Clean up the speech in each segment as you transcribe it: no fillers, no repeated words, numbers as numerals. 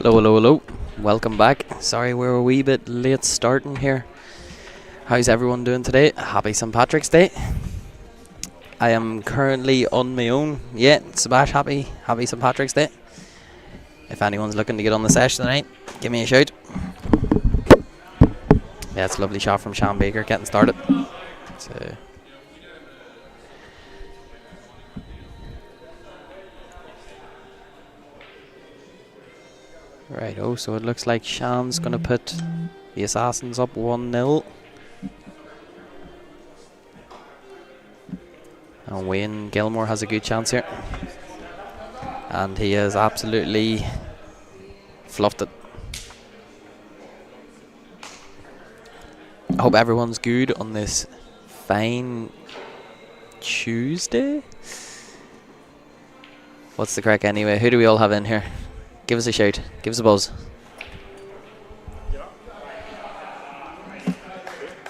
Hello, hello, hello. Welcome back. Sorry we're a wee bit late starting here. How's everyone doing today? Happy St. Patrick's Day. I am currently on my own. Yeah, Sabash, happy St. Patrick's Day. If anyone's looking to get on the session tonight, give me a shout. Yeah, it's a lovely shot from Sean Baker getting started. So right, so it looks like Sean's going to put the Assassins up 1-0. And Wayne Gilmore has a good chance here. And he has absolutely fluffed it. I hope everyone's good on this fine Tuesday. What's the crack anyway? Who do we all have in here? Give us a shout. Give us a buzz.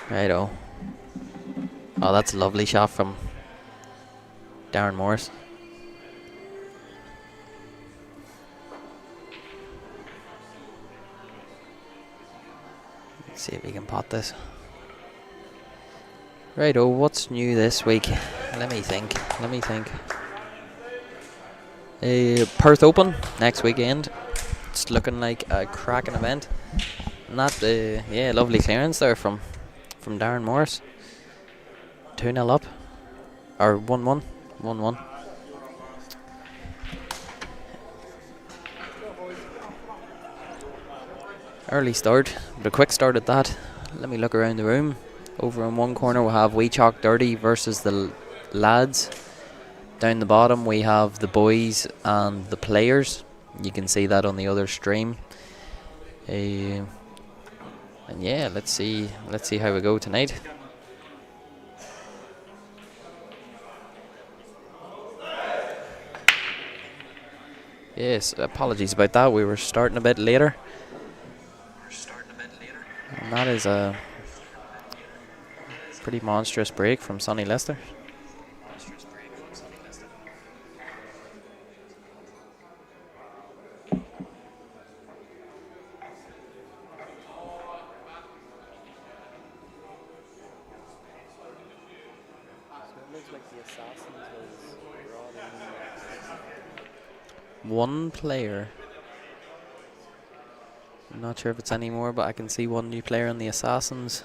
Righto. Oh, that's a lovely shot from Darren Morris. See if we can pot this. Right, oh, what's new this week? Let me think. Perth Open next weekend. It's looking like a cracking event. And that, yeah, lovely clearance there from Darren Morris. 2-0 up. Or 1-1. 1-1. Early start, but a quick start at that. Let me look around the room. Over in one corner we have Wee Chalk Dirty versus the lads. Down the bottom we have the boys and the players. You can see that on the other stream. And yeah, let's see how we go tonight. Yes, apologies about that. We were starting a bit later. And that is a pretty monstrous break from Sonny Lester. One player. I'm not sure if it's any more, but I can see one new player in the Assassins.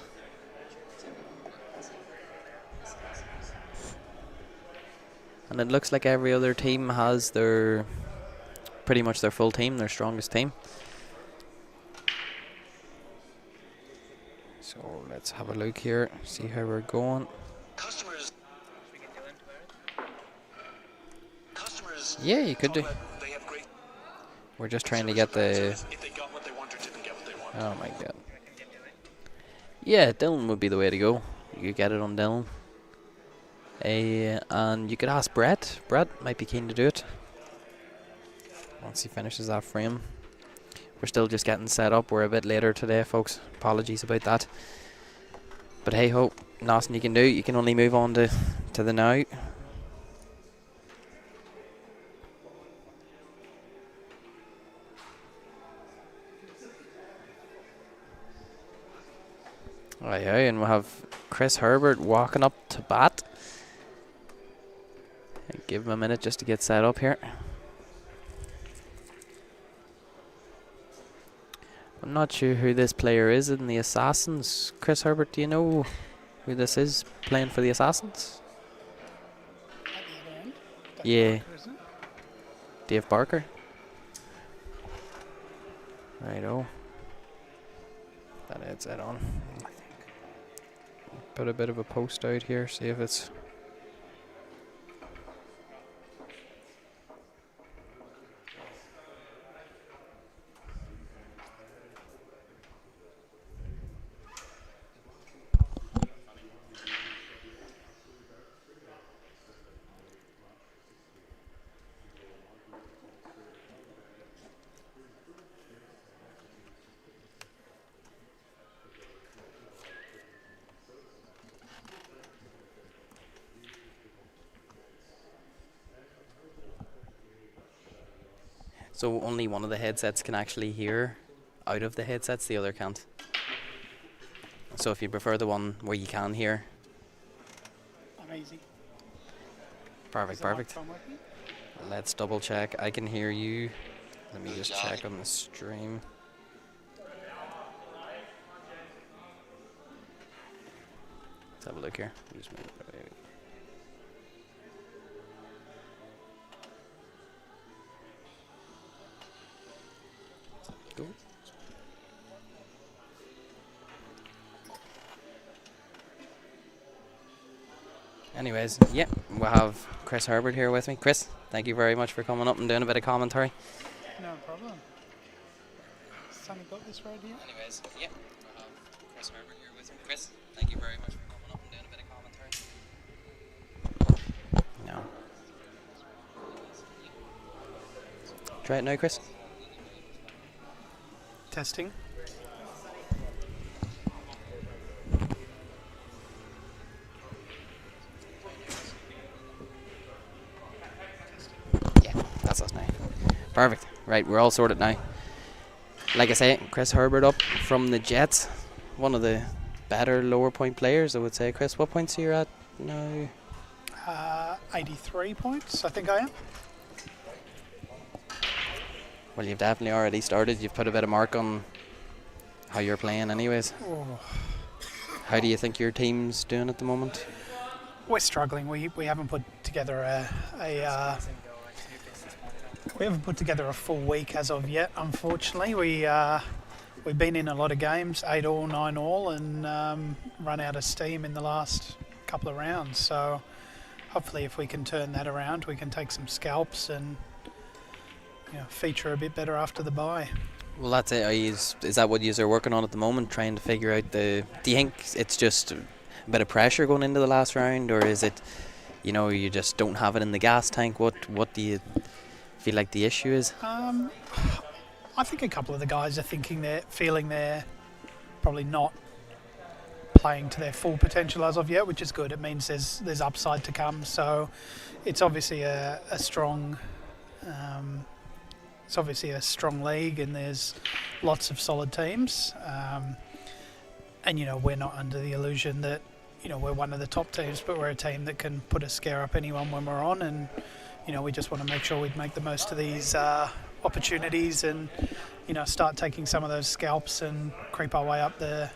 And it looks like every other team has their pretty much their full team, their strongest team. So let's have a look here, see how we're going. Yeah, you could do. We're just trying to get the... Oh my god. Yeah, Dylan would be the way to go. You could get it on Dylan. And you could ask Brett. Brett might be keen to do it once he finishes that frame. We're still just getting set up. We're a bit later today, folks. Apologies about that. But hey ho, nothing you can do. You can only move on to the now. Aye, and we'll have Chris Herbert walking up to bat. Give him a minute just to get set up here. I'm not sure who this player is in the Assassins. Chris Herbert, do you know who this is playing for the Assassins? Yeah. Dave Barker. Righto. That adds that on. Put a bit of a post out here, see if it's... So only one of the headsets can actually hear out of the headsets, the other can't. So if you prefer the one where you can hear. Amazing. Perfect. Let's double check. I can hear you. Let me just check on the stream. Let's have a look here. Just move it away. Cool. Anyways, yeah, we'll have Chris Herbert here with me. Chris, thank you very much for coming up and doing a bit of commentary. No problem. Sonny got this right here. Anyways, yeah, we'll have Chris Herbert here with me. Chris, thank you very much for coming up and doing a bit of commentary. No. Try it now, Chris. Testing. Yeah, that's us now. Perfect. Right, we're all sorted now. Like I say, Chris Herbert up from the Jets one of the better lower point players, I would say. Chris, what points are you at now? 83 points, I think I am. Well, you've definitely already started. You've put a bit of mark on how you're playing anyways. Oh, How do you think your team's doing at the moment? we're struggling. We haven't put together we haven't put together a full week as of yet. Unfortunately, we've been in a lot of games, 8 all, 9 all, and run out of steam in the last couple of rounds. So hopefully, if we can turn that around, we can take some scalps and feature a bit better after the bye. Well, that's it. Is that what you are working on at the moment, trying to figure out do you think it's just a bit of pressure going into the last round, or is it, you just don't have it in the gas tank? What do you feel like the issue is? I think a couple of the guys are feeling they're probably not playing to their full potential as of yet, which is good. It means there's upside to come. So it's obviously a strong league, and there's lots of solid teams. And we're not under the illusion that we're one of the top teams, but we're a team that can put a scare up anyone when we're on, and we just want to make sure we make the most of these opportunities and start taking some of those scalps and creep our way up the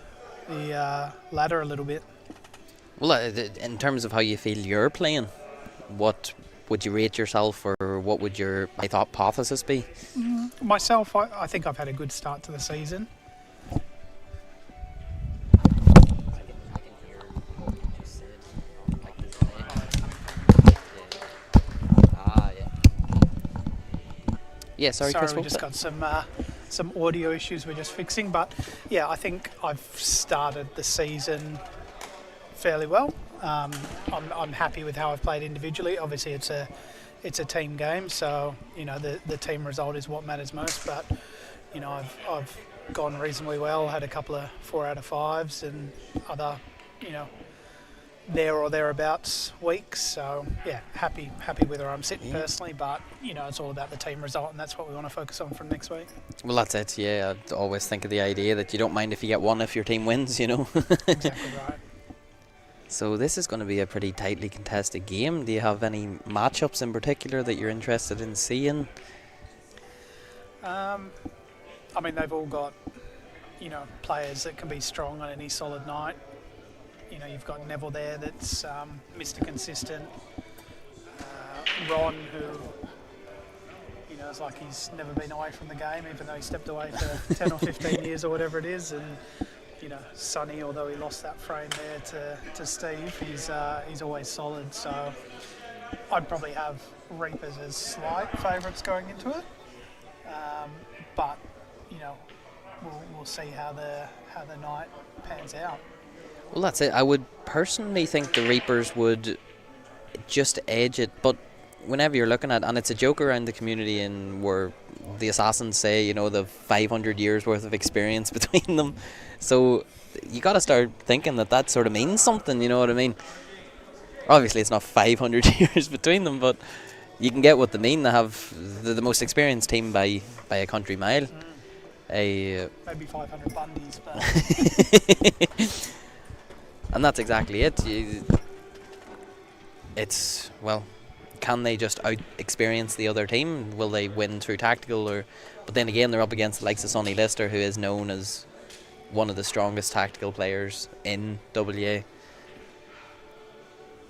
ladder a little bit. Well, in terms of how you feel you're playing, what would you rate yourself, or what would your hypothesis be? Myself, I think I've had a good start to the season. Yeah, sorry, Chris. We just got some audio issues we're just fixing, but yeah, I think I've started the season fairly well. I'm happy with how I've played individually. Obviously, it's a team game, so the team result is what matters most. But I've gone reasonably well. Had a couple of 4 out of 5s and other there or thereabouts weeks. So yeah, happy with where I'm sitting personally. But it's all about the team result, and that's what we want to focus on from next week. Well, that's it. Yeah, I always think of the idea that you don't mind if you get one if your team wins. Exactly right. So this is going to be a pretty tightly contested game. Do you have any matchups in particular that you're interested in seeing? They've all got players that can be strong on any solid night. You've got Neville there that's Mr. Consistent. Ron, who is like he's never been away from the game, even though he stepped away for 10 or 15 years or whatever it is. And Sonny, although he lost that frame there to Steve, he's always solid. So I'd probably have Reapers as slight favourites going into it. But we'll see how the night pans out. Well, that's it. I would personally think the Reapers would just edge it, but whenever you're looking at, and it's a joke around the community, and where the Assassins say, the 500 years worth of experience between them, so you got to start thinking that sort of means something. You know what I mean? Obviously, it's not 500 years between them, but you can get what they mean. They have the most experienced team by a country mile. Maybe 500 Bundys, but. And that's exactly it. It's, well, can they just out-experience the other team? Will they win through tactical? But then again, they're up against the likes of Sonny Lister, who is known as one of the strongest tactical players in W.A.E.B.F.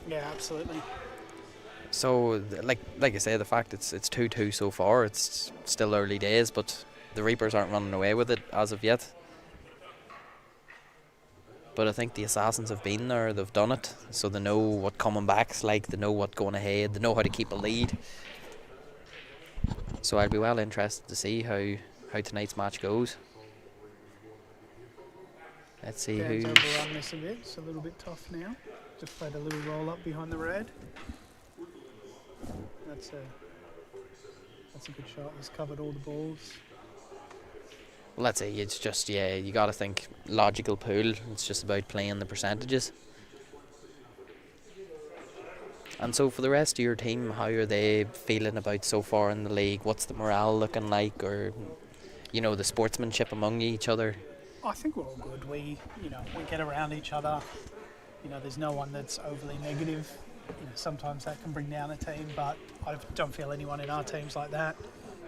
Yeah, absolutely. So, like I say, the fact it's 2-2 so far, it's still early days, but the Reapers aren't running away with it as of yet. But I think the Assassins have been there, they've done it, so they know what coming back's like, they know what going ahead, they know how to keep a lead. So I'd be well interested to see how tonight's match goes. Let's see who's overrun this a bit. It's a little bit tough now. Just played a little roll up behind the red. That's a good shot. He's covered all the balls. Well, let's say it's just, you got to think logical pool. It's just about playing the percentages. And so for the rest of your team, how are they feeling about so far in the league? What's the morale looking like, or the sportsmanship among each other? I think we're all good. We get around each other. There's no one that's overly negative. Sometimes that can bring down a team, but I don't feel anyone in our team's like that.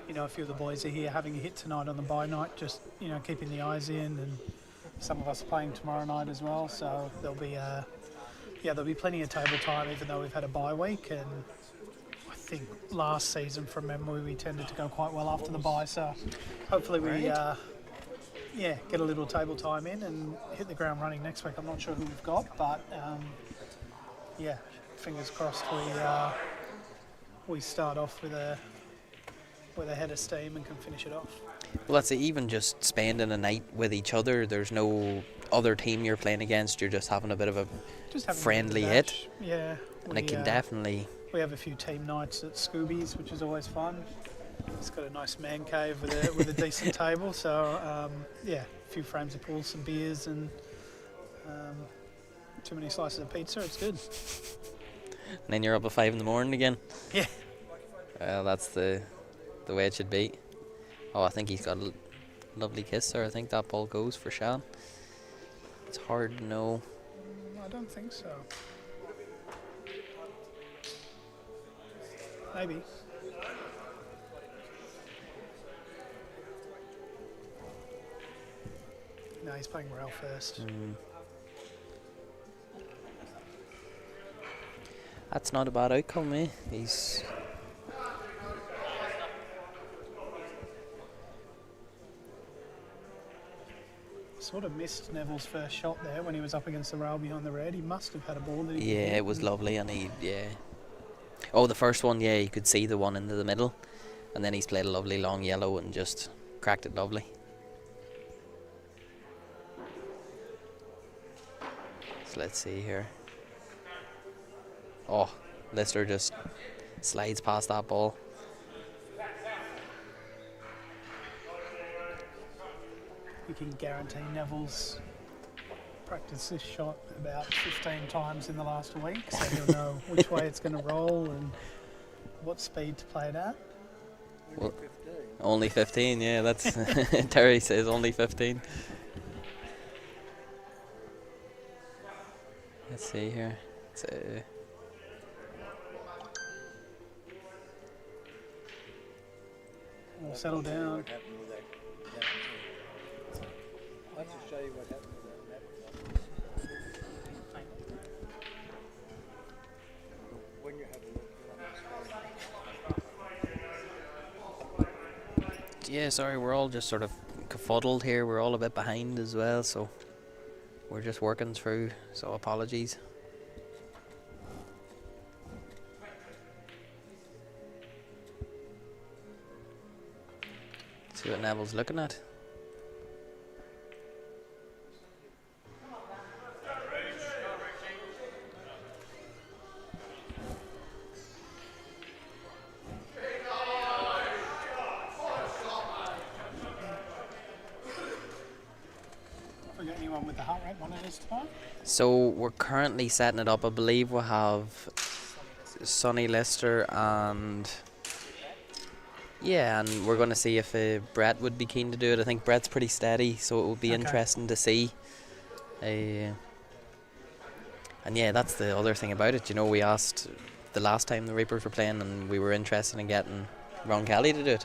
A few of the boys are here having a hit tonight on the bye night, just, keeping the eyes in, and some of us are playing tomorrow night as well, so there'll be plenty of table time even though we've had a bye week, and I think last season from memory we tended to go quite well after the bye, so hopefully we get a little table time in and hit the ground running next week. I'm not sure who we've got, but fingers crossed we start off with a head of steam and can finish it off. Well, that's it. Even just spending a night with each other, there's no other team you're playing against, you're just having a bit of a friendly hit. Yeah. And it can definitely... We have a few team nights at Scooby's, which is always fun. It's got a nice man cave with a decent table, so a few frames of pool, some beers, and too many slices of pizza. It's good. And then you're up at 5 a.m. again. Yeah. Well, that's the way it should be. Oh, I think he's got a lovely kiss there. I think that ball goes for Sean. It's hard to know. I don't think so. Maybe. No, he's playing Rail first. That's not a bad outcome, eh? He's... Sort of missed Neville's first shot there when he was up against the rail behind the red. He must have had a ball that he Yeah, it was lovely, and Oh, the first one, you could see the one into the middle, and then he's played a lovely long yellow and just cracked it lovely. So let's see here. Oh, Lister just slides past that ball. You can guarantee Neville's practiced this shot about 15 times in the last week, so he'll know which way it's going to roll and what speed to play it at. Well, only 15, yeah, that's... Terry says only 15. Let's see here. We'll settle down. I'll just show you what happened with that. When you have a look. Yeah, sorry, we're all just sort of befuddled here. We're all a bit behind as well, so we're just working through, so apologies. See what Neville's looking at. With the heart rate monitors tonight? So we're currently setting it up. I believe we'll have Sonny Lister and we're going to see if Brett would be keen to do it. I think Brett's pretty steady, so it would be interesting to see. And that's the other thing about it. We asked the last time the Reapers were playing, and we were interested in getting Ron Kelly to do it.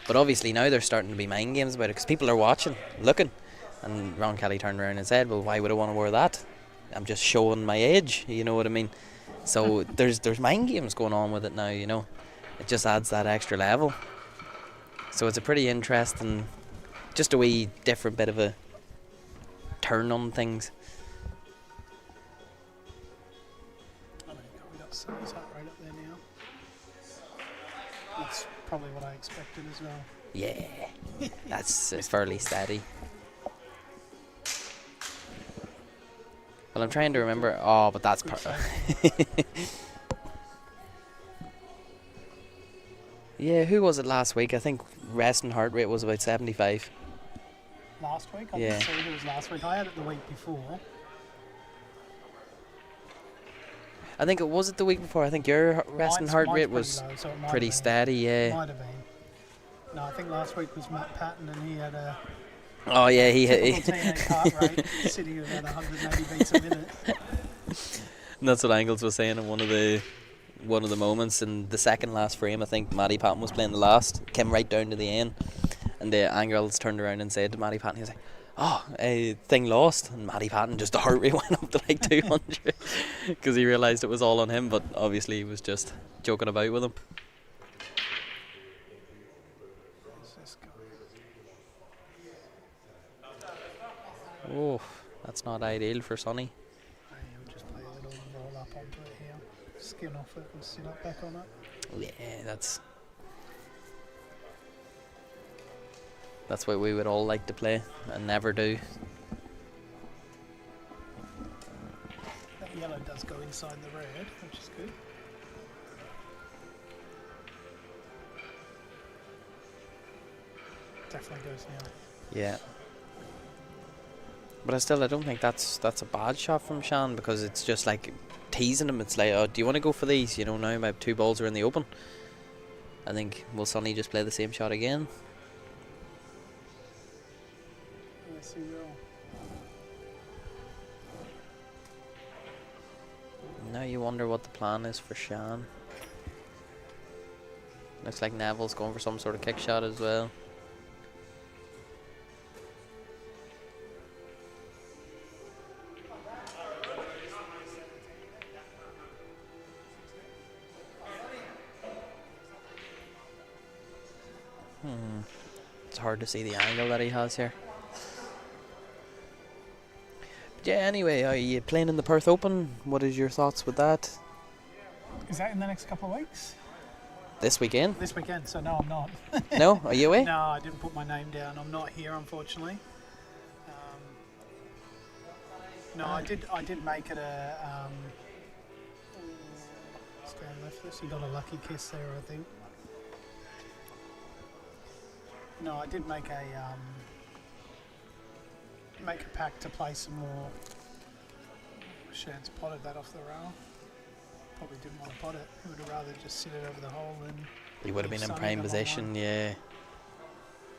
But obviously now there's starting to be mind games about it because people are watching, looking. And Ron Kelly turned around and said, well, why would I want to wear that? I'm just showing my age, you know what I mean? So there's mind games going on with it now, It just adds that extra level. So it's a pretty interesting, just a wee different bit of a turn on things. I mean, we got Sonny's heart rate up there now. That's probably what I expected as well. Yeah, that's fairly steady. Well, I'm trying to remember. Oh, but that's Yeah, who was it last week? I think resting heart rate was about 75. Last week? I didn't see it was last week. I had it the week before. I think it was the week before. I think your resting heart rate was low, so pretty steady, yeah. Might have been. No, I think last week was Matt Patton and he had a Oh yeah, Typical teenage heart rate, sitting at about 180 beats a minute. And that's what Angles was saying in one of the moments in the second last frame. I think Matty Patton was playing the last, came right down to the end, and the Angles turned around and said to Matty Patton, he was like, "Oh, thing lost," and Matty Patton just the heart rate went up to like 200 because he realised it was all on him, but obviously he was just joking about with him. Oh, that's not ideal for Sonny. He'll just play a little ball up onto it here, skin off it and sit up back on it. Yeah, that's what we would all like to play and never do. That yellow does go inside the red, which is good. Definitely goes now. Yeah. But I don't think that's a bad shot from Shan, because it's just like teasing him. It's like, oh, do you want to go for these? You know, now my 2 balls are in the open. I think, will Sonny just play the same shot again? Yes, he will. Now you wonder what the plan is for Shan. Looks like Neville's going for some sort of kick shot as well. It's hard to see the angle that he has here. But yeah, anyway, are you playing in the Perth Open? What is your thoughts with that? Is that in the next couple of weeks? This weekend? This weekend, so no, I'm not. No? Are you away? No, I didn't put my name down. I'm not here, unfortunately. No, I did make it a stand leftless. You got a lucky kiss there, I think. No, I did make a pack to play some more. Shan's potted that off the rail. Probably didn't want to pot it. He would have rather just sit it over the hole than. He would have been in prime position, yeah.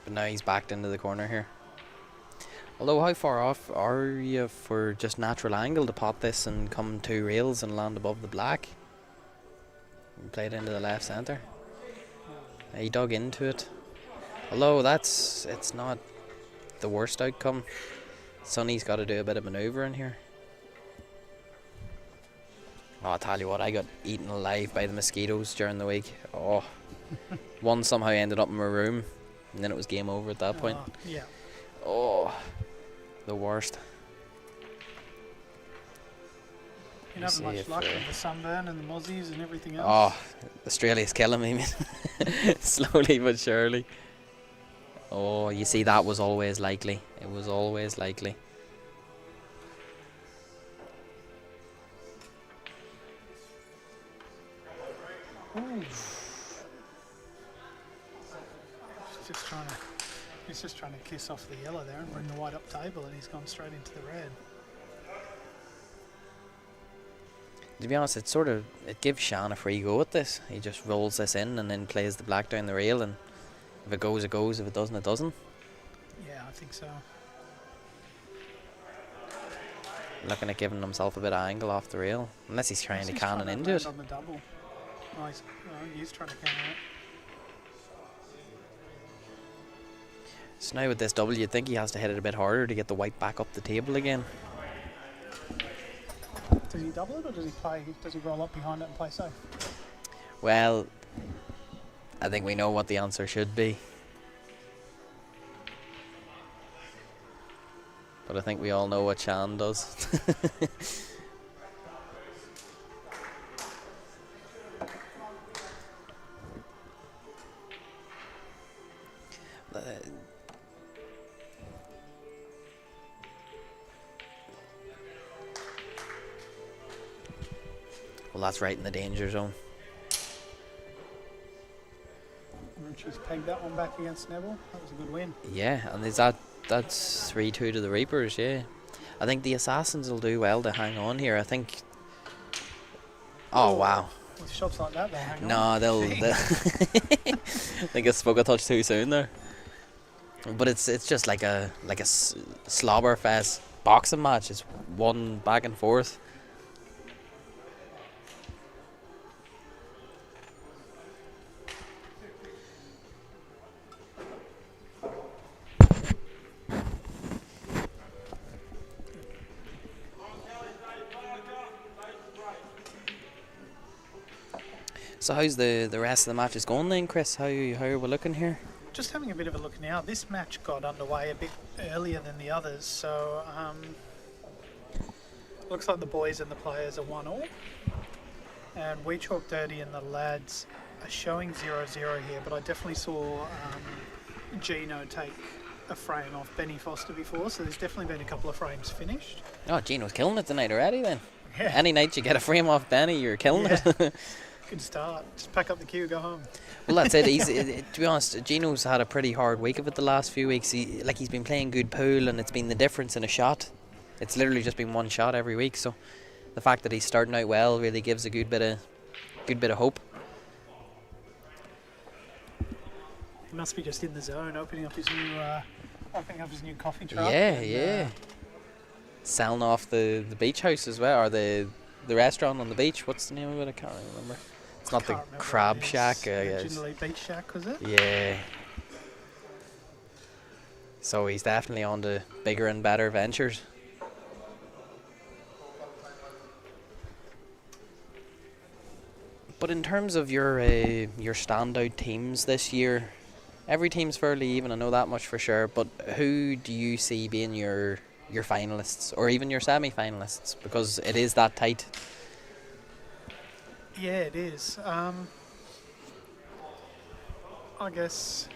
But now he's backed into the corner here. Although, how far off are you for just natural angle to pot this and come 2 rails and land above the black? And play it into the left centre. He dug into it. Although it's not the worst outcome. Sonny's got to do a bit of manoeuvring here. Oh, I tell you what, I got eaten alive by the mosquitoes during the week. Oh, one somehow ended up in my room, and then it was game over at that point. Yeah. Oh, the worst. You're not having much luck with the sunburn and the mozzies and everything else. Oh, Australia's killing me, man. Slowly but surely. Oh, you see, that was always likely. It was always likely. Ooh. He's just trying to kiss off the yellow there and bring the white up table, and he's gone straight into the red. To be honest, it gives Shan a free go at this. He just rolls this in and then plays the black down the rail, and if it goes, it goes. If it doesn't, it doesn't. Yeah, I think so. Looking at giving himself a bit of angle off the rail, unless he's trying to cannon into it. On the double. Oh, he's trying to cannon it. So now with this double, you'd think he has to hit it a bit harder to get the white back up the table again. Does he double it, or does he roll up behind it and play safe? Well, I think we know what the answer should be. But I think we all know what Shan does. Well, that's right in the danger zone. Richie's pegged that one back against Neville. That was a good win. Yeah, and that's 3-2 to the Reapers, yeah. I think the Assassins will do well to hang on here. I think... Oh, wow. With shots like that, they'll hang on. No, they'll I think I spoke a touch too soon there. But it's just like a slobber fest boxing match. It's one back and forth. So how's the rest of the matches going then, Chris? How are we looking here? Just having a bit of a look now. This match got underway a bit earlier than the others, so looks like the boys and the players are 1-1. And We Chalk Dirty and the lads are showing 0-0 here, but I definitely saw Gino take a frame off Benny Foster before, so there's definitely been a couple of frames finished. Oh, Gino's killing it tonight already then. Yeah. Any night you get a frame off Benny, you're killing it. Good start. Just pack up the queue, go home. Well, that's it. To be honest, Gino's had a pretty hard week of it the last few weeks. He's been playing good pool, and it's been the difference in a shot. It's literally just been one shot every week. So the fact that he's starting out well really gives a good bit of hope. He must be just in the zone, opening up his new coffee truck. Yeah. Selling off the beach house as well, or the restaurant on the beach. What's the name of it? I can't remember. It's not the Crab Shack. Originally Beach Shack, was it? Yeah. So he's definitely on to bigger and better ventures. But in terms of your standout teams this year, every team's fairly even. I know that much for sure. But who do you see being your finalists, or even your semi-finalists? Because it is that tight. Yeah, it is. I guess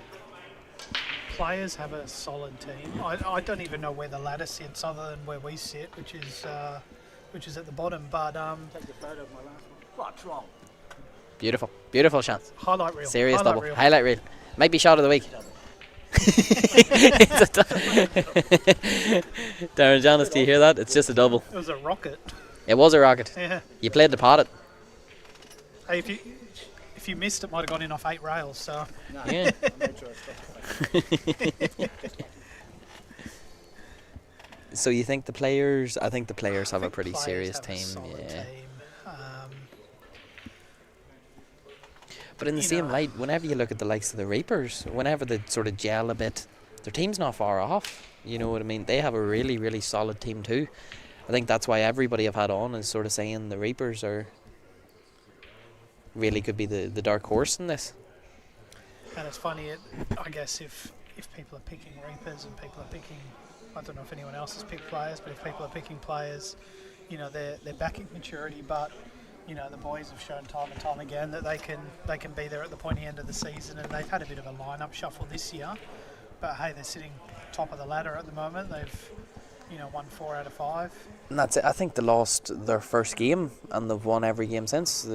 players have a solid team. I don't even know where the ladder sits other than where we sit, which is at the bottom. But Take a photo of my last one. Right, wrong. Beautiful chance. Highlight reel. Serious highlight double. Reel. Highlight reel. Might be shot of the week. Darren Janis, do you hear that? It's just a double. It was a rocket. It was a rocket. Yeah. You played the pot it. Hey, if you missed, it might have gone in off 8 rails. So. No, Yeah. I made sure I stopped. So you think the players? I think the players have a pretty Players serious have a team. solid Yeah. team. But in the You same know. light, whenever you look at the likes of the Reapers, whenever they sort of gel a bit, their team's not far off. You know what I mean? They have a really, really solid team too. I think that's why everybody I've had on is sort of saying the Reapers are really could be the dark horse in this. And it's funny, I guess if people are picking Reapers and people are picking, I don't know if anyone else has picked players, but if people are picking players, you know, they're backing maturity, but you know, the boys have shown time and time again that they can be there at the pointy end of the season, and they've had a bit of a lineup shuffle this year. But hey, they're sitting top of the ladder at the moment. They've, you know, won 4 out of 5. And that's it. I think they lost their first game and they've won every game since.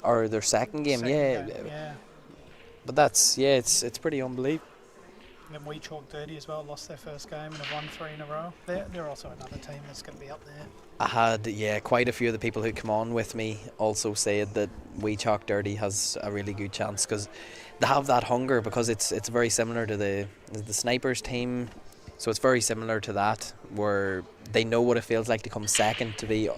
Or their second game, Yeah. But that's, it's pretty unbelievable. And then We Chalk Dirty as well, lost their first game and have won 3 in a row. They're also another team that's going to be up there. I had, quite a few of the people who come on with me also said that We Chalk Dirty has a really good chance because they have that hunger, because it's very similar to the Snipers team. So it's very similar to that, where they know what it feels like to come second, to be,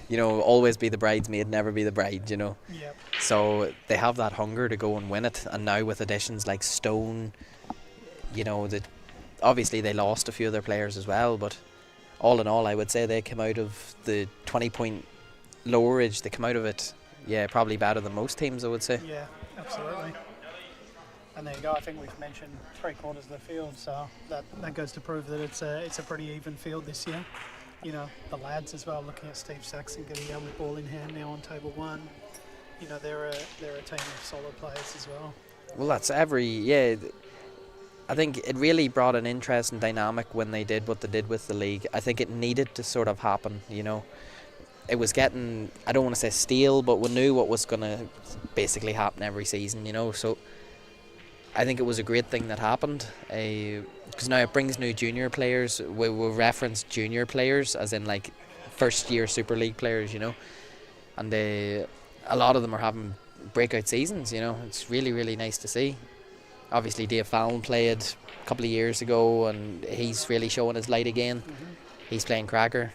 you know, always be the bridesmaid, never be the bride, you know. Yep. So they have that hunger to go and win it. And now with additions like Stone, you know, that obviously they lost a few of their players as well, but all in all, I would say they came out of the 20-point lowerage. They come out of it, probably better than most teams, I would say. Yeah, absolutely. And there you go. I think we've mentioned 3/4 of the field, so that goes to prove that it's a pretty even field this year. You know, the lads as well. Looking at Steve Saxon getting young ball in hand now on table 1. You know, they're a team of solid players as well. Well, that's I think it really brought an interest and dynamic when they did what they did with the league. I think it needed to sort of happen, you know. It was getting, I don't want to say stale, but we knew what was going to basically happen every season, you know. So I think it was a great thing that happened, because now it brings new junior players. We reference junior players as in like first year Superleague players, you know. And a lot of them are having breakout seasons, you know. It's really, really nice to see. Obviously, Dave Fallon played a couple of years ago, and he's really showing his light again. He's playing cracker.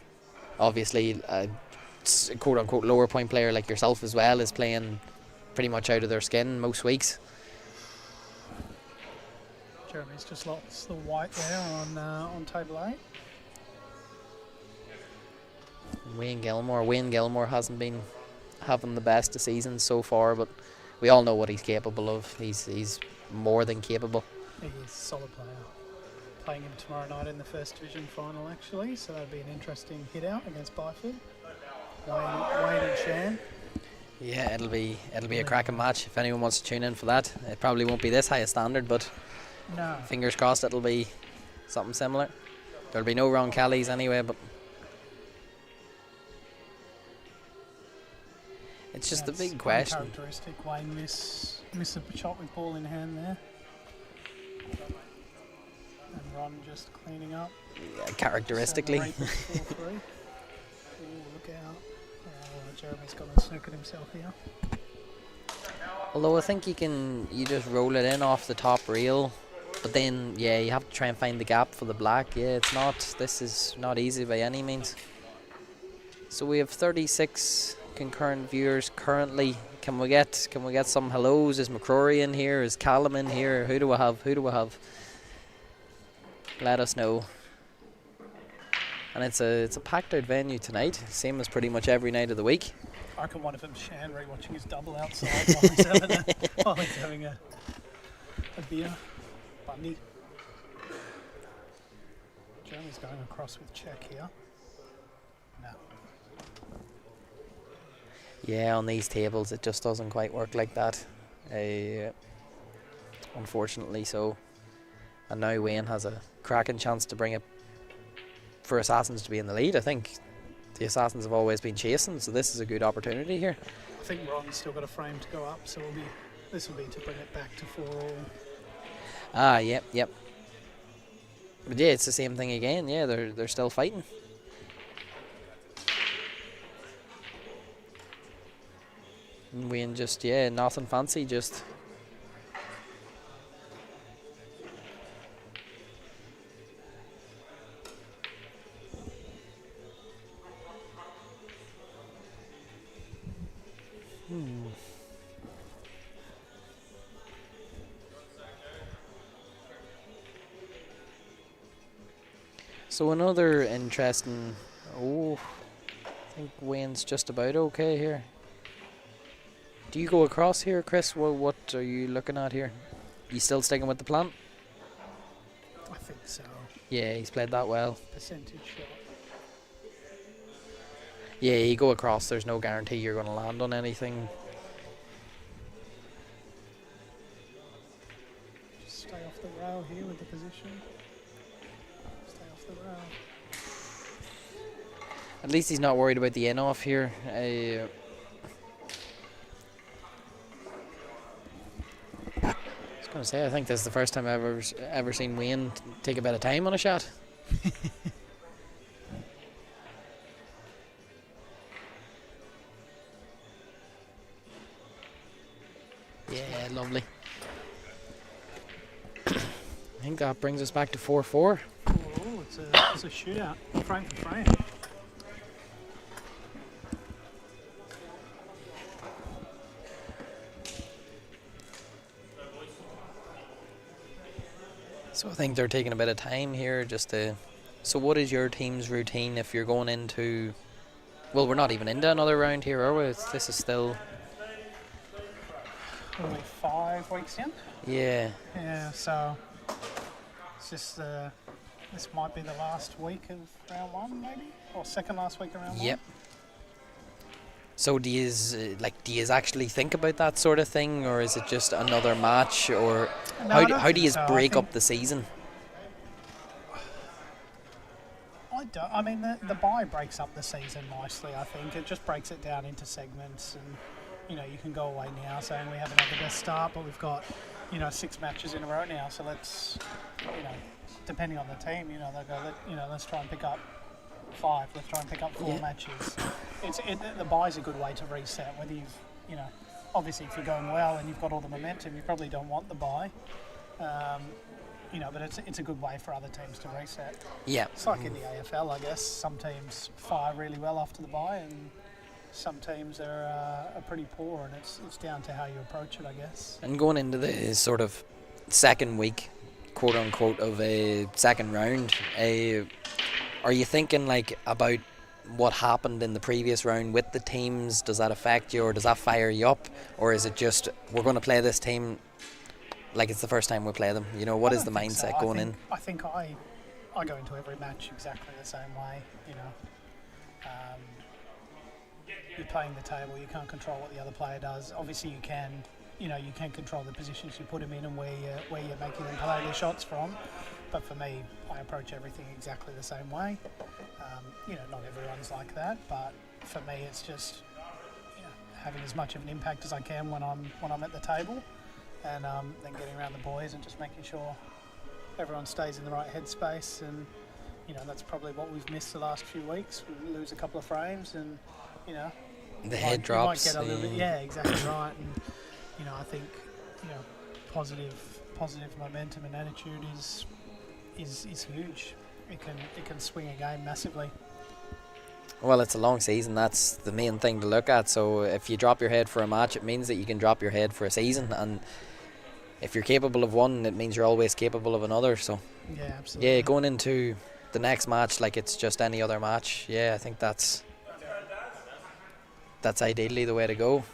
Obviously, a quote-unquote lower point player like yourself as well is playing pretty much out of their skin most weeks. Jeremy's just lost the white there on table 8. Wayne Gilmore hasn't been having the best of seasons so far, but we all know what he's capable of. He's more than capable. He is a solid player. Playing him tomorrow night in the first division final, actually, so that'd be an interesting hit out against Byford. Wayne and Shan. Yeah, it'll be a cracking match if anyone wants to tune in for that. It probably won't be this high a standard, but no. Fingers crossed it'll be something similar. There'll be no Ron Kellys anyway, but it's just the big question. Uncharacteristic. Wayne miss a shot with ball in hand there. And Ron just cleaning up. Yeah, characteristically. Ooh, look out. Jeremy's got a snook at himself here. Although I think you just roll it in off the top reel, but then you have to try and find the gap for the black. This is not easy by any means. So we have 36 concurrent viewers currently. Can we get some hellos? Is McCrory in here? Is Callum in here? Who do I have? Let us know. And it's a packed out venue tonight, same as pretty much every night of the week. I reckon one of them's Shan watching his double outside while he's having a beer. Bundy. Jeremy's going across with check here. No. Yeah, on these tables it just doesn't quite work like that. Unfortunately so. And now Wayne has a cracking chance to bring it for Assassins to be in the lead. I think the Assassins have always been chasing, so this is a good opportunity here. I think Ron's still got a frame to go up, so this will be to bring it back to 4-all. Yep. But yeah, it's the same thing again. Yeah, they're still fighting. And Wayne just, nothing fancy, just So another interesting. I think Wayne's just about okay here. Do you go across here, Chris? What are you looking at here? You still sticking with the plan? I think so. Yeah, he's played that well. Percentage shot. Yeah, you go across, there's no guarantee you're going to land on anything. Just stay off the rail here with the position. Stay off the rail. At least he's not worried about the in-off here. I was going to say, I think this is the first time I've ever seen Wayne take a bit of time on a shot. Yeah, lovely. I think that brings us back to 4-4. Oh, it's a shootout, frame for frame. So I think they're taking a bit of time here just to... So what is your team's routine if you're going into... Well, we're not even into another round here, are we? This is still... Only 5 weeks in. Yeah. Yeah, so it's just this might be the last week of round 1, maybe, or second last week of round 1. Yep. So do you actually think about that sort of thing, or is it just another match, or No, how do you so. break up the season? I mean, the bye breaks up the season nicely. I think it just breaks it down into segments, and you can go away now saying we haven't had the best start, but we've got 6 matches in a row now. So let's depending on the team, they'll go let's try and pick up 5. Let's try and pick up 4 matches. The bye's a good way to reset. Whether you've obviously if you're going well and you've got all the momentum, you probably don't want the bye. But it's a good way for other teams to reset. Yeah. It's like in the AFL, I guess. Some teams fire really well after the bye, and some teams are pretty poor, and it's down to how you approach it, I guess. And going into the sort of second week, quote unquote, of a second round, are you thinking like about what happened in the previous round with the teams? Does that affect you, or does that fire you up, or is it just we're going to play this team like it's the first time we play them? What is the mindset going in? I think I go into every match exactly the same way. You're playing the table. You can't control what the other player does. Obviously, you can. You can control the positions you put them in and where you're making them play their shots from. But for me, I approach everything exactly the same way. Not everyone's like that, but for me, it's just having as much of an impact as I can when I'm at the table, and then getting around the boys and just making sure everyone stays in the right headspace. And that's probably what we've missed the last few weeks. We lose a couple of frames, and the head drops. You might get a little bit, yeah, exactly right. And I think positive momentum and attitude is huge. It can swing a game massively. Well, it's a long season. That's the main thing to look at. So if you drop your head for a match, it means that you can drop your head for a season. And if you're capable of one, it means you're always capable of another. So yeah, absolutely. Yeah, going into the next match like it's just any other match. Yeah, I think that's ideally the way to go.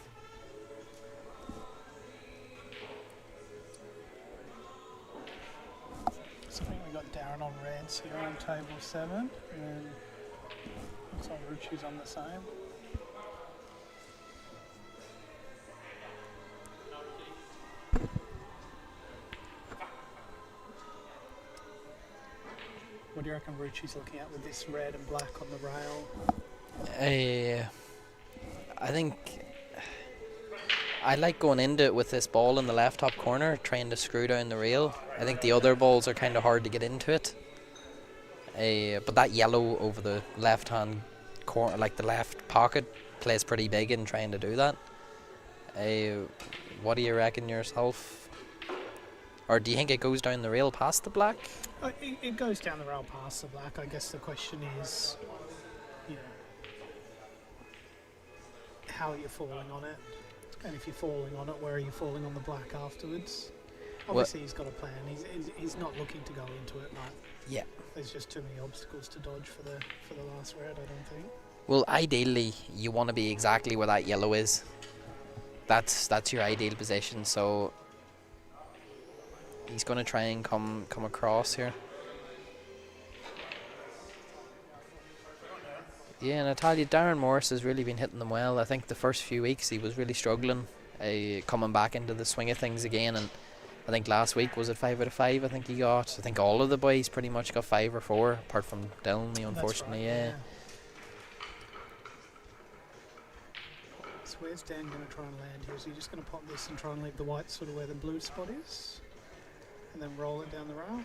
So I think we got Darren on reds here on table 7, and looks like Ruchi's on the same. What do you reckon Ruchi's looking at with this red and black on the rail? I think I like going into it with this ball in the left top corner, trying to screw down the rail. I think the other balls are kind of hard to get into it. But that yellow over the left hand corner, like the left pocket, plays pretty big in trying to do that. What do you reckon yourself? Or do you think it goes down the rail past the black? It goes down the rail past the black. I guess the question is, how are you falling on it? And if you're falling on it, where are you falling on the black afterwards? Obviously, he's got a plan. He's not looking to go into it, but yeah, there's just too many obstacles to dodge for the last red, I don't think. Well, ideally, you want to be exactly where that yellow is. That's your ideal position. So he's going to try and come across here. Yeah, and I tell you, Darren Morris has really been hitting them well. I think the first few weeks he was really struggling, coming back into the swing of things again. And I think last week, was it 5 out of 5? I think he got. I think all of the boys pretty much got 5 or 4, apart from Dylan, unfortunately. Right, yeah. So where's Dan going to try and land here? Is he just going to pop this and try and leave the white sort of where the blue spot is, and then roll it down the rail?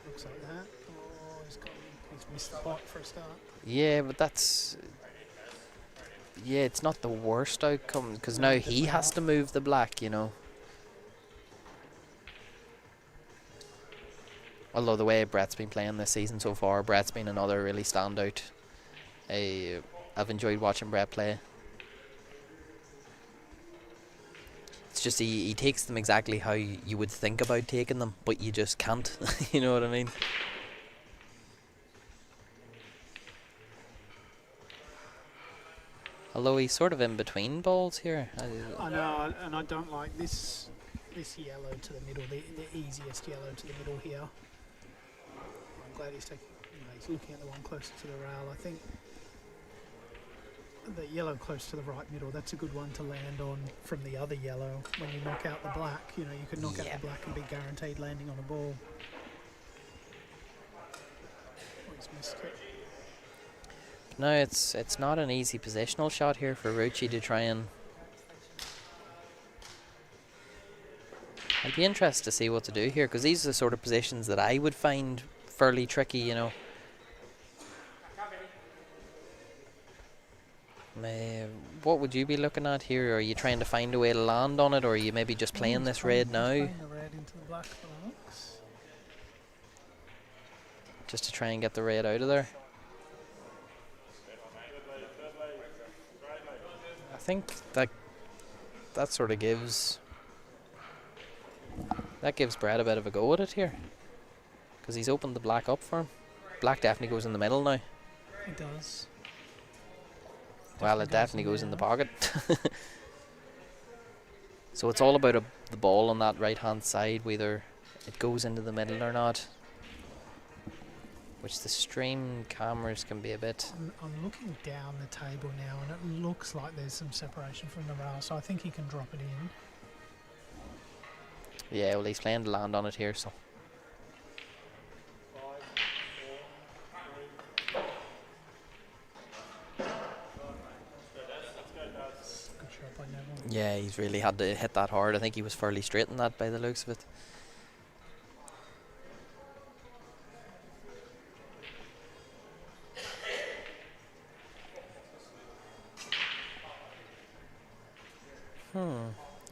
Looks like that. Oh, he's missed the pot for a start. Yeah, but that's... Yeah, it's not the worst outcome, because now he has to move the black, Although the way Brett's been playing this season so far, Brett's been another really standout. I've enjoyed watching Brett play. It's just he takes them exactly how you would think about taking them, but you just can't. You know what I mean? Although he's sort of in between balls here. I know, and I don't like this yellow to the middle, the easiest yellow to the middle here. I'm glad he's taking, he's looking at the one closer to the rail. I think the yellow close to the right middle, that's a good one to land on from the other yellow. When you knock out the black, you can knock out the black and be guaranteed landing on a ball. Oh, he's missed it. No, it's not an easy positional shot here for Rucci to try and... I'd be interested to see what to do here, because these are the sort of positions that I would find fairly tricky, what would you be looking at here? Are you trying to find a way to land on it, or are you maybe just playing this red now? Playing the red into the black for the looks. Just to try and get the red out of there. I think that sort of gives Brad a bit of a go at it here, because he's opened the black up for him. Black definitely goes in the middle now. It does. Well, it definitely goes in the pocket. So it's all about the ball on that right hand side, whether it goes into the middle or not, which the stream cameras can be a bit. I'm looking down the table now, and it looks like there's some separation from the rail, so I think he can drop it in. Yeah, well, he's playing to land on it here, so. Good shot by Neville. Yeah, he's really had to hit that hard. I think he was fairly straight in that by the looks of it.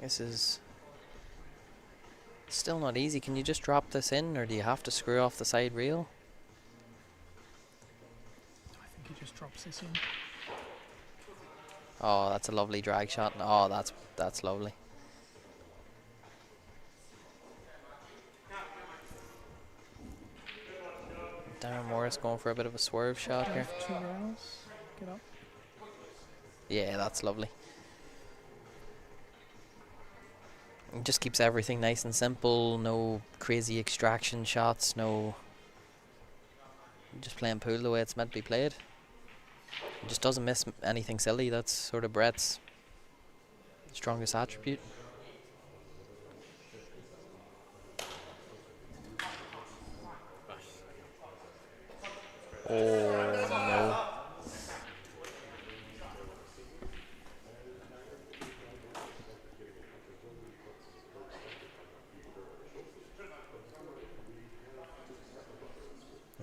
This is still not easy. Can you just drop this in, or do you have to screw off the side rail? I think he just drops this in. Oh, that's a lovely drag shot. Oh, that's lovely. Darren Morris going for a bit of a swerve shot here. 2 rails. Get up. Yeah, that's lovely. It just keeps everything nice and simple. No crazy extraction shots. No. Just playing pool the way it's meant to be played. It just doesn't miss anything silly. That's sort of Brett's strongest attribute. Oh no.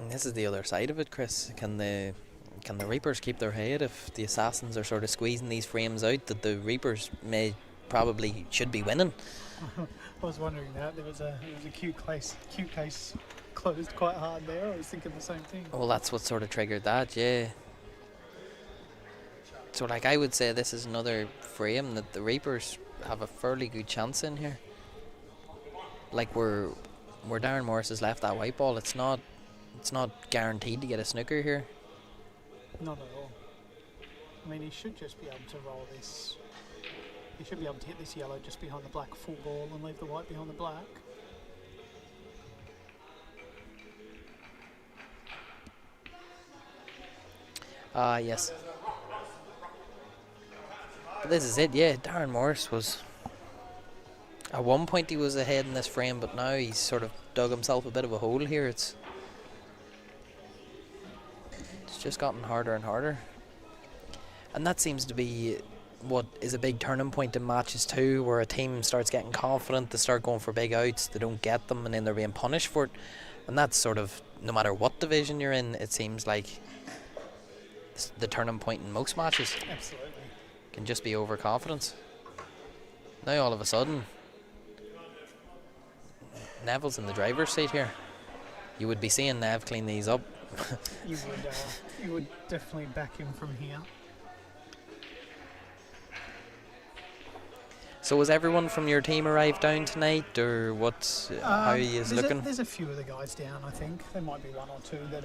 And this is the other side of it, Chris. Can the Reapers keep their head if the Assassins are sort of squeezing these frames out that the Reapers should be winning? I was wondering that. There was a cute case closed quite hard there. I was thinking the same thing. Well, that's what sort of triggered that, yeah. So, like, I would say this is another frame that the Reapers have a fairly good chance in here. Like, where Darren Morris has left that white ball, it's not guaranteed to get a snooker here. Not at all. I mean, he should just be able to roll this. He should be able to hit this yellow just behind the black full ball and leave the white behind the black. Yes. But this is it, yeah. Darren Morris was... At one point he was ahead in this frame, but now he's sort of dug himself a bit of a hole here. It's just gotten harder and harder. And that seems to be what is a big turning point in matches too, where a team starts getting confident, they start going for big outs, they don't get them, and then they're being punished for it. And that's sort of, no matter what division you're in, it seems like the turning point in most matches. Absolutely. Can just be overconfidence. Now all of a sudden, Neville's in the driver's seat here. You would be seeing Nev clean these up. You would definitely back him from here. So has everyone from your team arrived down tonight, or what? How are you looking? There's a few of the guys down. I think there might be one or two that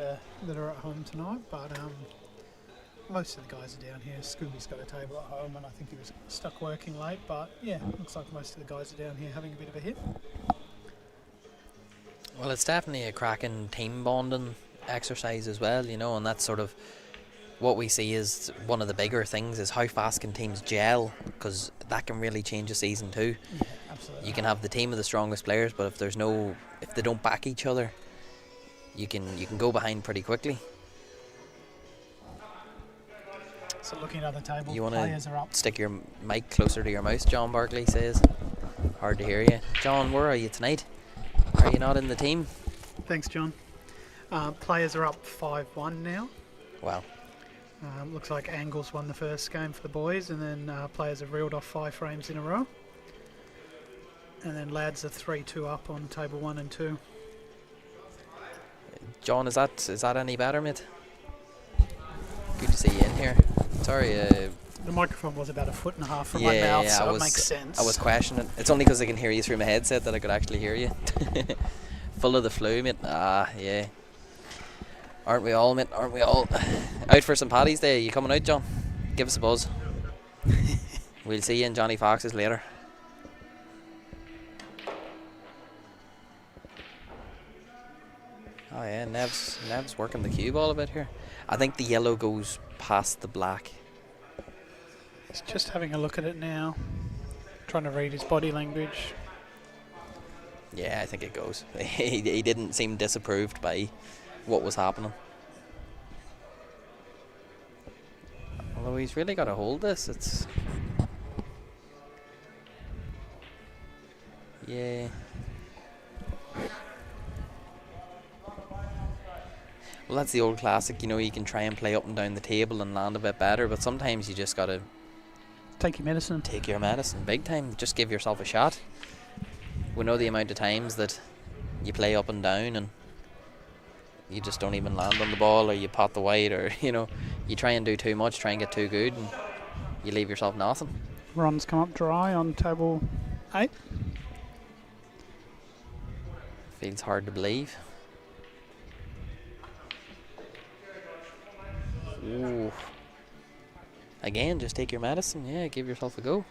are at home tonight, but most of the guys are down here. Scooby's got a table at home, and I think he was stuck working late. But yeah, looks like most of the guys are down here having a bit of a hit. Well, it's definitely a cracking team bonding exercise as well, you know, and that's sort of what we see is one of the bigger things is how fast can teams gel, because that can really change a season too. Yeah, absolutely. You can have the team of the strongest players, but if they don't back each other, you can go behind pretty quickly. So looking at the table, You want players are up. to stick your mic closer to your mouth, John Barkley says. Hard to hear you. John, where are you tonight? Are you not in the team? Thanks, John. Players are up 5-1 now. Wow. Looks like Angles won the first game for the boys, and then players have reeled off 5 frames in a row. And then lads are 3-2 up on table 1 and 2. John, is that any better, mate? Good to see you in here. Sorry. The microphone was about 1.5 foot from Yeah, my mouth, yeah, so it makes sense. I was questioning. It's only because I can hear you through my headset that I could actually hear you. Full of the flu, mate. Ah, yeah. Aren't we all, mate? Aren't we all? Out for St. Paddy's Day. You coming out, John? Give us a buzz. We'll see you in Johnny Fox's later. Oh yeah, Nev's working the cue ball a bit here. I think the yellow goes past the black. He's just having a look at it now, trying to read his body language. Yeah, I think it goes. He didn't seem disapproved by what was happening. Although he's really got to hold this. It's... Yeah. Well, that's the old classic, you know, you can try and play up and down the table and land a bit better, but sometimes you just got to take your medicine. Take your medicine, big time. Just give yourself a shot. We know the amount of times that you play up and down and you just don't even land on the ball, or you pot the white, or, you know, you try and do too much, try and get too good, and you leave yourself nothing. Ron's come up dry on table 8. Feels hard to believe. Ooh. Again, just take your medicine. Yeah, give yourself a go.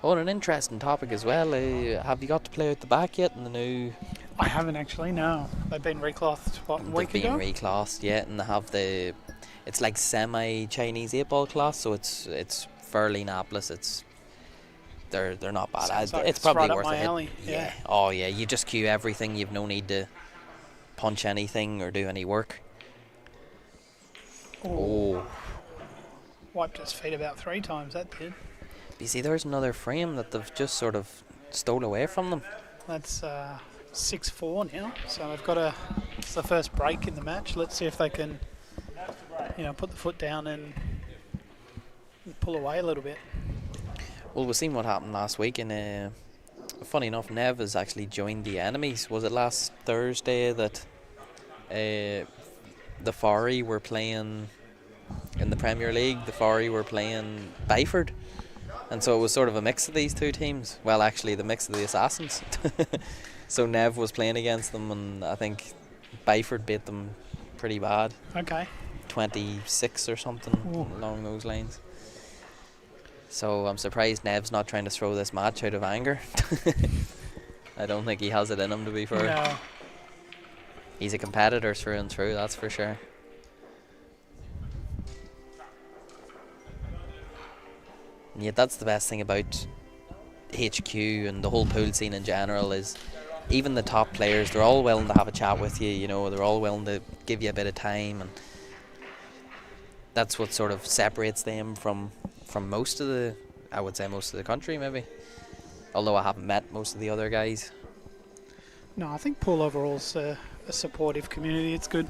Oh, and an interesting topic as well. Have you got to play out the back yet in the new... I haven't actually, no. They've been reclothed, what, a week ago? They've been reclothed, yeah, and they have the... It's like semi-Chinese 8-ball class, so it's fairly napless. It's... They're not bad. Like it's probably right worth up my a hit. alley. Yeah. Oh, yeah, you just queue everything. You've no need to punch anything or do any work. Oh. Wiped his feet about 3 times, that did. You see, there's another frame that they've just sort of stole away from them. That's 6-4 now, so they've got it's the first break in the match. Let's see if they can, put the foot down and pull away a little bit. Well, we've seen what happened last week, and funny enough, Nev has actually joined the enemies. Was it last Thursday that the Forey were playing in the Premier League? The Forey were playing Byford, and so it was sort of a mix of these two teams. Well, actually, the mix of the Assassins. So Nev was playing against them, and I think Byford beat them pretty bad. Okay. 26 or something along those lines. So I'm surprised Nev's not trying to throw this match out of anger. I don't think he has it in him, to be fair. No. He's a competitor through and through, that's for sure. And yet that's the best thing about HQ and the whole pool scene in general, is even the top players, they're all willing to have a chat with you, they're all willing to give you a bit of time, and that's what sort of separates them from most of the, I would say most of the country maybe, although I haven't met most of the other guys. No, I think pool overall's a supportive community. It's good.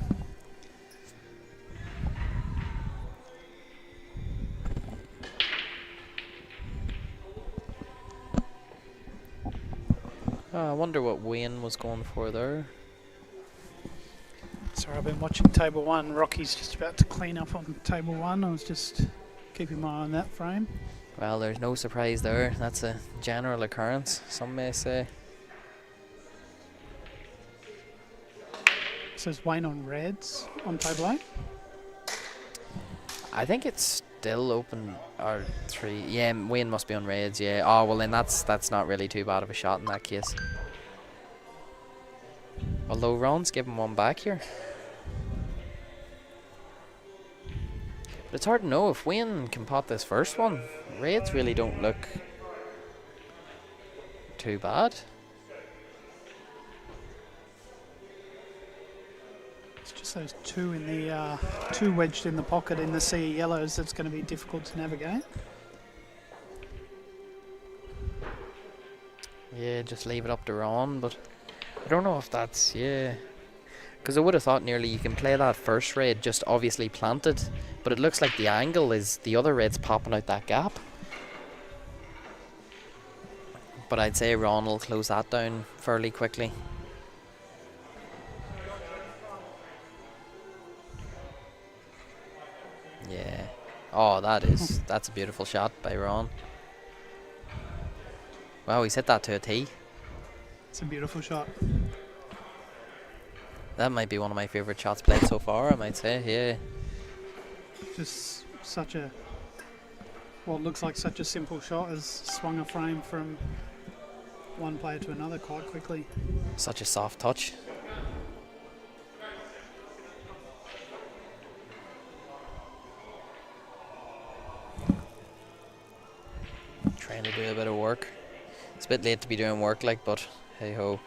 I wonder what Wayne was going for there. Sorry, I've been watching table 1. Rocky's just about to clean up on table 1. I was just keeping my eye on that frame. Well, there's no surprise there. That's a general occurrence, some may say. Says Wayne on reds on table 8. I think it's still open, or 3. Yeah, Wayne must be on reds, yeah. Oh, well then that's not really too bad of a shot in that case. Although Ron's giving one back here. But it's hard to know if Wayne can pot this first one. Reds really don't look too bad. It's just those 2 in the 2 wedged in the pocket in the sea of yellows that's going to be difficult to navigate. Yeah, just leave it up to Ron, but I don't know if that's, Because I would have thought nearly you can play that first red just obviously planted, but it looks like the angle is the other red's popping out that gap. But I'd say Ron will close that down fairly quickly. Yeah. Oh, that's a beautiful shot by Ron. Wow, he's hit that to a tee. It's a beautiful shot. That might be one of my favourite shots played so far, I might say, yeah. Just such a, what looks like such a simple shot has swung a frame from one player to another quite quickly. Such a soft touch. Trying to do a bit of work. It's a bit late to be doing work, like, but hey ho.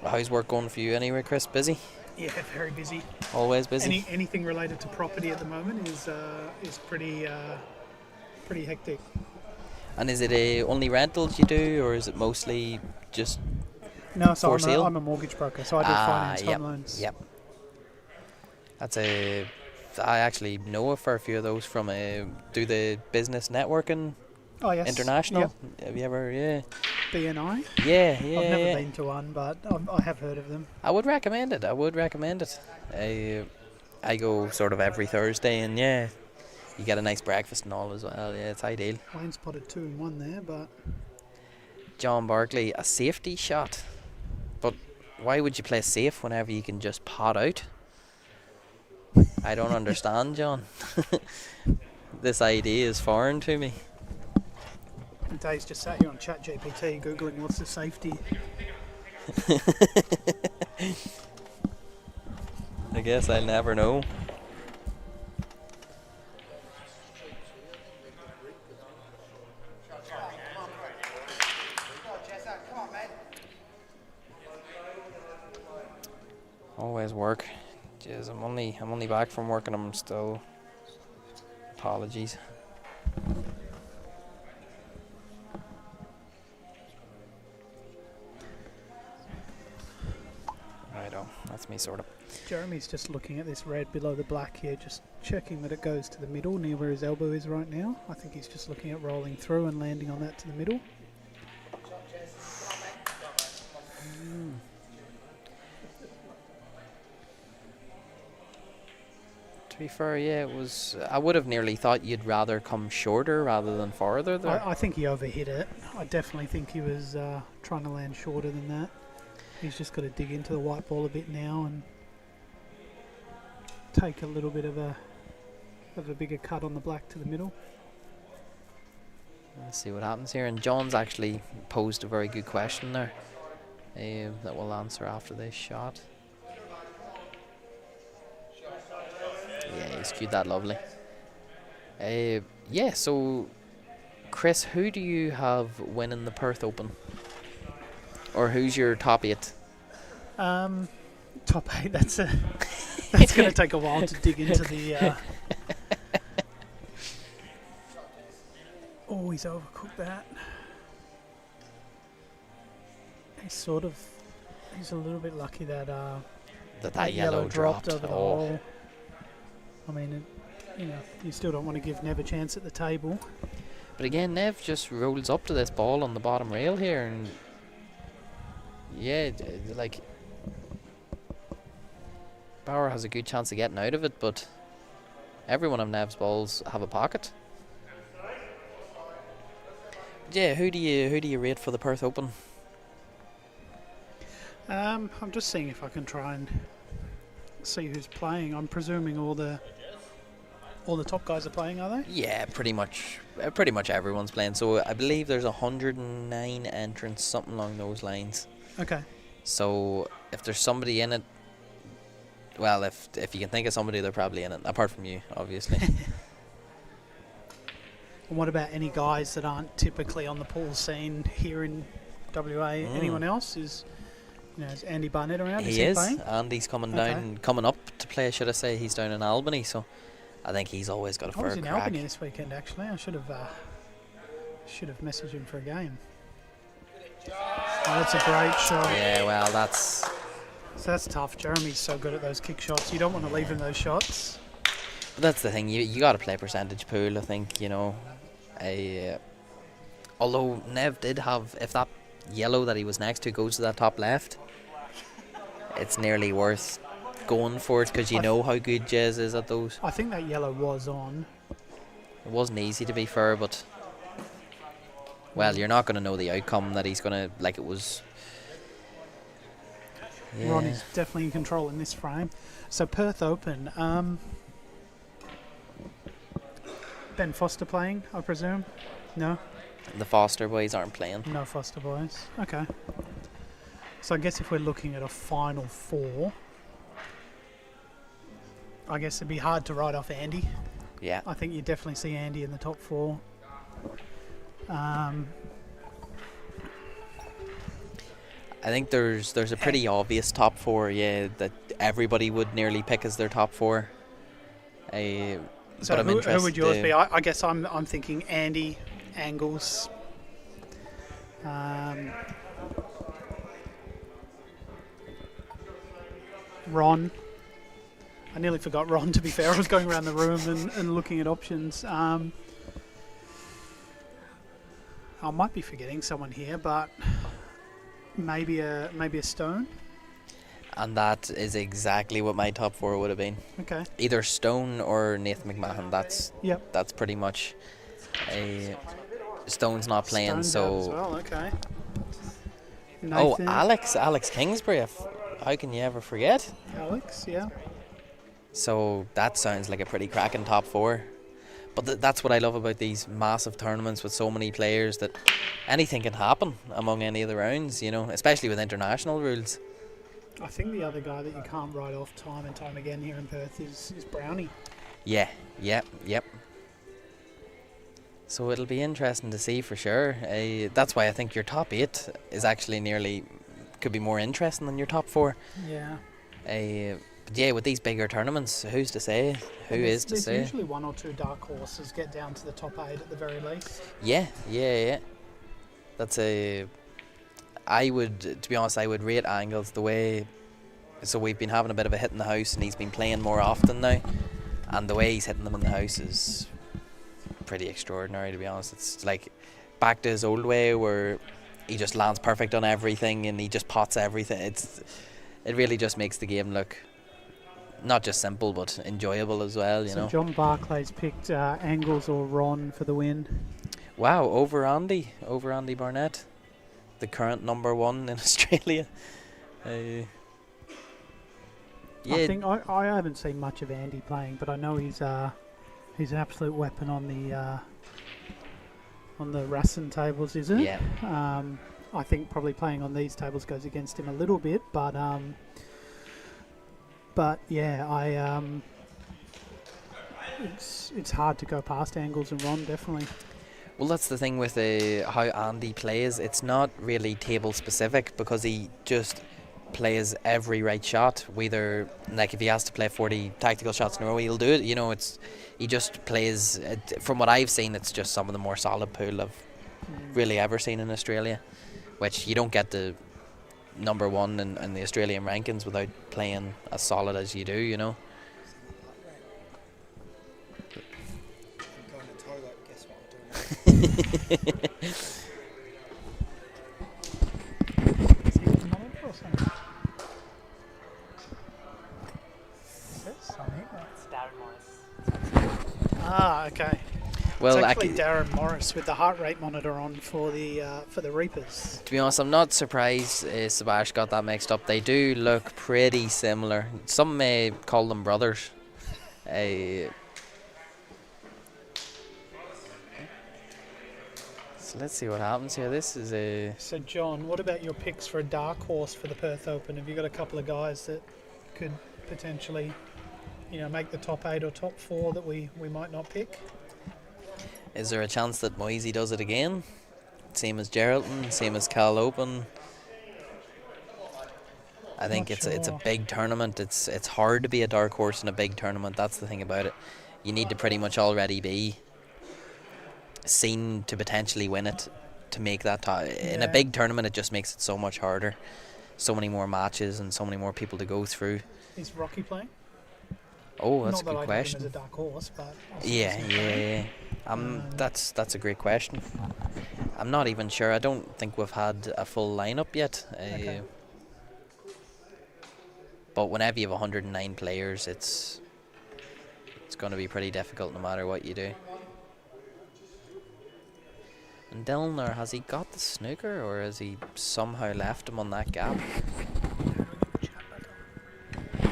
How's work going for you anyway, Chris? Busy? Yeah, very busy. Always busy? Anything related to property at the moment is pretty hectic. And is it only rentals you do, or is it mostly just No, so for sale? I'm a mortgage broker, so I do finance home loans. Yep. I actually know a fair few of those from do the business networking. Oh yes. International. Yep. Have you ever? Yeah. BNI. Yeah. I've never been to one, but I have heard of them. I would recommend it. I go sort of every Thursday, and yeah, you get a nice breakfast and all as well. Yeah, it's ideal. Wayne spotted 2 and 1 there, but John Barkley, a safety shot. But why would you play safe whenever you can just pot out? I don't understand, John. This idea is foreign to me. Dave's just sat here on ChatGPT googling what's the safety. I guess I'll never know. Always work. Jeez, I'm only back from work and I'm still. Apologies. Righto, that's me sort of. Jeremy's just looking at this red below the black here, just checking that it goes to the middle near where his elbow is right now. I think he's just looking at rolling through and landing on that to the middle. To be fair, yeah, it was. I would have nearly thought you'd rather come shorter rather than farther there. I think he overhit it. I definitely think he was trying to land shorter than that. He's just got to dig into the white ball a bit now and take a little bit of a bigger cut on the black to the middle. Let's see what happens here. And John's actually posed a very good question there that we'll answer after this shot. Yeah, he's cued that lovely. Yeah, so Chris, who do you have winning the Perth Open? Or who's your top 8? Top 8, that's going to take a while to dig into the... Oh, he's overcooked that. He's a little bit lucky that that yellow dropped over the hole. I mean, you still don't want to give Nev a chance at the table. But again, Nev just rolls up to this ball on the bottom rail here, and yeah, like Bauer has a good chance of getting out of it, but every one of Nev's balls have a pocket. Yeah, who do you rate for the Perth Open? I'm just seeing if I can try and see who's playing. I'm presuming all the top guys are playing, are they? Yeah, pretty much everyone's playing. So I believe there's 109 entrants, something along those lines. Okay. So if there's somebody in it, well, if you can think of somebody, they're probably in it. Apart from you, obviously. And what about any guys that aren't typically on the pool scene here in WA? Anyone else? Is Andy Barnett around? He is. Playing? Andy's coming up to play, should I say. He's down in Albany, so I think he's always got a I was fair in crack. Albany this weekend, actually. I should have messaged him for a game. Oh, that's a great shot. Yeah, well, that's So that's tough. Jeremy's so good at those kick shots. You don't want to leave him those shots. the thing. You got to play percentage pool. I think although Nev did have, if that yellow that he was next to goes to that top left, it's nearly worth going for it because you know how good Jez is at those. I think that yellow was on. It wasn't easy to be fair, but well, you're not going to know the outcome that he's going to like. It was. Yeah. Ronnie's definitely in control in this frame. So Perth Open. Ben Foster playing, I presume? No? The Foster boys aren't playing. No Foster boys. Okay. So I guess if we're looking at a final four, I guess it'd be hard to write off Andy. Yeah. I think you definitely see Andy in the top four. I think there's a pretty obvious top four, yeah, that everybody would nearly pick as their top four. So but I'm who interested. would yours be? I guess I'm thinking Andy, Angles, Ron. I nearly forgot Ron, to be fair. I was going around the room and looking at options. I might be forgetting someone here, but maybe a Stone. And that is exactly what my top four would have been. Okay. Either Stone or Nathan McMahon. Yep. That's pretty much. Stone's not playing, Stone's so. out as well. Okay. Oh, Nathan, Alex Kingsbury. How can you ever forget? Alex, yeah. So that sounds like a pretty cracking top four. But that's what I love about these massive tournaments with so many players, that anything can happen among any of the rounds, especially with international rules. I think the other guy that you can't write off time and time again here in Perth is Brownie. Yeah, yep. So it'll be interesting to see for sure. That's why I think your top 8 is actually could be more interesting than your top 4. Yeah. But yeah, with these bigger tournaments, who's to say? Who is to there's say? usually one or two dark horses get down to the top 8 at the very least. Yeah. That's I would, to be honest, I would rate Angles the way. So we've been having a bit of a hit in the house, and he's been playing more often now, and the way he's hitting them in the house is pretty extraordinary, to be honest. It's like back to his old way where he just lands perfect on everything and he just pots everything. It really just makes the game look not just simple but enjoyable as well, you know. John Barclay's picked Angles or Ron for the win. Wow, over Andy Barnett, the current number 1 in Australia. Yeah. I think I haven't seen much of Andy playing, but I know he's an absolute weapon on the Racing tables, is it? Yeah. I think probably playing on these tables goes against him a little bit, but yeah, it's hard to go past Angles and Ron, definitely. Well, that's the thing with how Andy plays. It's not really table specific because he just plays every right shot. Whether, like, if he has to play 40 tactical shots in a row, he'll do it. He just plays. From what I've seen, it's just some of the more solid pool I've really ever seen in Australia, which you don't get the number 1 in the Australian rankings without playing as solid as you do. If you go in the toilet, guess what I'm doing? Ah, okay. Well, it's actually Darren Morris with the heart rate monitor on for the Reapers. To be honest, I'm not surprised Sabash got that mixed up. They do look pretty similar. Some may call them brothers. So let's see what happens here. This is a... So John, what about your picks for a dark horse for the Perth Open? Have you got a couple of guys that could potentially, make the top 8 or top 4 that we might not pick? Is there a chance that Moisey does it again? Same as Geraldton, same as Cal Open. I think it's a big tournament. It's hard to be a dark horse in a big tournament. That's the thing about it. you need to pretty much already be seen to potentially win it to make that. In a Yeah. big tournament, it just makes it so much harder. So many more matches and so many more people to go through. Is Rocky playing? Oh, that's Not a that good I'd have him as question. a dark horse, but I see Yeah, him yeah, playing. yeah. That's a great question. I'm not even sure. I don't think we've had a full lineup yet. Okay. But whenever you have 109 players, it's going to be pretty difficult no matter what you do. And Dillner, has he got the snooker or has he somehow left him on that gap?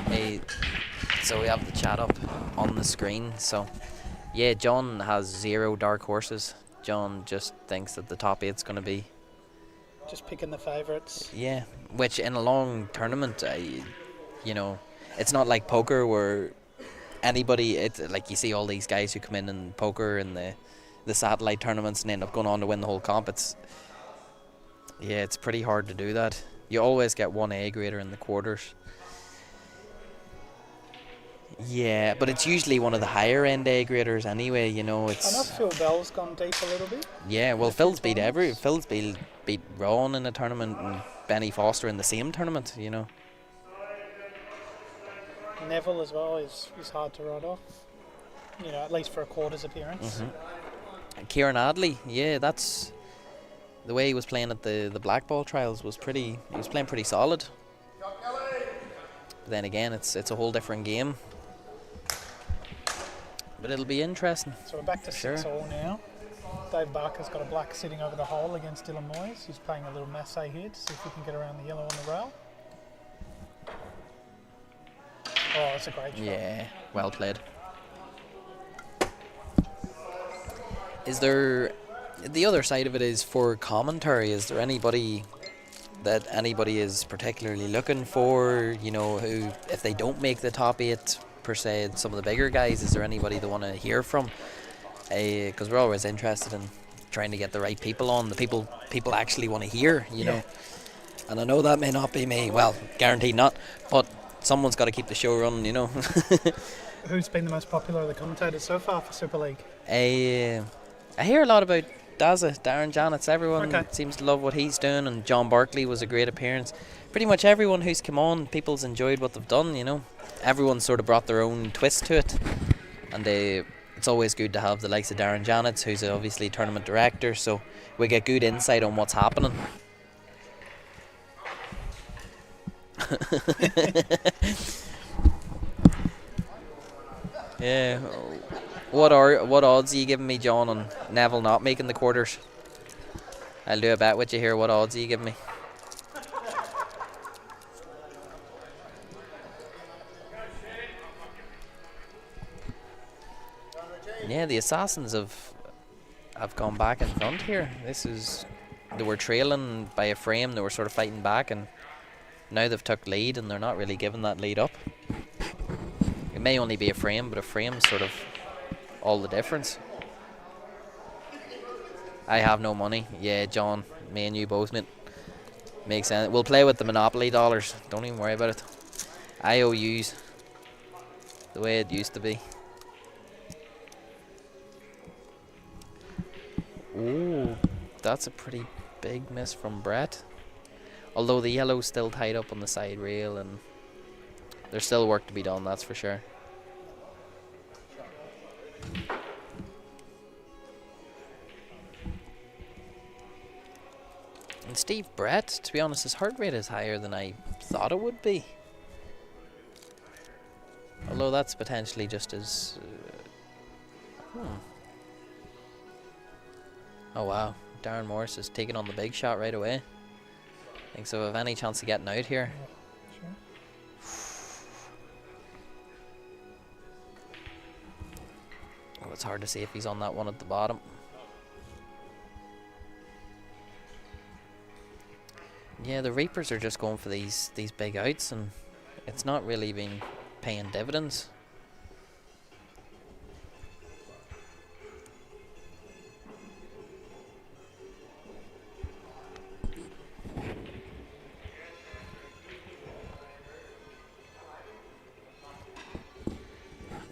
Hey, so we have the chat up on the screen. So, yeah, John has 0 dark horses. John just thinks that the top 8's going to be... Just picking the favourites. Yeah, which in a long tournament, it's not like poker where anybody, like you see all these guys who come in poker and the satellite tournaments and end up going on to win the whole comp. It's pretty hard to do that. You always get one A grader in the quarters. Yeah, but it's usually one of the higher end A graders anyway. I know Phil Bell's gone deep a little bit. Yeah, well, a few Phil's beat Ron in a tournament and Benny Foster in the same tournament. Neville as well is hard to write off. At least for a quarters appearance. Kieran Adley, yeah, that's the way he was playing at the Black Ball trials was pretty. He was playing pretty solid. But then again, it's a whole different game. But it'll be interesting. So we're back to 6-all now. Dave Barker's got a black sitting over the hole against Dylan Moyes. He's playing a little masse here to see if he can get around the yellow on the rail. Oh, that's a great shot. Yeah, well played. Is there... The other side of it is for commentary. Is there anybody that anybody is particularly looking for, who, if they don't make the top 8, per se, some of the bigger guys, is there anybody they want to hear from? Because we're always interested in trying to get the right people on, the people actually want to hear, you know. And I know that may not be me, well, guaranteed not, but someone's got to keep the show running, Who's been the most popular of the commentators so far for Super League? I hear a lot about Darren Janet's. Everyone seems to love what he's doing, and John Barkley was a great appearance. Pretty much everyone who's come on, people's enjoyed what they've done, Everyone's sort of brought their own twist to it, and it's always good to have the likes of Darren Janet's, who's obviously tournament director, so we get good insight on what's happening. Yeah. What odds are you giving me, John, on Neville not making the quarters? I'll do a bet with you here. What odds are you giving me? Yeah, the Assassins have gone back in front here. They were trailing by a frame. They were sort of fighting back, and now they've took lead, and they're not really giving that lead up. It may only be a frame, but a frame's sort of all the difference. I have no money. Yeah, John, me and you both, mate. Makes sense. We'll play with the Monopoly dollars. Don't even worry about it. IOUs. The way it used to be. Ooh, that's a pretty big miss from Brett. Although the yellow's still tied up on the side rail, and there's still work to be done, that's for sure. And Steve Brett, to be honest, his heart rate is higher than I thought it would be. Although that's potentially just as... Oh wow, Darren Morris is taking on the big shot right away. Think so, have any chance of getting out here? Oh, it's hard to see if he's on that one at the bottom. Yeah, the Reapers are just going for these big outs, and it's not really been paying dividends.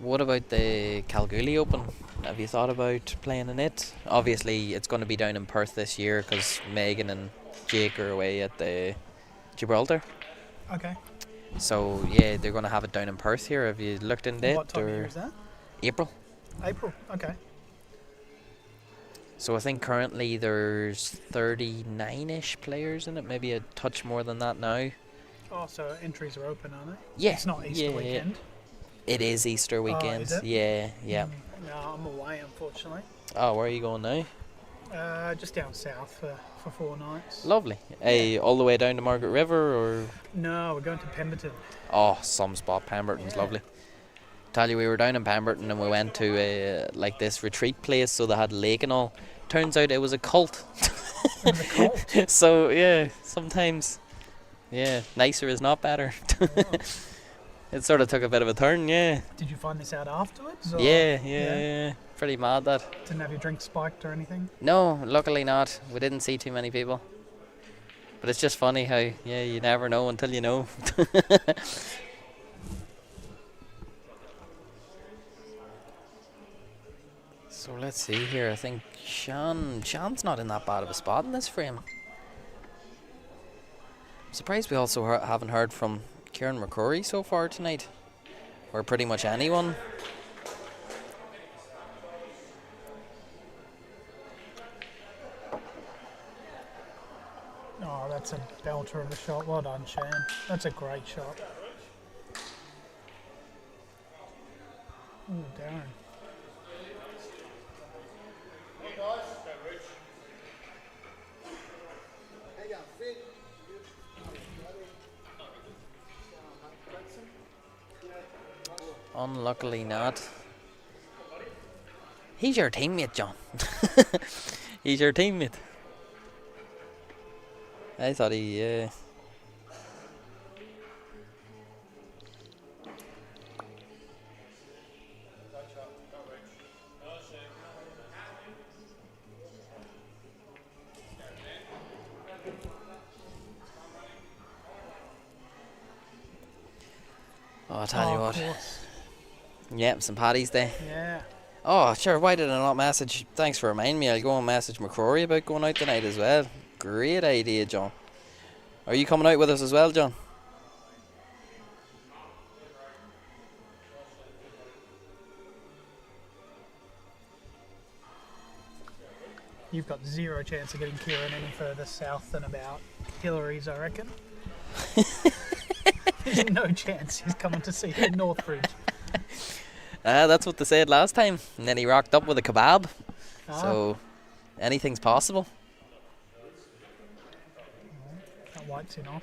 What about the Kalgoorlie Open? Have you thought about playing in it? Obviously, it's going to be down in Perth this year because Megan and Jake are away at the Gibraltar. Okay. So yeah, they're going to have it down in Perth here. Have you looked into it? What time of or year is that? April. April. Okay. So I think currently there's 39ish players in it, maybe a touch more than that now. Oh, so entries are open, aren't they? Yeah, It's not Easter weekend. It is Easter weekend. is it? Yeah, yeah. No, I'm away, unfortunately. Oh, where are you going now? Just down south for 4 nights. Lovely. Hey, all the way down to Margaret River, or? No, we're going to Pemberton. Oh, some spot. Pemberton's lovely. Tell you, we were down in Pemberton and we went to like this retreat place, so they had a lake and all. Turns out it was a cult. It was a cult? So yeah, sometimes, yeah, nicer is not better. Oh. It sort of took a bit of a turn, yeah. Did you find this out afterwards? Or? Yeah. Pretty mad that. Didn't have your drink spiked or anything? No, luckily not. We didn't see too many people. But it's just funny how, yeah, you never know until you know. So let's see here. I think Sean's not in that bad of a spot in this frame. I'm surprised we also haven't heard from Kieran McCrory so far tonight. Or pretty much anyone. Oh, that's a belter of a shot. Well done, Shane. That's a great shot. Oh, Darren. Unluckily not. He's your teammate, John. He's your teammate. I thought he... Oh, I'll tell you what. Of course. Yeah, St. Paddy's Day. Yeah. Oh, sure, why did I not message? Thanks for reminding me. I'll go and message McCrory about going out tonight as well. Great idea, John. Are you coming out with us as well, John? You've got zero chance of getting Kieran any further south than about Hillary's, I reckon. There's no chance he's coming to see you in Northbridge. That's what they said last time. And then he rocked up with a kebab. Ah. So, anything's possible. That white's enough.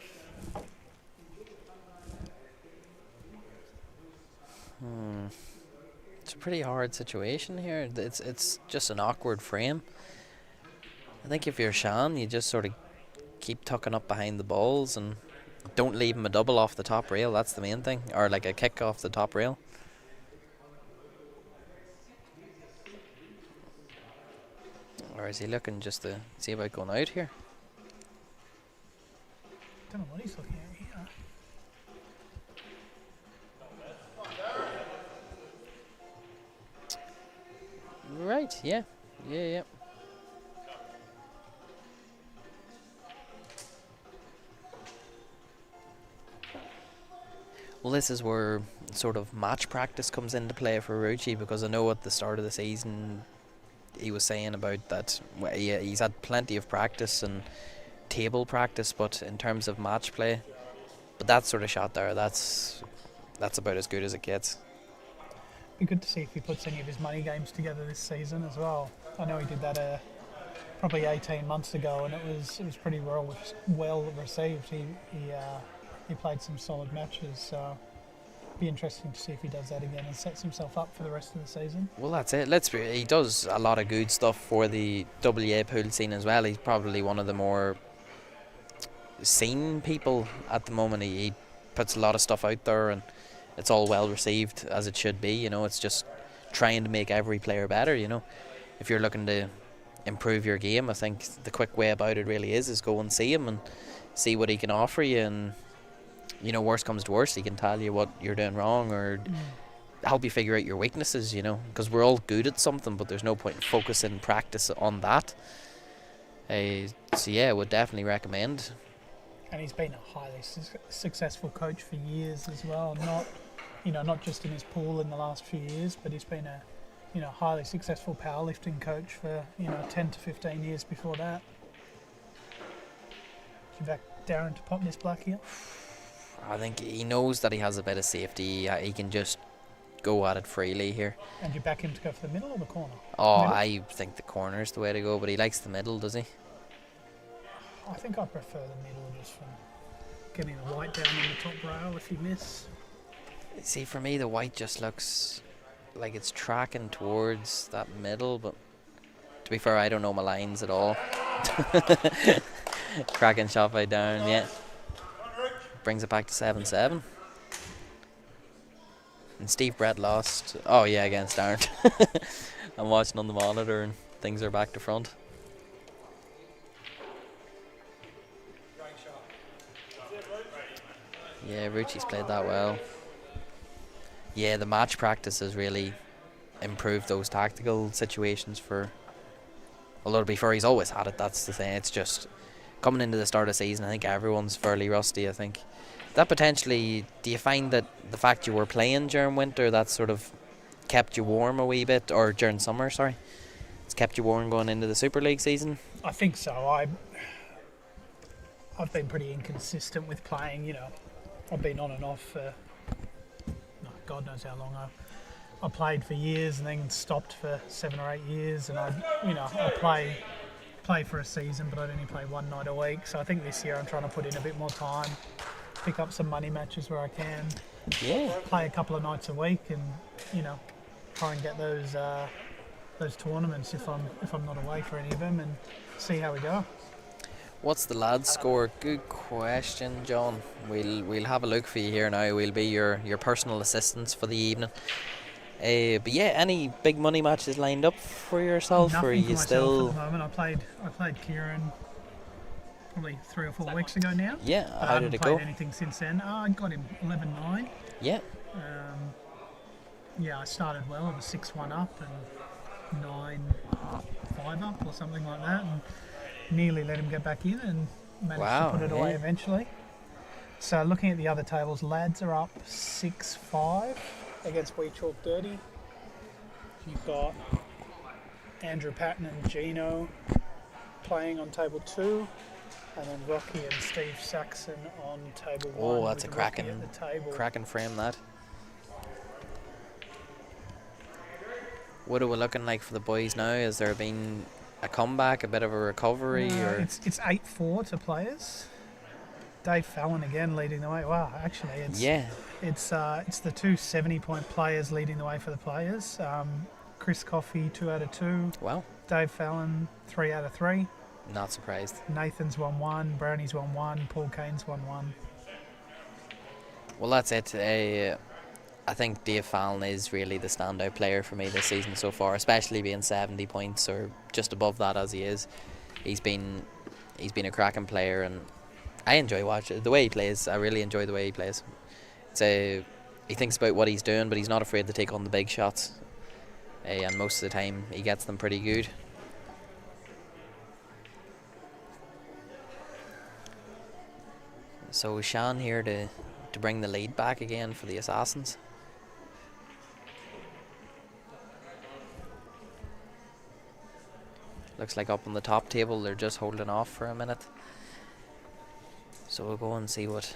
It's a pretty hard situation here. It's just an awkward frame. I think if you're Sean, you just sort of keep tucking up behind the balls and don't leave him a double off the top rail. That's the main thing. Or like a kick off the top rail. Or is he looking just to see about going out here? Don't know what he's looking at here. Right, yeah. Well, this is where sort of match practice comes into play for Rucci, because I know at the start of the season he was saying about that he's had plenty of practice and table practice, but in terms of match play, but that sort of shot there, that's about as good as it gets. Be good to see if he puts any of his money games together this season as well. I know he did that probably 18 months ago, and it was pretty well received. He played some solid matches, so be interesting to see if he does that again and sets himself up for the rest of the season. Well, that's it. He does a lot of good stuff for the W.A.E.B.F pool scene as well. He's probably one of the more seen people at the moment. He puts a lot of stuff out there, and it's all well received, as it should be. You know, it's just trying to make every player better. You know, if you're looking to improve your game, I think the quick way about it really is go and see him and see what he can offer you. And you know, worst comes to worst, he can tell you what you're doing wrong, or help you figure out your weaknesses, you know, because we're all good at something, but there's no point in focusing practice on that. So yeah, I would definitely recommend. And he's been a highly successful coach for years as well. Not just in his pool in the last few years, but he's been a highly successful powerlifting coach for 10 to 15 years before that. You back Darren to pop this black here? I think he knows that he has a bit of safety. He can just go at it freely here. And you back him to go for the middle or the corner? Oh, Middle? I think the corner's the way to go, but he likes the middle, does he? I think I prefer the middle just from getting the white down in the top rail if you miss. See, for me, the white just looks like it's tracking towards that middle, but to be fair, I don't know my lines at all. Cracking shot by Darren, yeah. Brings it back to 7-7. And Steve Brett lost. Oh, yeah, against Darren. I'm watching on the monitor and things are back to front. Yeah, Rucci's played that well. Yeah, the match practice has really improved those tactical situations for. Although to be fair, he's always had it. That's the thing. It's just coming into the start of the season. I think everyone's fairly rusty. I think that potentially. Do you find that the fact you were playing during winter that sort of kept you warm a wee bit, or during summer? Sorry, it's kept you warm going into the Superleague season. I think so. I've been pretty inconsistent with playing. I've been on and off for God knows how long. I played for years and then stopped for 7 or 8 years, and I play for a season, but I'd only play one night a week. So I think this year I'm trying to put in a bit more time, pick up some money matches where I can, play a couple of nights a week, and try and get those tournaments if I'm not away for any of them, and see how we go. What's the lads' score? Good question, John. We'll have a look for you here now. We'll be your personal assistants for the evening. But yeah, any big money matches lined up for yourself? Nothing or are for you myself still? at the moment. I played Kieran probably 3 or 4 weeks ago now. Yeah, But how I did haven't it played go? anything since then. I got him 11-9. Yeah, I started well. I was 6-1 up and 9-5 up or something like that, and nearly let him get back in and managed to put it away eventually. So looking at the other tables, lads are up 6-5 against We Chalk Dirty. You've got Andrew Patton and Gino playing on table 2, and then Rocky and Steve Saxon on table 1. Oh, that's a with Rocky at the table. cracking frame, that. What are we looking like for the boys now? Has there been a comeback, a bit of a recovery? Or It's 8-4 to players. Dave Fallon again leading the way. Wow, actually, it's the two 70-point players leading the way for the players. Chris Coffey 2 out of 2. Wow, Dave Fallon 3 out of 3. not surprised. Nathan's 1-1. Brownie's 1-1. Paul Kane's 1-1. Well, that's it. I think Dave Fallon is really the standout player for me this season so far, especially being 70 points or just above that as he is. He's been a cracking player, and I enjoy watching the way he plays. I really enjoy the way he plays. He thinks about what he's doing, but he's not afraid to take on the big shots. And most of the time, he gets them pretty good. So Sean here to bring the lead back again for the Assassins. Looks like up on the top table they're just holding off for a minute. So we'll go and see what.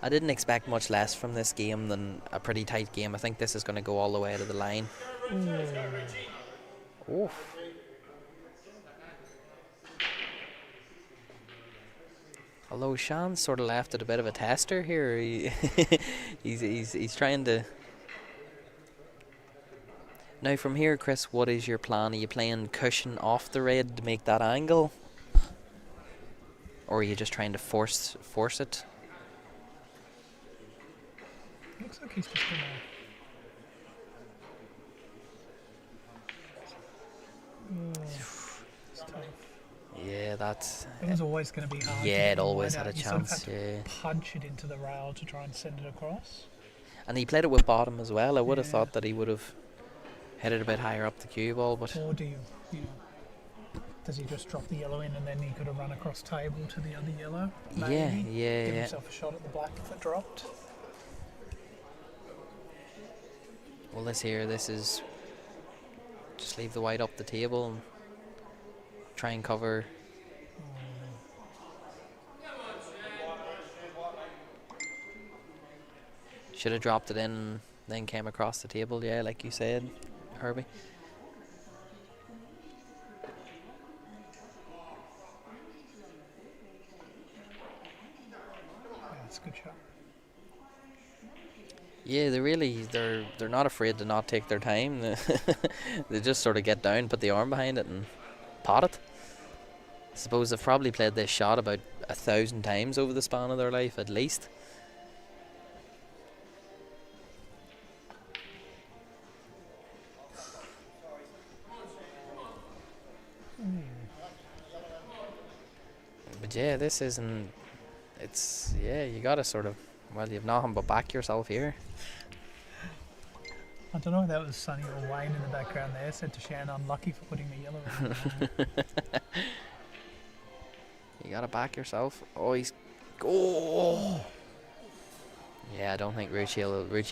I didn't expect much less from this game than a pretty tight game. I think this is going to go all the way to the line. Oof. Although Sean's sort of left it a bit of a tester here. He's trying to. Now from here, Chris, what is your plan? Are you playing cushion off the red to make that angle? Or are you just trying to force it? Looks like he's just gonna. It's tough. Yeah, That's It was always going to be hard. yeah, to get it one always wide had a out. You sort of chance. had to Yeah, punch it into the rail to try and send it across. and he played it with bottom as well. I would have Yeah. thought that he would have hit it a bit higher up the cue ball, but Or do you know, does he just drop the yellow in and then he could have run across table to the other yellow? yeah, Maybe. yeah, Give yeah. himself a shot at the black if it dropped. Well, this is just leave the white up the table and try and cover. Should have dropped it in and then came across the table, yeah, like you said, Herbie. Yeah, that's a good shot. Yeah, they're not afraid to not take their time. They just sort of get down, put the arm behind it, and pot it. I suppose they've probably played this shot about 1,000 times over the span of their life, at least. But yeah, this isn't. It's yeah, you gotta sort of. Well, you've nothing but back yourself here. I don't know if that was Sonny or Wayne in the background there. Said to Shan, unlucky for putting the yellow in. You gotta back yourself. Oh, he's. Oh! Yeah, I don't think Richie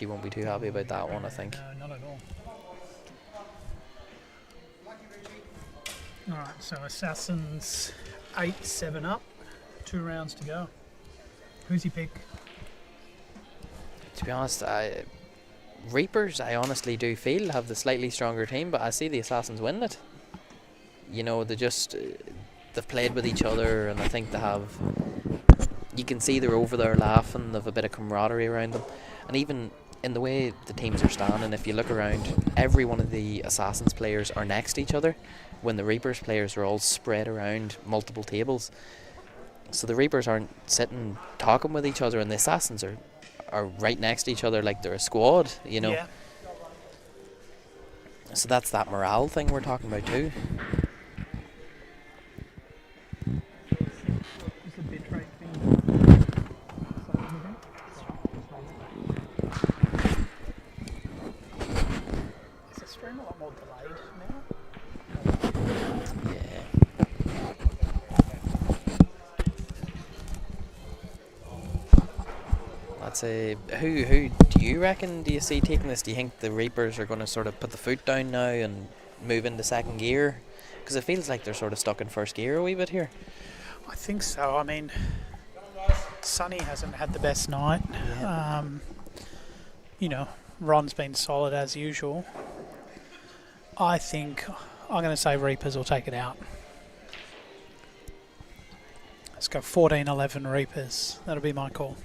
won't be too happy about that one, I think. No, not at all. Alright, so Assassins 8-7 up. 2 rounds to go. Who's your pick? To be honest, Reapers, I honestly do feel, have the slightly stronger team, but I see the Assassins win it. You know, they've played with each other, and I think they have. You can see they're over there laughing, they've a bit of camaraderie around them. And even in the way the teams are standing, if you look around, every one of the Assassins players are next to each other, when the Reapers players are all spread around multiple tables. So the Reapers aren't sitting talking with each other, and the Assassins are right next to each other like they're a squad, you know. Yeah. So that's that morale thing we're talking about too. It's a bit rate thing. Is the stream a lot more delayed now? Yeah. That's a who do you reckon? Do you see taking this? Do you think the Reapers are going to sort of put the foot down now and move into second gear? Because it feels like they're sort of stuck in first gear a wee bit here. I think so. I mean, Sonny hasn't had the best night. Yeah. You know, Ron's been solid as usual. I think I'm going to say Reapers will take it out. Let's go 14-11 Reapers. That'll be my call.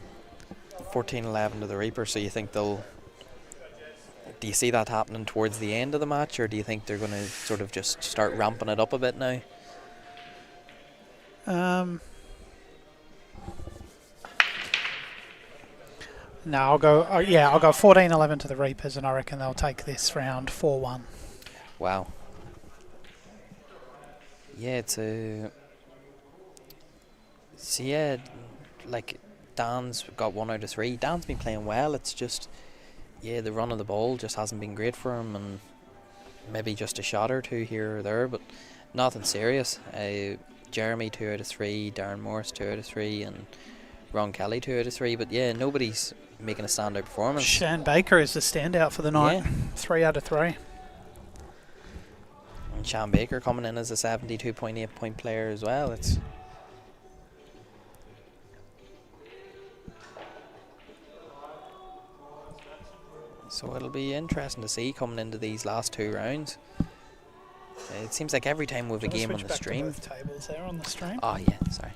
14-11 to the Reapers. So you think they'll? Do you see that happening towards the end of the match, or do you think they're going to sort of just start ramping it up a bit now? No, I'll go 14-11 to the Reapers, and I reckon they'll take this round 4-1. Wow. Yeah, it's a. So yeah, like Dan's got 1 out of 3. Dan's been playing well. It's just, yeah, the run of the ball just hasn't been great for him, and maybe just a shot or two here or there, but nothing serious. Jeremy 2 out of 3, Darren Morris 2 out of 3, and Ron Kelly 2 out of 3. But yeah, nobody's making a standout performance. Shan Baker is the standout for the night. Yeah. 3 out of 3. And Shan Baker coming in as a 72.8 point player as well. It's so it'll be interesting to see coming into these last 2 rounds. It seems like every time we have a game on the stream. Both tables there on the stream. Oh yeah, sorry.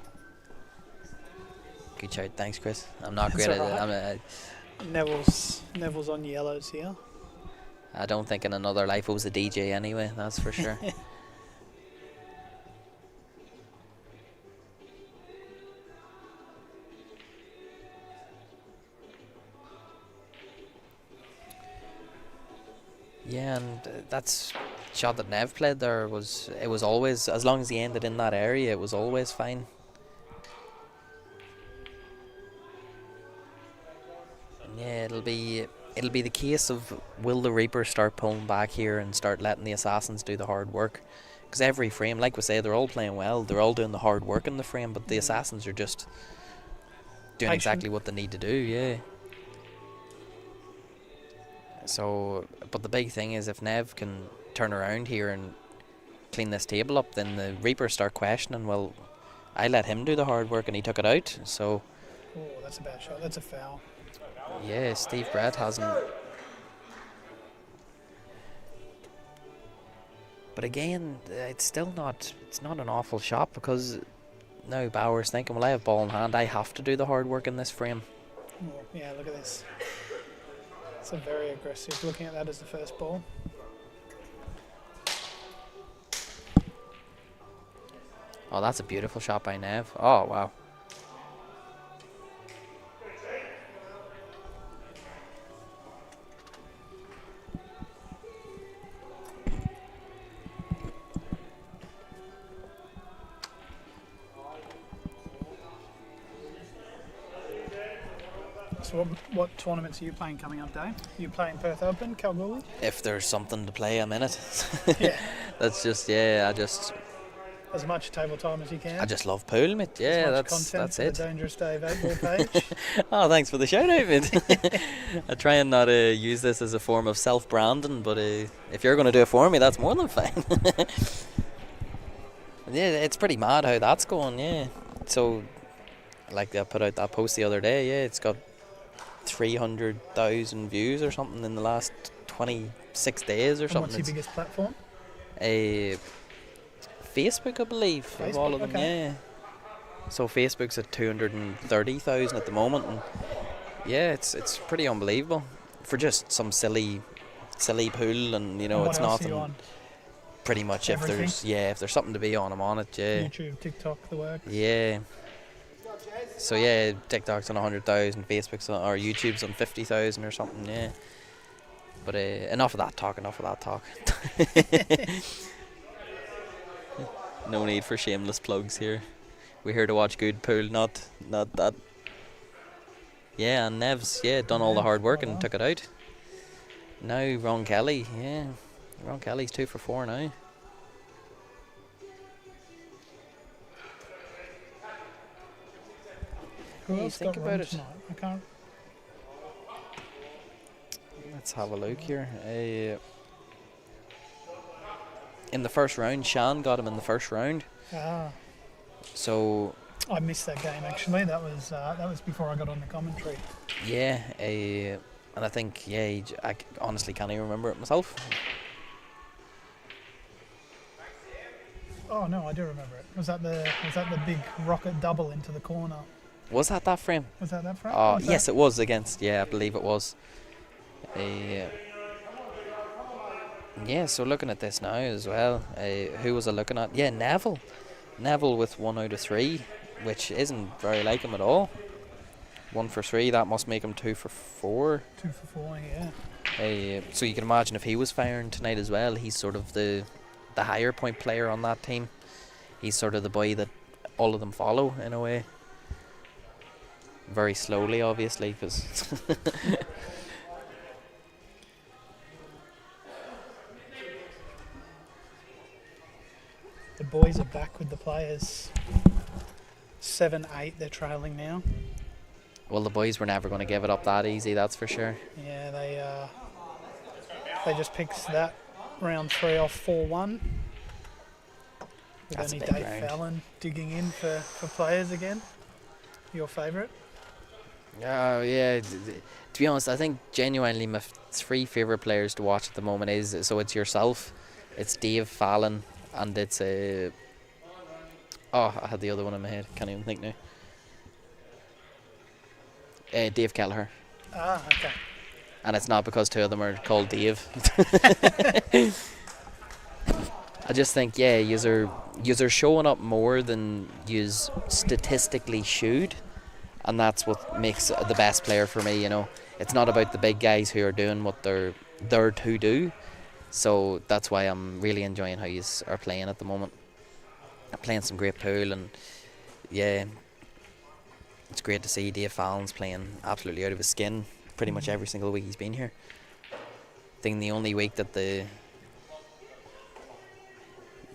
Good shout, thanks Chris. I'm not That's great all at right. it. Neville's on yellows here. I don't think in another life I was a DJ anyway, that's for sure. Yeah, and that's shot that Nev played there was always, as long as he ended in that area, it was always fine. And yeah, it'll be the case of, will the Reaper start pulling back here and start letting the Assassins do the hard work? Because every frame, like we say, they're all playing well, they're all doing the hard work in the frame, but the Assassins are just doing exactly what they need to do. Yeah. So, but the big thing is, if Nev can turn around here and clean this table up, then the Reapers start questioning, well, I let him do the hard work and he took it out. So Oh, that's a bad shot. That's a foul. yeah, Steve Brett hasn't. But again, it's not an awful shot, because now Bauer's thinking, well, I have ball in hand, I have to do the hard work in this frame. Oh, yeah, look at this. It's a very aggressive. Looking at that as the first ball. Oh, that's a beautiful shot by Nev. Oh, wow. So what tournaments are you playing coming up, Dave? Are you playing Perth Open, Kalgoorlie? If there's something to play, I'm in it. Yeah. That's just, yeah, As much table time as you can. I just love pool, mate. Yeah, that's for it. The Dangerous Dave 8-ball page. Oh, thanks for the shout out, mate. I try and not use this as a form of self-branding, but if you're going to do it for me, that's more than fine. Yeah, it's pretty mad how that's going, yeah. So, like, I put out that post the other day, yeah, it's got 300,000 views or something in the last 26 days or And something. what's your biggest platform? Facebook, I believe, of all of them, okay. yeah. So Facebook's at 230,000 at the moment, and yeah, it's pretty unbelievable for just some silly pool, and you know, And it's what else are nothing. you on? Pretty much, if there's something to be on, I'm on it. Yeah. YouTube, TikTok, the works. Yeah. So yeah, TikTok's on 100,000, Facebook's on, or YouTube's on 50,000 or something. Yeah. But enough of that talk. No need for shameless plugs here. We're here to watch good pool, not that. Yeah, and Nev's done all the hard work and took it out. Now Ron Kelly, Ron Kelly's 2 for 4 now. Who Yeah, else think got about run it. tonight? I can't. Let's have a look here. In the first round, Shan got him in the first round. So I missed that game actually. That was before I got on the commentary. yeah, and I think I honestly can't even remember it myself. Oh no, I do remember it. Was that the big rocket double into the corner? Was that frame? Was that frame? Oh yes, it was against. Yeah, I believe it was. Yeah, so looking at this now as well, who was I looking at? Yeah, Neville with 1 out of 3, which isn't very like him at all. 1 for 3, that must make him 2 for 4. 2 for 4, yeah. So you can imagine if he was firing tonight as well, he's sort of the higher point player on that team. He's sort of the boy that all of them follow in a way. Very slowly, obviously, because The boys are back with the players. 7-8, they're trailing now. well, the boys were never going to give it up that easy, that's for sure. Yeah, they just picked that round 3 off 4-1. With That's a only big Dave round. Fallon digging in for players again. Your favourite? Oh yeah. To be honest, I think genuinely my 3 favourite players to watch at the moment it's yourself, it's Dave Fallon, and it's I had the other one in my head. Can't even think now. Dave Kelleher, Okay. and it's not because 2 of them are called Dave. I just think yous are showing up more than yous statistically should, and that's what makes the best player for me. You know, it's not about the big guys who are doing what they're there to do. So that's why I'm really enjoying how you are playing at the moment. Playing some great pool, and yeah, it's great to see Dave Fallon's playing absolutely out of his skin pretty much every single week he's been here. I think the only week that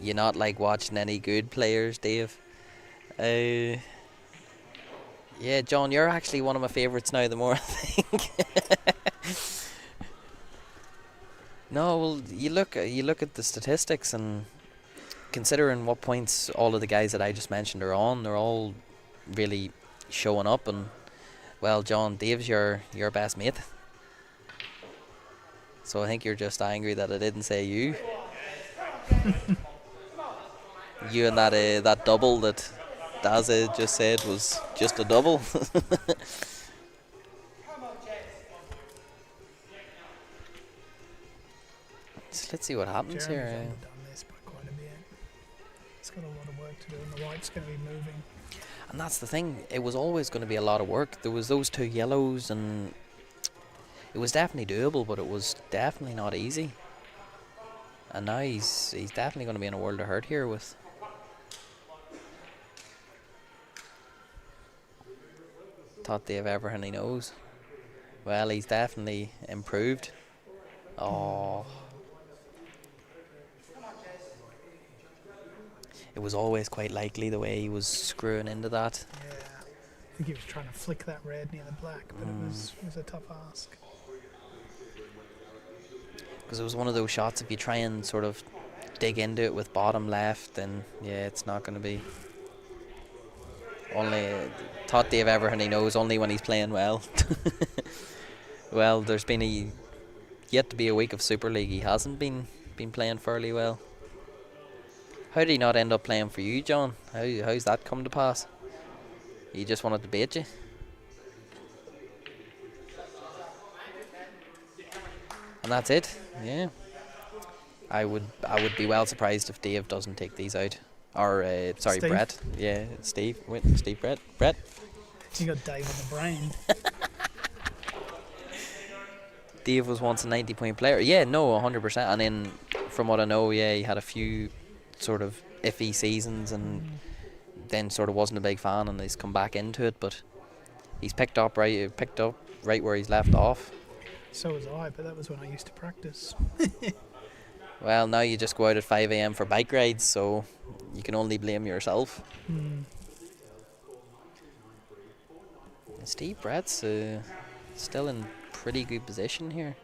you're not like watching any good players, Dave. Yeah, John, you're actually one of my favourites now. The more I think. No, well, you look at the statistics, and considering what points all of the guys that I just mentioned are on, they're all really showing up. And well, John, Dave's your best mate. So I think you're just angry that I didn't say you. You and that double that Daza just said was just a double. So let's see what happens Jeremy's here. overdone this by quite a bit. It's got a lot of work to do, and the white's going to be moving. And that's the thing. It was always going to be a lot of work. There was those 2 yellows, and it was definitely doable, but it was definitely not easy. And now he's definitely going to be in a world of hurt here with. Thought they have everything he knows. Well, he's definitely improved. Oh. It was always quite likely the way he was screwing into that. Yeah. I think he was trying to flick that red near the black, but it was a tough ask. Because it was one of those shots, if you try and sort of dig into it with bottom left, then yeah, it's not going to be. Only thought Dave everything he knows only when he's playing well. Well, there's been yet to be a week of Super League he hasn't been playing fairly well. How did he not end up playing for you, John? How's that come to pass? He just wanted to bait you? And that's it. Yeah. I would be well surprised if Dave doesn't take these out. Or sorry, Steve? Brett. Yeah, Steve. Wait, Steve, Brett. You got Dave on the brain. Dave was once a 90-point player. Yeah, no, 100%. And then, from what I know, yeah, he had a few sort of iffy seasons, and then sort of wasn't a big fan, and he's come back into it. But he's picked up right where he's left off. So was I, but that was when I used to practice. Well, now you just go out at 5 a.m. for bike rides, so you can only blame yourself. Steve Brett's still in pretty good position here.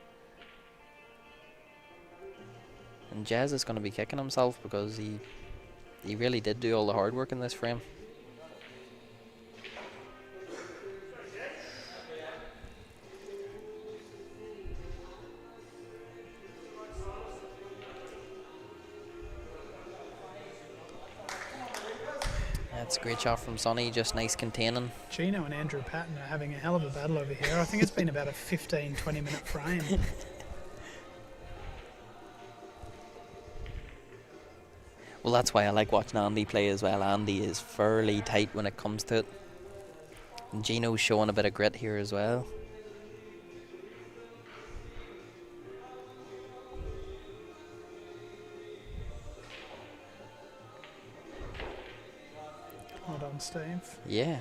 And Jazz is going to be kicking himself because he really did do all the hard work in this frame. That's a great shot from Sonny, just nice containing. Gino and Andrew Patton are having a hell of a battle over here. I think it's been about a 15-20 minute frame. Well, that's why I like watching Andy play as well. Andy is fairly tight when it comes to it. And Gino's showing a bit of grit here as well. Well done, Steve. Yeah.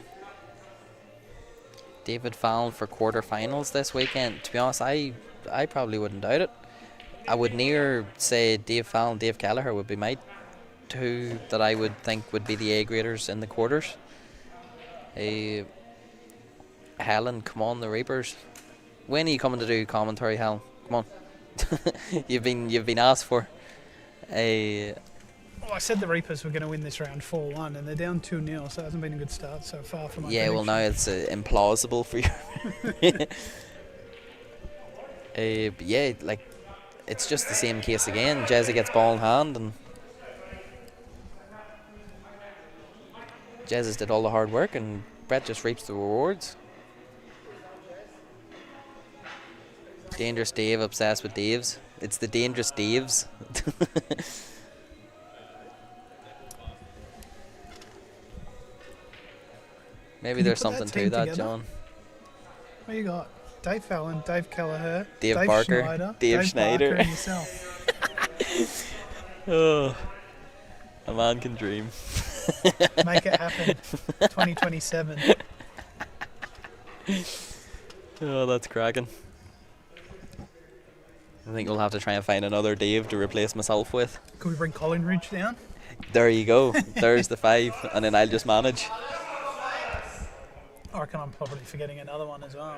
David Fallon for quarterfinals this weekend. To be honest, I probably wouldn't doubt it. I would near say Dave Fallon, Dave Kelleher would be my two that I would think would be the A graders in the quarters. Helen, come on, the Reapers. When are you coming to do commentary, Helen? Come on. you've been asked for. Well, I said the Reapers were going to win this round 4-1, and they're down 2-0, so it hasn't been a good start so far for my Yeah, well, now it's implausible for you. But yeah, like, it's just the same case again. Jezza gets ball in hand, and Jezza's did all the hard work, and Brett just reaps the rewards. Dangerous Dave obsessed with Daves. It's the Dangerous Daves. Maybe Can you there's put that something to team that, together? John. What you got? Dave Fallon, Dave Kelleher, Dave Barker, Schneider, Dave Schneider. Barker and yourself. Oh, a man can dream. Make it happen. 2027. Oh, that's cracking. I think we'll have to try and find another Dave to replace myself with. Could we bring Colin Ridge down? There you go. There's the 5, and then I'll just manage. I reckon I'm probably forgetting another one as well.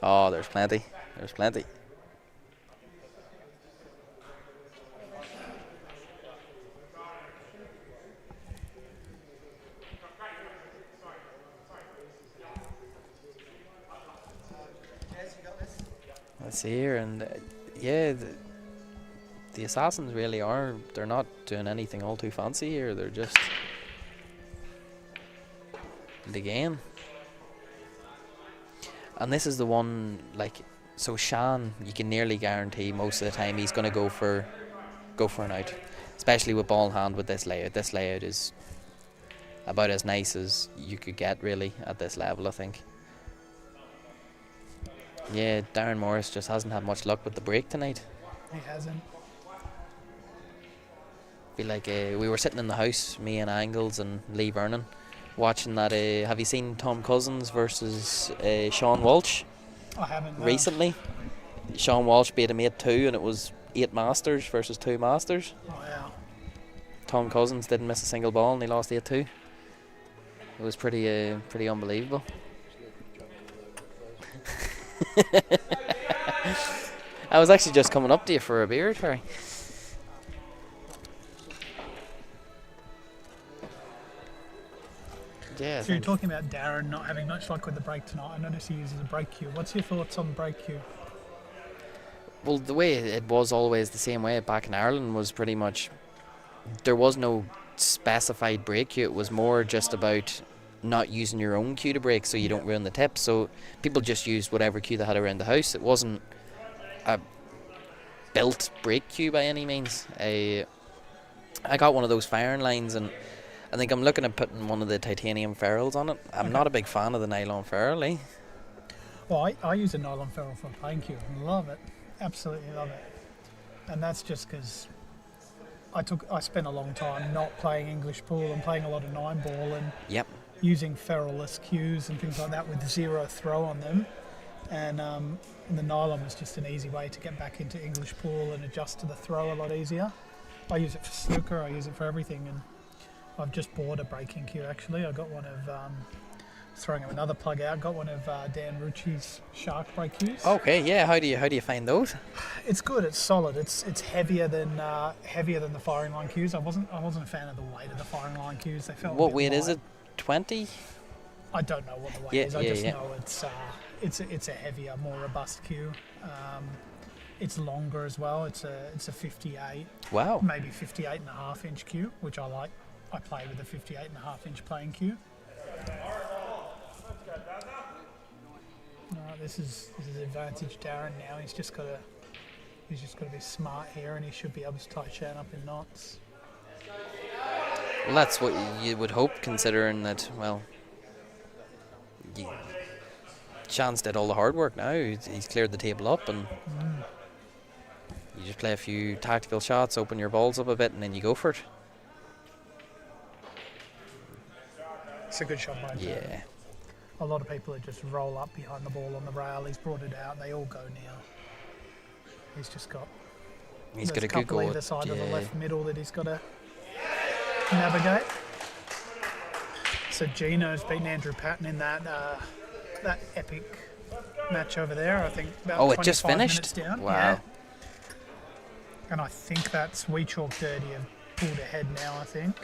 Oh, there's plenty. There's plenty. Let's see here, and yeah, the assassins really are. They're not doing anything all too fancy here. They're just in the game. And this is the one, like, so Shan, you can nearly guarantee most of the time he's going to go for an out, especially with ball in hand with this layout. This layout is about as nice as you could get really at this level, I think. Yeah, Darren Morris just hasn't had much luck with the break tonight. He hasn't. Feel like we were sitting in the house, me and Angles and Lee Vernon, watching that. Have you seen Tom Cousins versus Sean Walsh? I haven't. No. Recently, Sean Walsh beat him 8-2, and it was 8 Masters versus 2 Masters. Oh, wow. Tom Cousins didn't miss a single ball, and he lost 8-2. It was pretty unbelievable. I was actually just coming up to you for a beer, Terry. Yeah. So you're talking about Darren not having much luck with the break tonight. I noticed he uses a break cue. What's your thoughts on break cue? Well, the way it was always the same way back in Ireland was pretty much there was no specified break cue. It was more just about not using your own cue to break so you don't ruin the tip. So people just used whatever cue they had around the house. It wasn't a built break cue by any means. I got one of those firing lines, and I think I'm looking at putting one of the titanium ferrules on it. I'm not a big fan of the nylon ferrule, eh? Well, I use a nylon ferrule for a playing cue. Love it. Absolutely love it. And that's just because I spent a long time not playing English pool and playing a lot of 9-ball and Yep. using ferrule-less cues and things like that with 0 throw on them. And the nylon was just an easy way to get back into English pool and adjust to the throw a lot easier. I use it for snooker, I use it for everything, and I've just bought a breaking cue actually. I got one of, throwing another plug out, got one of Dan Rucci's shark break cues. Okay, yeah. How do you find those? It's good, it's solid, it's heavier than the firing line cues. I wasn't a fan of the weight of the firing line cues. They felt What a bit weight light. is it? 20? I don't know what the weight is. I just know it's a heavier, more robust cue. It's longer as well. It's a 58. Wow. Maybe 58.5 inch cue, which I like. I play with a 58.5 inch playing cue. This is advantage Darren now. He's just got to be smart here, and he should be able to tie Shan up in knots. Well, that's what you would hope, considering that, well, Shan's did all the hard work now. He's cleared the table up, and you just play a few tactical shots, open your balls up a bit, and then you go for it. It's a good shot by Darren. Yeah. A lot of people just roll up behind the ball on the rail. He's brought it out. They all go now. He's just got. He's got there's a good couple goal. either side of the Yeah. left middle that he's got to navigate. So Gino's beaten Andrew Patton in that epic match over there. I think about Oh, it just 25 finished? minutes down. Wow. Yeah. And I think that's We Chalk Dirty have pulled ahead now. I think.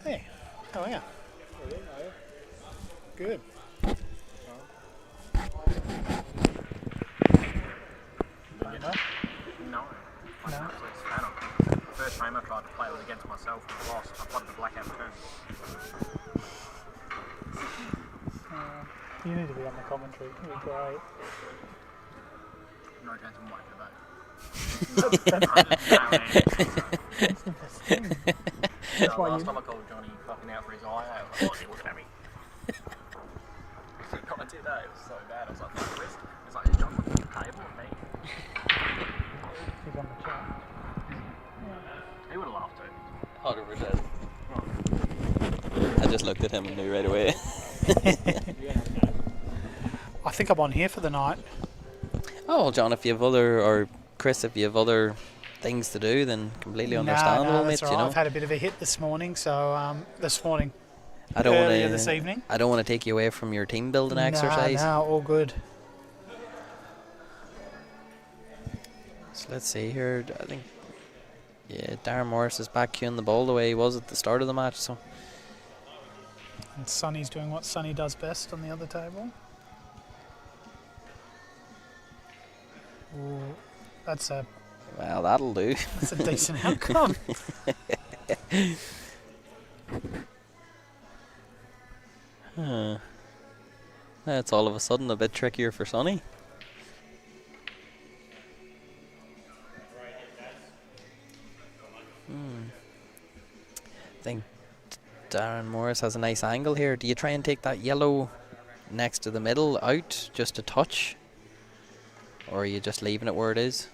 Hey, how are you? Good. You know? No. I No? was fan of it. First time I tried to play it was against myself and I lost. I played the blackout turn. You need to be on the commentary. It'd be great. No chance of white today. That's the best thing. That's why last you- time I called Johnny fucking out for his eye, I was like, oh, he looking at me. I did that. It was so bad. I was like, no, where's like, is John looking at the table with me? He's on the chat. He would have laughed too. 100%. I just looked at him and knew right away. I think I'm on here for the night. Oh, well, John, if you have other, or Chris, if you have other things to do, then completely understandable, that's mate. all You right. know, I've had a bit of a hit this morning, so I don't want earlier to. this evening. I don't want to take you away from your team building exercise. No, all good. So let's see here. I think, yeah, Darren Morris is back queuing the ball the way he was at the start of the match. So And Sonny's doing what Sonny does best on the other table. Ooh, that's a well, that'll do. that's a decent outcome. Huh. That's all of a sudden a bit trickier for Sonny. I think Darren Morris has a nice angle here. Do you try and take that yellow next to the middle out just a touch? Or are you just leaving it where it is?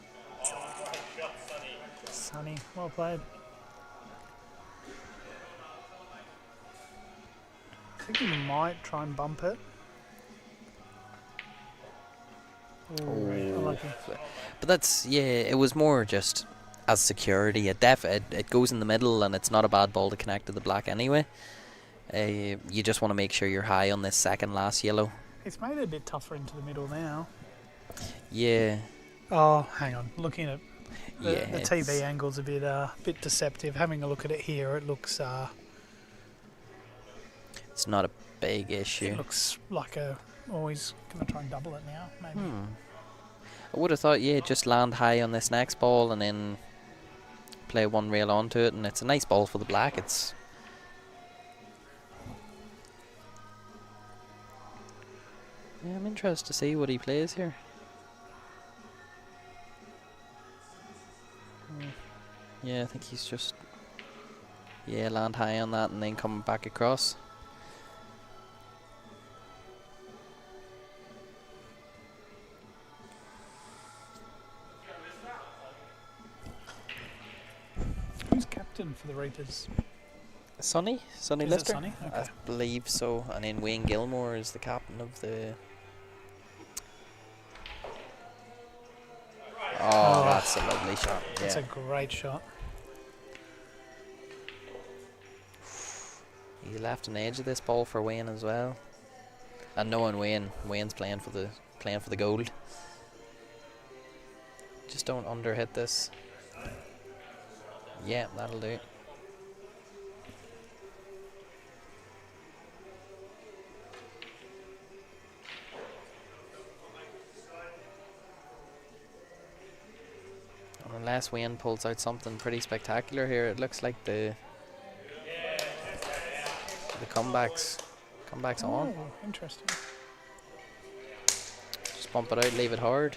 Sonny, well played. I think he might try and bump it. Ooh, unlucky. But that's, yeah, it was more just as security. It goes in the middle and it's not a bad ball to connect to the black anyway. You just want to make sure you're high on this second last yellow. It's made it a bit tougher into the middle now. Yeah. Oh, hang on. Looking at the Yeah, TV angle's a bit deceptive. Having a look at it here, it looks it's not a big issue. it looks like a. Oh, he's gonna try and double it now, maybe. I would have thought, yeah, just land high on this next ball and then play one rail onto it, and it's a nice ball for the black. It's yeah, I'm interested to see what he plays here. Yeah, I think he's just land high on that and then come back across. Who's captain for the Reapers? Sonny Is it Lister? Sonny? Okay. I believe so. And then Wayne Gilmore is the captain of the... Oh, that's a lovely shot. That's Yeah. a great shot. He left an edge of this ball for Wayne as well. And knowing Wayne's playing for the gold. Just don't underhit this. Yeah, that'll do. And unless Wayne pulls out something pretty spectacular here, it looks like the comebacks on. Oh, interesting. Just bump it out, leave it hard.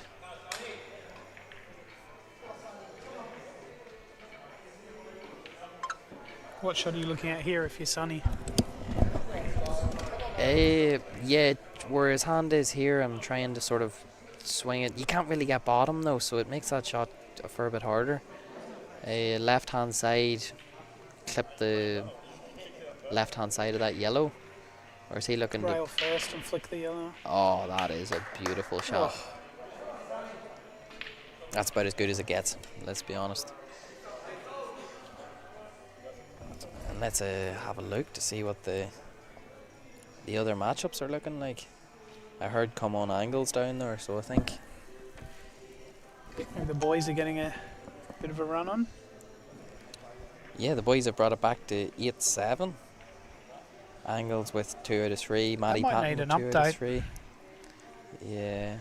What shot are you looking at here if you're Sonny? Yeah, where his hand is here, I'm trying to sort of swing it. You can't really get bottom though, so it makes that shot a fair bit harder. Left hand side, clip the left hand side of that yellow. Or is he looking to... Rail first and flick the yellow. Oh, that is a beautiful shot. Oh. That's about as good as it gets, let's be honest. And let's have a look to see what the other matchups are looking like. I heard come on angles down there, so I think... Maybe the boys are getting a bit of a run on. Yeah, the boys have brought it back to 8-7. Angles with 2 out of 3. Matty might Patton need an 2 out of update. 3. Yeah.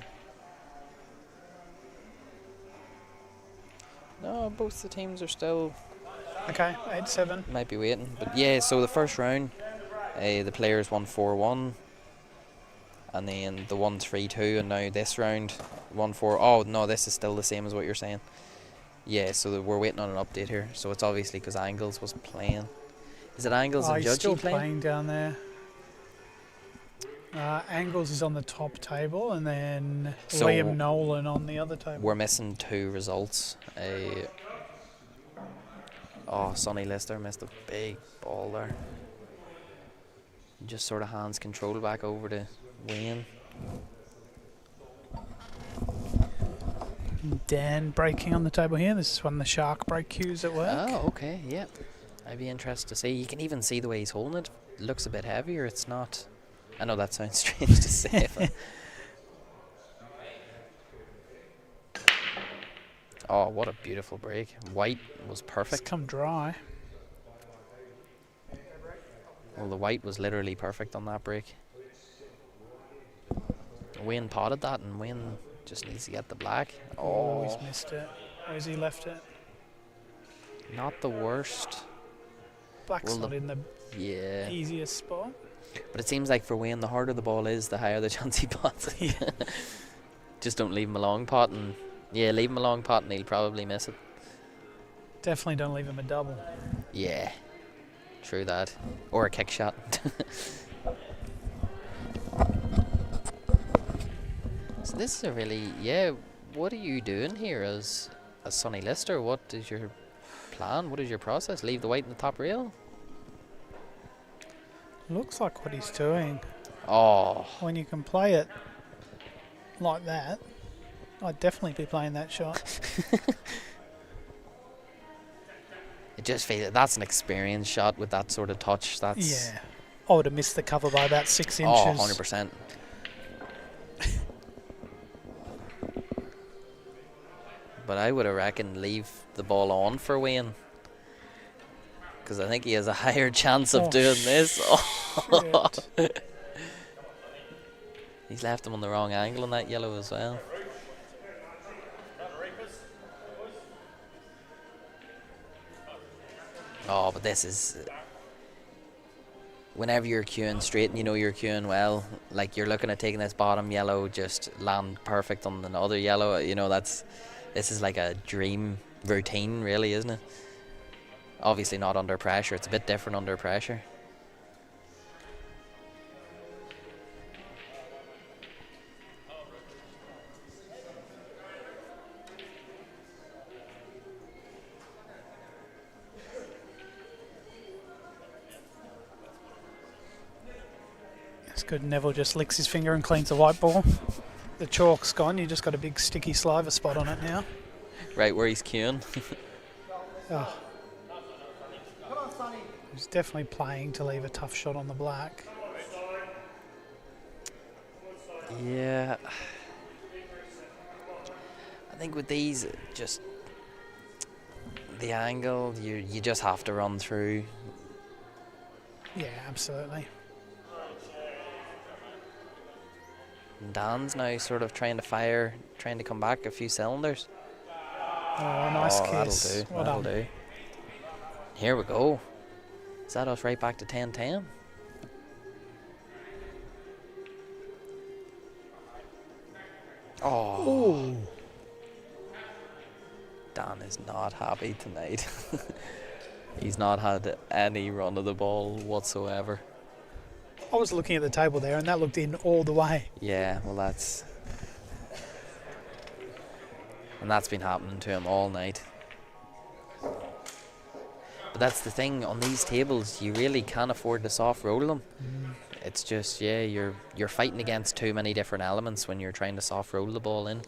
No, both the teams are still... Okay, 8-7. Might be waiting. But yeah, so the first round, the players won 4-1. And then the 1-3-2. And now this round, 1-4. Oh, no, this is still the same as what you're saying. Yeah, so we're waiting on an update here. So it's obviously because Angles wasn't playing. Is it Angles and He's Judgy still playing? playing down there. Angles is on the top table, and then So Liam Nolan on the other table. we're missing 2 results. Sonny Lister missed a big ball there. Just sort of hands control back over to Wayne. Dan breaking on the table here. This is one of the shark break cues at work. Oh, okay, yeah. I'd be interested to see. You can even see the way he's holding it. It looks a bit heavier. It's not. I know that sounds strange to say, but. Oh, what a beautiful break. White was It's perfect. come dry. Well, the white was literally perfect on that break. Wayne potted that, and Wayne just needs to get the black. Oh, he's missed it. Where's he left it? Not the worst. Black's Well, not in the Yeah. easiest spot. But it seems like for Wayne, the harder the ball is, the higher the chance he pots it. Yeah. Just don't leave him a long pot, and leave him a long pot, and he'll probably miss it. Definitely don't leave him a double. Yeah, true that. Or a kick shot. So this is a really, what are you doing here as Sonny Lister? What is your plan? What is your process? Leave the white in the top rail? Looks like what he's doing. Oh, When you can play it like that, I'd definitely be playing that shot. it just feels that's an experience shot with that sort of touch. That's Yeah. I would have missed the cover by about 6 inches. Oh, 100%. But I would have reckoned leave the ball on for Wayne, because I think he has a higher chance of doing this. Oh. Shit. He's left him on the wrong angle on that yellow as well. Oh, but this is... Whenever you're queuing straight and you know you're queuing well, like you're looking at taking this bottom yellow, just land perfect on another yellow, this is like a dream routine, really, isn't it? Obviously not under pressure. It's a bit different under pressure. It's good. Neville just licks his finger and cleans the white ball. The chalk's gone. You just got a big sticky saliva spot on it now. Right where he's queuing. Oh. He's definitely playing to leave a tough shot on the black. Yeah. I think with these, just the angle, you just have to run through. Yeah, absolutely. Dan's now sort of trying to come back a few cylinders. Oh, nice kiss. That'll do. Well That'll done. do. Here we go. Is that us right back to 10-10? Oh. Ooh. Dan is not happy tonight. He's not had any run of the ball whatsoever. I was looking at the table there, and that looked in all the way. Yeah, well that's... And that's been happening to him all night. But that's the thing, on these tables, you really can't afford to soft roll them. It's just, you're fighting against too many different elements when you're trying to soft roll the ball in.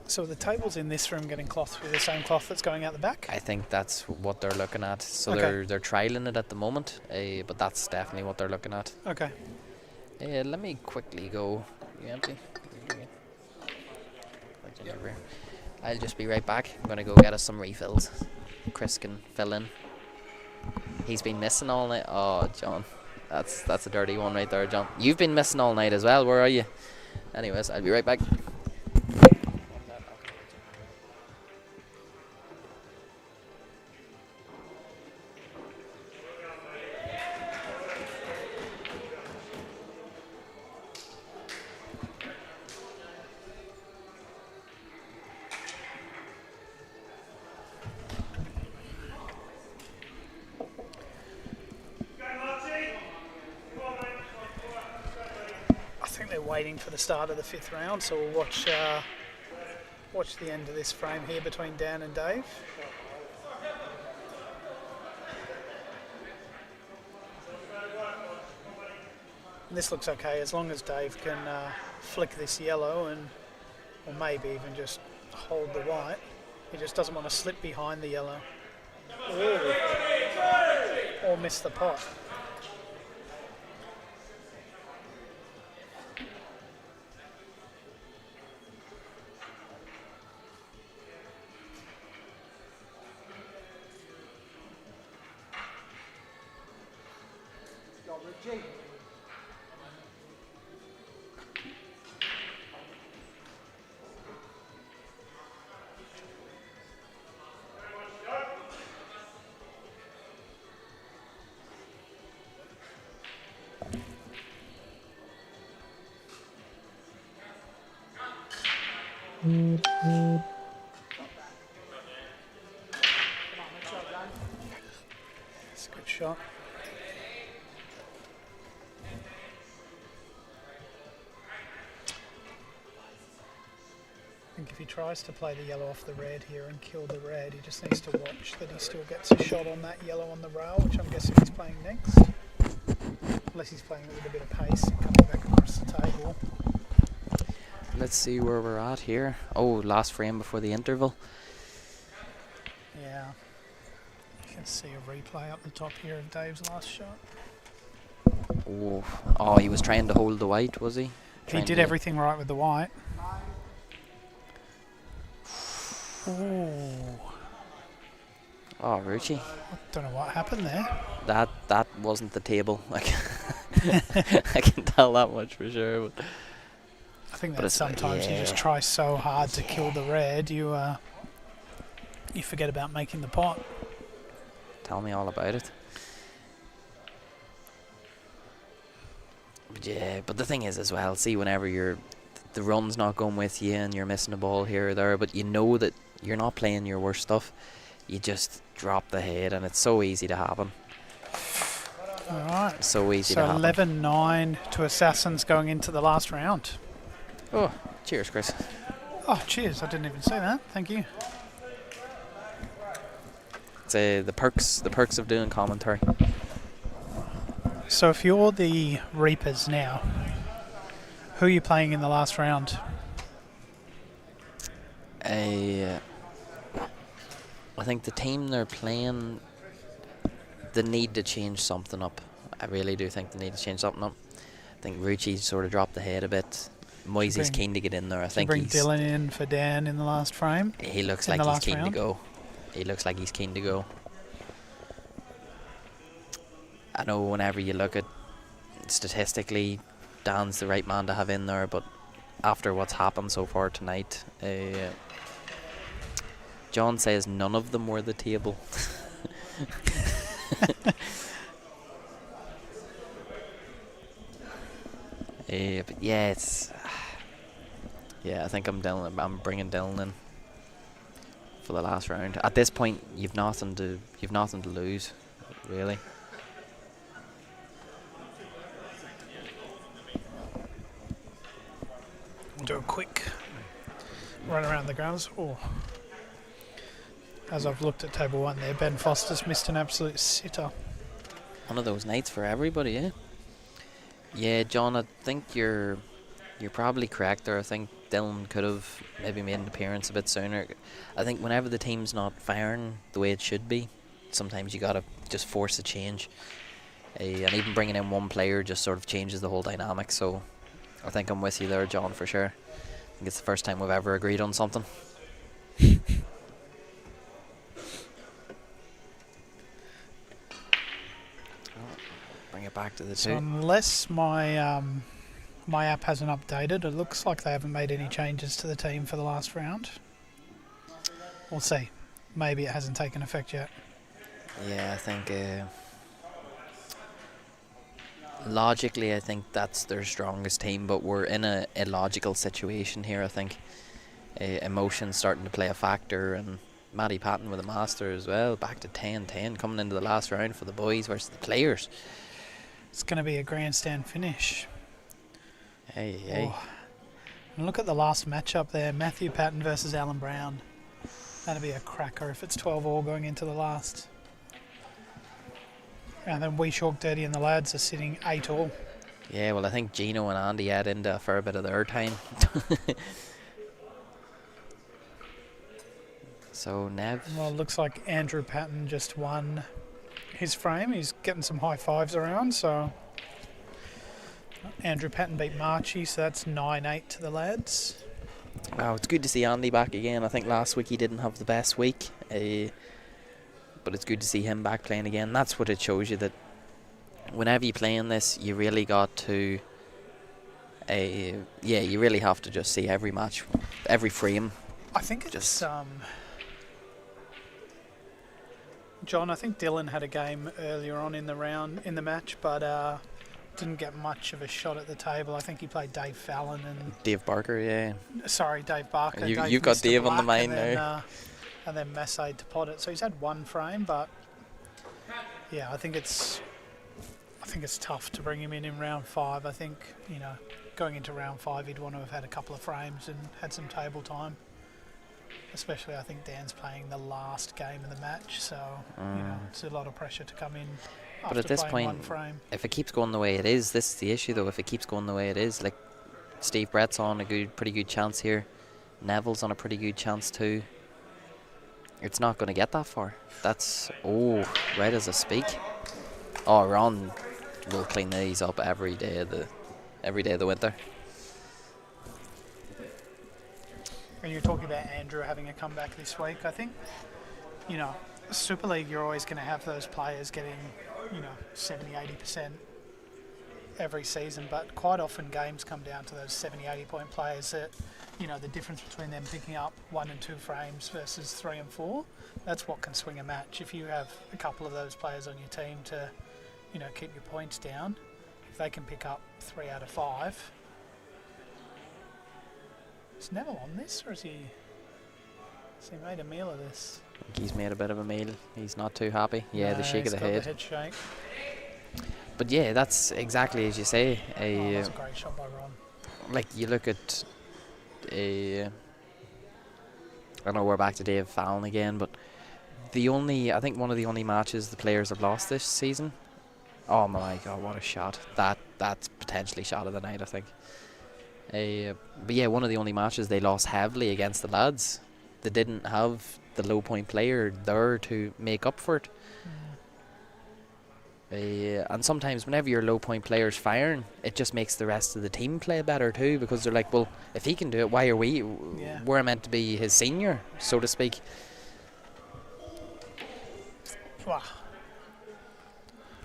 So the tables in this room getting cloth with the same cloth that's going out the back? I think that's what they're looking at. So Okay. they're trialing it at the moment, but that's definitely what they're looking at. Okay. Let me quickly go. You empty? I'll just be right back. I'm going to go get us some refills. Chris can fill in. He's been missing all night. Oh, John. That's a dirty one right there, John. You've been missing all night as well. Where are you? Anyways, I'll be right back. they're waiting for the start of the 5th round, so we'll watch the end of this frame here between Dan and Dave. And this looks okay as long as Dave can flick this yellow or maybe even just hold the white. He just doesn't want to slip behind the yellow. Ooh. Or miss the pot. That's a good shot. I think if he tries to play the yellow off the red here and kill the red, he just needs to watch that he still gets a shot on that yellow on the rail, which I'm guessing he's playing next. Unless he's playing it with a bit of pace and coming back across the table. Let's see where we're at here. Oh, last frame before the interval. Yeah. You can see a replay up the top here of Dave's last shot. Oh, he was trying to hold the white, was he? He did everything right with the white. Ooh. Oh, Rucci. I don't know what happened there. That wasn't the table. I can tell that much for sure. But I think that sometimes you just try so hard to kill the red, you forget about making the pot. Tell me all about it. But yeah, but the thing is as well, see, whenever the run's not going with you and you're missing a ball here or there, but you know that you're not playing your worst stuff, you just drop the head, and it's so easy to happen. Alright. So easy to happen. So 11-9 to Assassins going into the last round. Oh, cheers, Chris. Oh, cheers. I didn't even say that. Thank you. It's the perks of doing commentary. So if you're the Reapers now, who are you playing in the last round? I think the team they're playing, they need to change something up. I really do think they need to change something up. I think Rucci sort of dropped the head a bit. Moisey's keen to get in there. I think bring Dylan in for Dan in the last frame. He looks like he's keen to go. He looks like he's keen to go. I know whenever you look at statistically, Dan's the right man to have in there, but after what's happened so far tonight, John says none of them were the table. But yeah, I think I'm bringing Dylan in for the last round. At this point, you've nothing to lose, really. We'll do a quick run around the grounds. Oh. As I've looked at table 1 there, Ben Foster's missed an absolute sitter. One of those nights for everybody, eh? Yeah, John, I think you're probably correct there. I think Dylan could have maybe made an appearance a bit sooner. I think whenever the team's not firing the way it should be, sometimes you gotta just force a change. And even bringing in one player just sort of changes the whole dynamic. So I think I'm with you there, John, for sure. I think it's the first time we've ever agreed on something. Bring it back to the So two. unless my my app hasn't updated, it looks like they haven't made any changes to the team for the last round. We'll see. Maybe it hasn't taken effect yet. Yeah, I think logically, I think that's their strongest team, but we're in a illogical situation here. I think emotion's starting to play a factor, and Matty Patton with a master as well, back to 10-10 coming into the last round for the boys versus the players. It's going to be a grandstand finish. Hey. Oh. And look at the last matchup there, Matthew Patton versus Alan Brown. That'd be a cracker if it's 12-all going into the last. And then We Dirty and the lads are sitting 8-all. Yeah, well, I think Gino and Andy add into a fair bit of their time. So, Nev. Well, it looks like Andrew Patton just won his frame. He's getting some high fives around, so Andrew Patton beat Marchie, so that's 9-8 to the lads. Wow, it's good to see Andy back again. I think last week he didn't have the best week, but it's good to see him back playing again. That's what it shows you, that whenever you play in this, you really got to, you really have to just see every match, every frame. I think it's John, I think Dylan had a game earlier on in the match, but didn't get much of a shot at the table. I think he played Dave Fallon and Dave Barker, yeah. Sorry, Dave Barker. You've got Mr. Dave on the Black, mind now. And then Massade to pot it. So he's had one frame, but yeah, I think it's tough to bring him in round 5. I think, going into round 5, he'd want to have had a couple of frames and had some table time. Especially, I think Dan's playing the last game of the match, so it's a lot of pressure to come in. But at this point, one frame. if it keeps going the way it is, this is the issue though. If it keeps going the way it is, like Steve Brett's on a pretty good chance here, Neville's on a pretty good chance too. It's not going to get that far. That's right as I speak. Oh, Ron will clean these up every day of the winter. When you're talking about Andrew having a comeback this week, I think, Super League, you're always going to have those players getting, 70, 80% every season, but quite often games come down to those 70, 80 point players that, the difference between them picking up 1 and 2 frames versus 3 and 4, that's what can swing a match. If you have a couple of those players on your team to, keep your points down, if they can pick up 3 out of 5. Is Neville on this, or has he made a meal of this? I think he's made a bit of a meal. He's not too happy. Yeah, the shake of the head. The head shake. But yeah, that's exactly as you say. That's a great shot by Ron. Like, you look at I know we're back to Dave Fallon again, but I think one of the only matches the players have lost this season. Oh my God, what a shot! That's potentially shot of the night, I think. But yeah, one of the only matches they lost heavily against the lads. They didn't have the low point player there to make up for it. And sometimes whenever your low point player's firing, it just makes the rest of the team play better too, because they're like, well, if he can do it, why are we? Yeah. We're meant to be his senior, so to speak. Wow.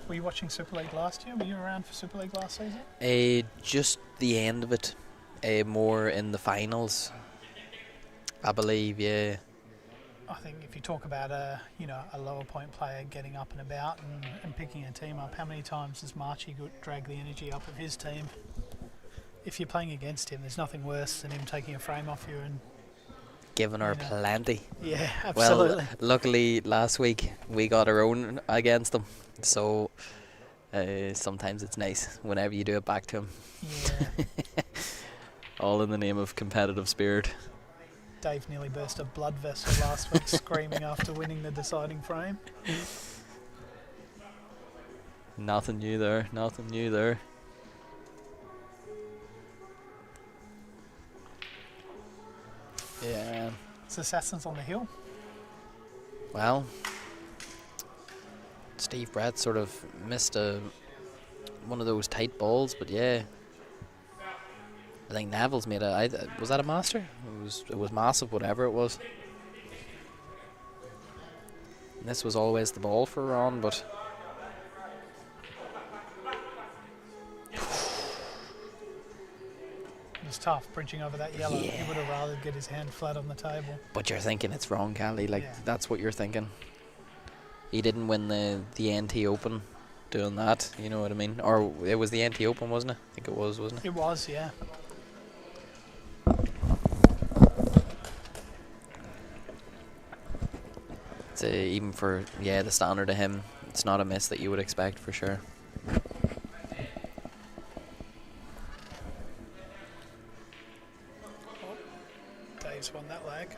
Were you watching Super League last year? Were you around for Super League last season? Just the end of it. More in the finals, I believe. Yeah. I think if you talk about a lower point player getting up and about and picking a team up, how many times does Marchie drag the energy up of his team? If you're playing against him, there's nothing worse than him taking a frame off you and giving her plenty. Yeah, absolutely. Well, luckily last week we got our own against them, so sometimes it's nice whenever you do it back to him. Yeah. All in the name of competitive spirit. Dave nearly burst a blood vessel last week screaming after winning the deciding frame. Nothing new there. Yeah. It's Assassins on the Hill. Well, Steve Brett sort of missed one of those tight balls, but yeah. I think Neville's made was that a master? It was massive, whatever it was. And this was always the ball for Ron, but it was tough bridging over that yellow. Yeah. He would have rather get his hand flat on the table. But you're thinking it's wrong, Callie. That's what you're thinking. He didn't win the NT Open doing that, you know what I mean? Or it was the NT Open, wasn't it? I think it was, wasn't it? It was, yeah. Even for the standard of him, it's not a miss that you would expect for sure. he's won that leg.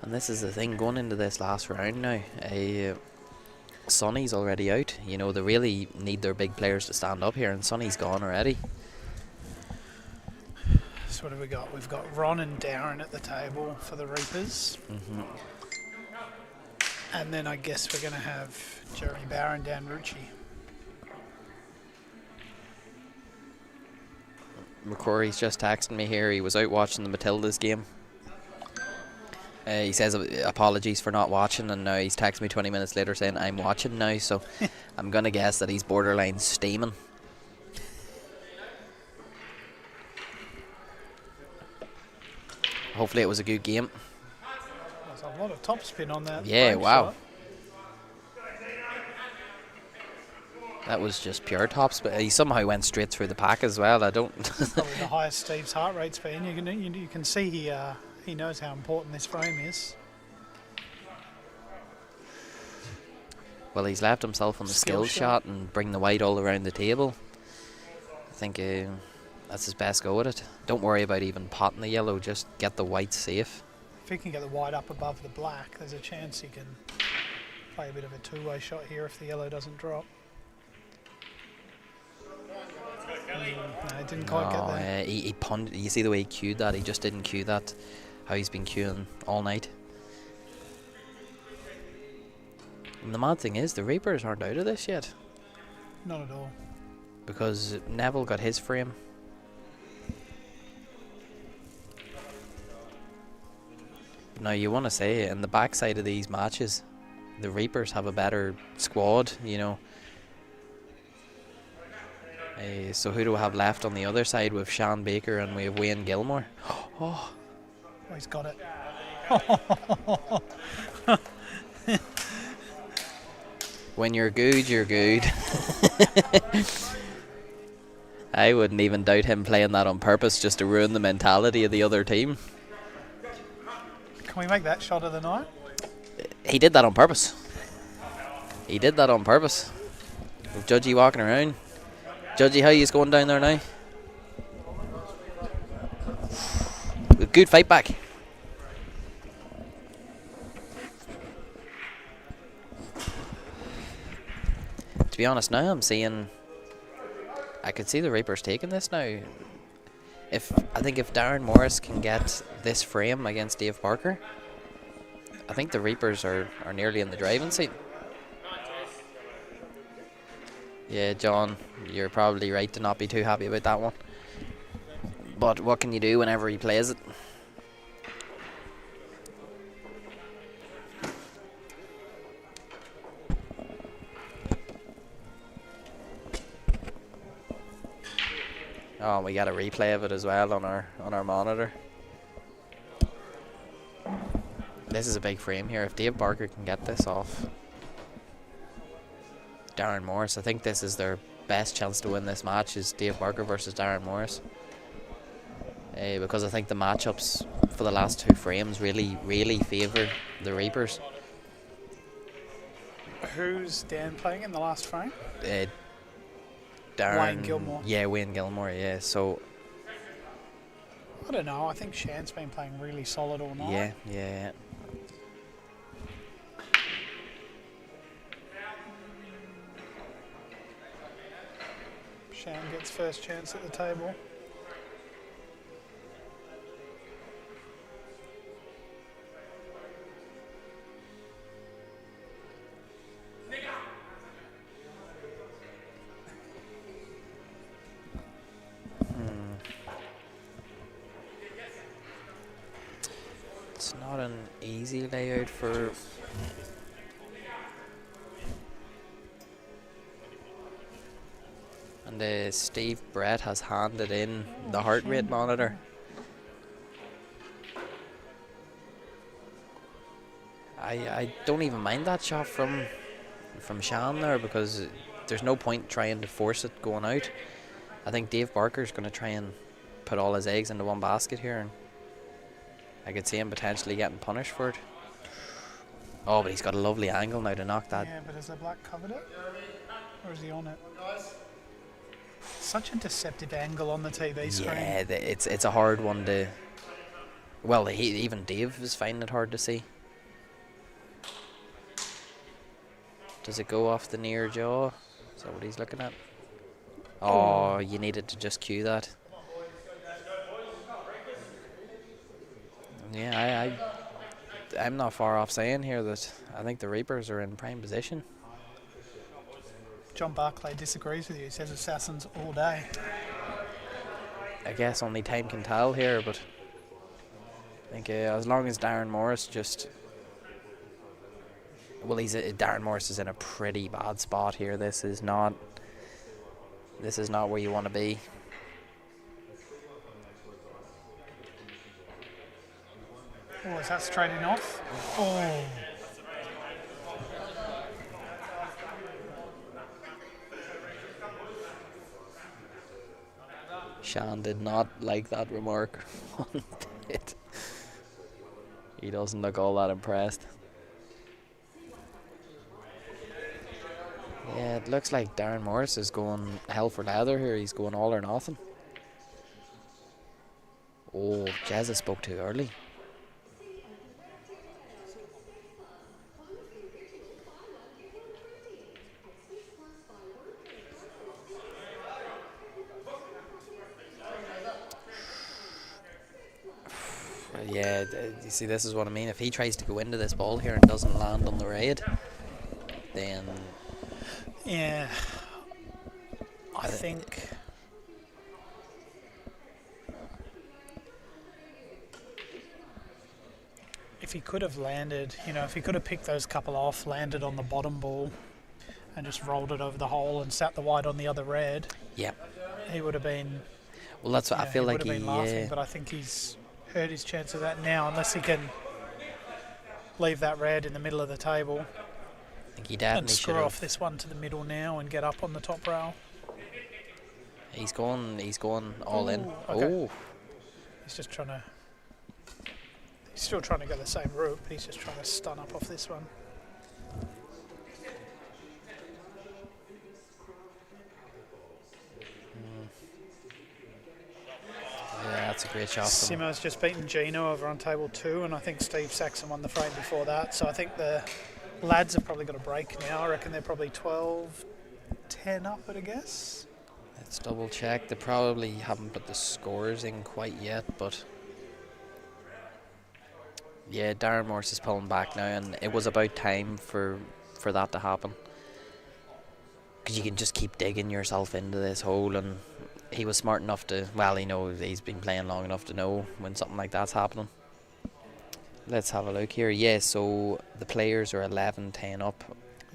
And this is the thing going into this last round now. Sonny's already out. You know, they really need their big players to stand up here, and Sonny's gone already. So what have we got? We've got Ron and Darren at the table for the Reapers. Mm-hmm. And then I guess we're going to have Jeremy Bauer and Dan Rucci. McCrory's just texting me here. He was out watching the Matildas game. He says apologies for not watching, and now he's texted me 20 minutes later saying I'm watching now, so I'm going to guess that he's borderline steaming. Hopefully it was a good game. There's a lot of topspin on that. Yeah, wow. Shot. That was just pure tops, but he somehow went straight through the pack as well. I don't... Probably the highest Steve's heart rate's been. You can see he knows how important this frame is. Well, he's left himself on the skill shot and bring the white all around the table. I think that's his best go at it. Don't worry about even potting the yellow, just get the white safe. If he can get the white up above the black, there's a chance he can play a bit of a two-way shot here if the yellow doesn't drop. No, it didn't quite get there. He punted. You see the way he cued that? He just didn't cue that. How he's been cueing all night. And the mad thing is, the Reapers aren't out of this yet. Not at all. Because Neville got his frame. Now you want to say, in the backside of these matches, the Reapers have a better squad, you know. So who do we have left on the other side? We have Sean Baker and we have Wayne Gilmore. Oh, he's got it. When you're good, you're good. I wouldn't even doubt him playing that on purpose just to ruin the mentality of the other team. Can we make that shot of the night? He did that on purpose. He did that on purpose. With Judgy walking around. Judgy, how you going down there now? Good fight back. To be honest, now I'm seeing... I could see the Reapers taking this now. I think if Darren Morris can get this frame against Dave Parker, I think the Reapers are nearly in the driving seat. Yeah, John, you're probably right to not be too happy about that one. But what can you do whenever he plays it? Oh, we got a replay of it as well on our monitor. This is a big frame here. If Dave Barker can get this off Darren Morris, I think this is their best chance to win this match, is Dave Barker versus Darren Morris. Because I think the matchups for the last two frames really favour the Reapers. Who's Dan playing in the last frame? Darren, Wayne Gilmore. Yeah, Wayne Gilmore, yeah. So I don't know. I think Shan's been playing really solid all night. Yeah. Shan gets first chance at the table. It's not an easy layout for... And Steve Brett has handed in the heart rate monitor. I don't even mind that shot from Shan there, because there's no point trying to force it going out. I think Dave Barker's going to try and put all his eggs into one basket here, and I could see him potentially getting punished for it. Oh, but he's got a lovely angle now to knock that. Yeah, but has the black covered it? Or is he on it? Such a deceptive angle on the TV screen. Yeah, it's a hard one to... Well, even Dave is finding it hard to see. Does it go off the near jaw? Is that what he's looking at? Oh, you needed to just cue that. Yeah, I'm not far off saying here that I think the Reapers are in prime position. John Barclay disagrees with you. He says Assassins all day. I guess only time can tell here, but I think as long as Darren Morris just... Well, Darren Morris is in a pretty bad spot here. This is not where you want to be. Oh, is that straight in off? Oh. Sean did not like that remark one bit. He doesn't look all that impressed. Yeah, it looks like Darren Morris is going hell for leather here. He's going all or nothing. Oh, Jezza spoke too early. Yeah, you see, this is what I mean. If he tries to go into this ball here and doesn't land on the raid, then... Yeah. I think... If he could have landed, if he could have picked those couple off, landed on the bottom ball, and just rolled it over the hole and sat the white on the other red, yeah, he would have been... Well, that's what I feel like he would have been laughing, but I think he's hurt his chance of that now, unless he can leave that red in the middle of the table I think he definitely and screw off this one to the middle now and get up on the top rail. He's going all in. Okay. Oh, He's just trying to... He's still trying to go the same route, but he's just trying to stun up off this one. yeah, that's a great shot from him. Simo's just beaten Gino over on table 2, and I think Steve Saxon won the frame before that, so I think the lads have probably got a break now. I reckon they're probably 12-10 up, I'd guess. Let's double check. They probably haven't put the scores in quite yet, but... Yeah, Darren Morris is pulling back now, and it was about time for that to happen. Because you can just keep digging yourself into this hole, and he was smart enough to... Well, he's been playing long enough to know when something like that's happening. Let's have a look here. Yeah, so the players are 11-10 up.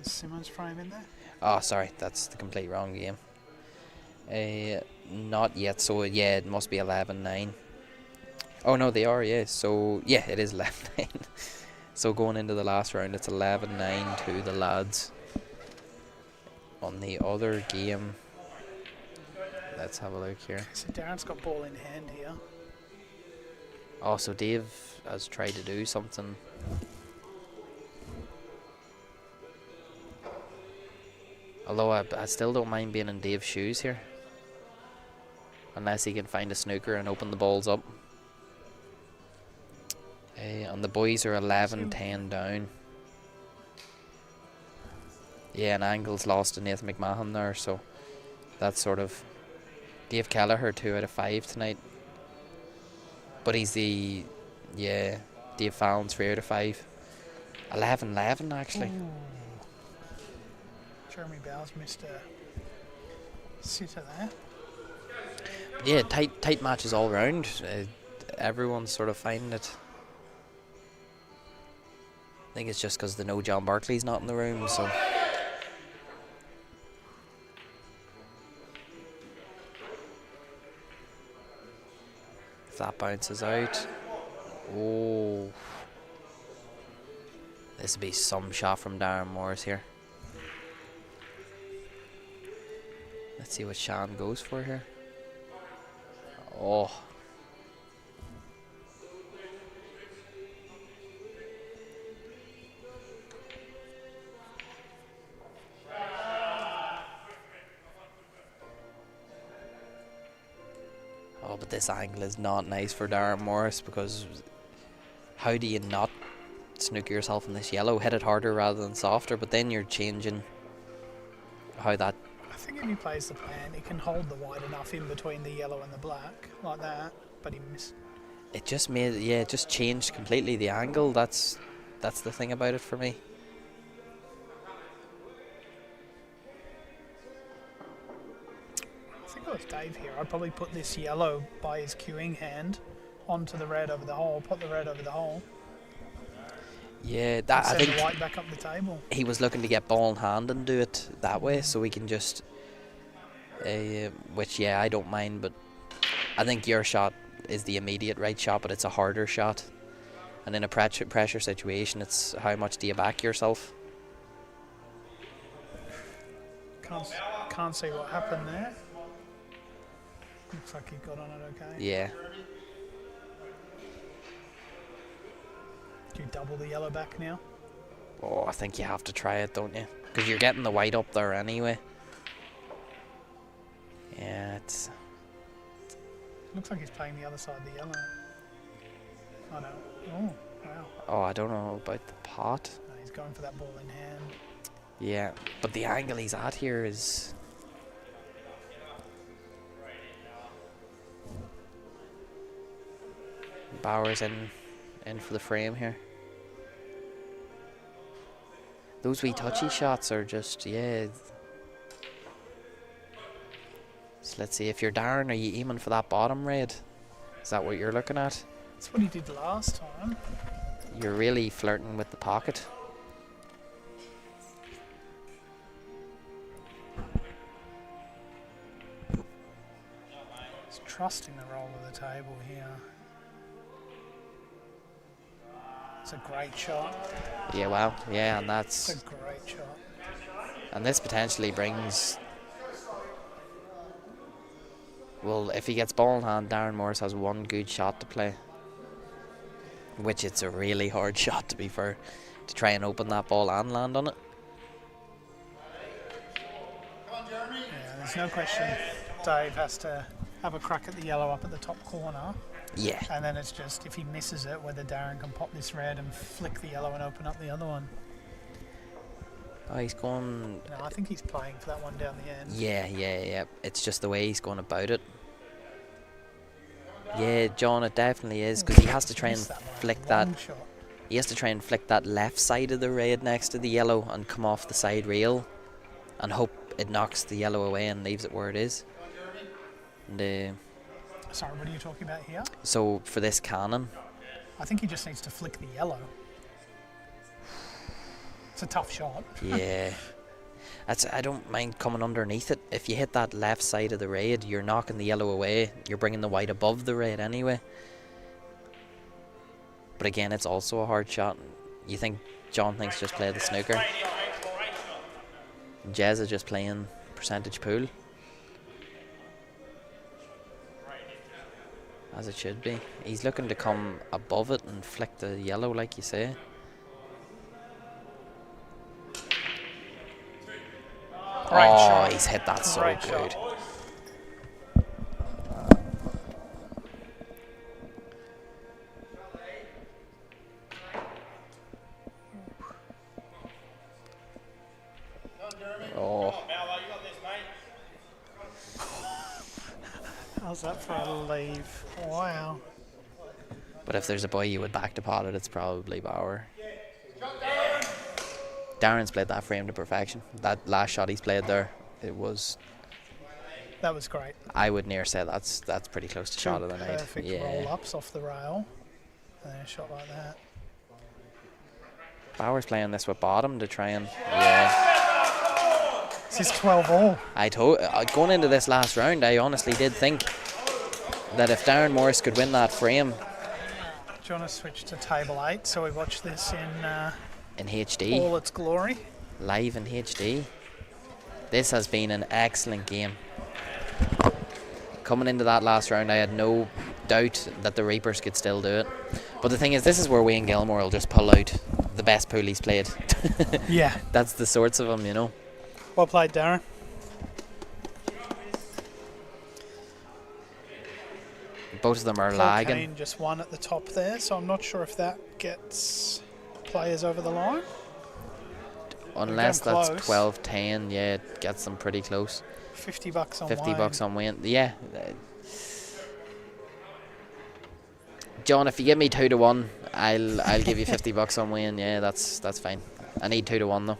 Is Simmons' frame in there? Oh, sorry, that's the complete wrong game. Not yet, so yeah, it must be 11-9. Oh no, they are, yeah. So yeah, it is 11-9. So going into the last round, it's 11-9 to the lads. On the other game, let's have a look here. So Darren's got ball in hand here. Oh, so Dave has tried to do something. Although I still don't mind being in Dave's shoes here. Unless he can find a snooker and open the balls up. And the boys are 11-10 down. Yeah, and Angle's lost to Nathan McMahon there, so that's sort of... Dave Kelleher 2 out of 5 tonight. But he's the... Yeah, Dave Fallon's 3 out of 5. 11-11 actually. Ooh. Jeremy Bowles missed a sitter there. Yeah, tight matches all round. Everyone's sort of finding it. I think it's just because they know John Barkley's not in the room, so... If that bounces out... Oh... This would be some shot from Darren Morris here. Let's see what Sean goes for here. Oh. Oh, but this angle is not nice for Darren Morris because how do you not snooker yourself in this yellow? Hit it harder rather than softer, but then you're changing how that. I think if he plays the plan, he can hold the white enough in between the yellow and the black, like that, but he missed. It just made, it just changed completely the angle. That's the thing about it for me. I think it was Dave here. I'd probably put this yellow by his queuing hand onto the red over the hole, put the red over the hole, Yeah, that I send think the white back up the table. he was looking to get ball in hand and do it that way, so we can just, which I don't mind, but I think your shot is the immediate right shot, but it's a harder shot, and in a pressure situation, it's how much do you back yourself. Can't see what happened there. Looks like he got on it okay. Yeah, Do you double the yellow back now? oh, I think you have to try it, don't you? Because you're getting the white up there anyway. Yeah, it's. Looks like he's playing the other side of the yellow. Oh no. Oh, wow. Oh, I don't know about the pot. No, he's going for that ball in hand. Yeah, but the angle he's at here is. Bauer's in for the frame here. Those wee touchy shots are just, So let's see, if you're Darren, are you aiming for that bottom red? Is that what you're looking at? That's what he did last time. You're really flirting with the pocket. He's trusting the roll of the table here. It's a great shot. Yeah, wow. Yeah, and It's that's. a great shot. And this potentially brings. Well, if he gets ball in hand, Darren Morris has one good shot to play. Which it's a really hard shot, to be fair, to try and open that ball and land on it. Yeah, there's no question Dave has to have a crack at the yellow up at the top corner. Yeah. And then it's just, if he misses it, whether Darren can pop this red and flick the yellow and open up the other one. Oh, he's going. No, I think he's playing for that one down the end. Yeah. It's just the way he's going about it. Yeah, John, it definitely is, because he has to try and Missed that one. flick Long that. shot. He has to try and flick that left side of the red next to the yellow and come off the side rail, and hope it knocks the yellow away and leaves it where it is. And Sorry, what are you talking about here? so for this cannon, I think he just needs to flick the yellow. It's a tough shot. yeah. I don't mind coming underneath it. If you hit that left side of the red, you're knocking the yellow away. You're bringing the white above the red anyway. But again, it's also a hard shot. You think John thinks just play the snooker. Jez is just playing percentage pool. As it should be. He's looking to come above it and flick the yellow, like you say. Great shot. He's hit that so Great good. shot. Oh, How's that for a leave? Wow. but if there's a boy you would back to pot it, it's probably Bauer. Darren's played that frame to perfection. That last shot he's played there, it was. That was great. I would near say that's pretty close to shot of the night. Perfect Yeah. roll-ups off the rail. And then a shot like that. Bauer's playing this with bottom to try and. Yeah. This is 12 all. Going into this last round, I honestly did think that if Darren Morris could win that frame Do you want to switch to table 8 so we watch this in in HD, all its glory? live in HD, this has been an excellent game. Coming into that last round, I had no doubt that the Reapers could still do it. But the thing is, this is where Wayne Gilmore will just pull out the best pool he's played. Yeah. That's the sorts of them, you know. Well played, Darren. Both of them are Paul lagging. Kane just won at the top there, so I'm not sure if that gets players over the line. Unless They're that's getting close. 12-10, yeah, it gets them pretty close. $50 on 50 Wayne. bucks on Wayne. Yeah. John, if you give me 2-1, I'll give you 50 bucks on Wayne. Yeah, that's fine. I need 2-1 though.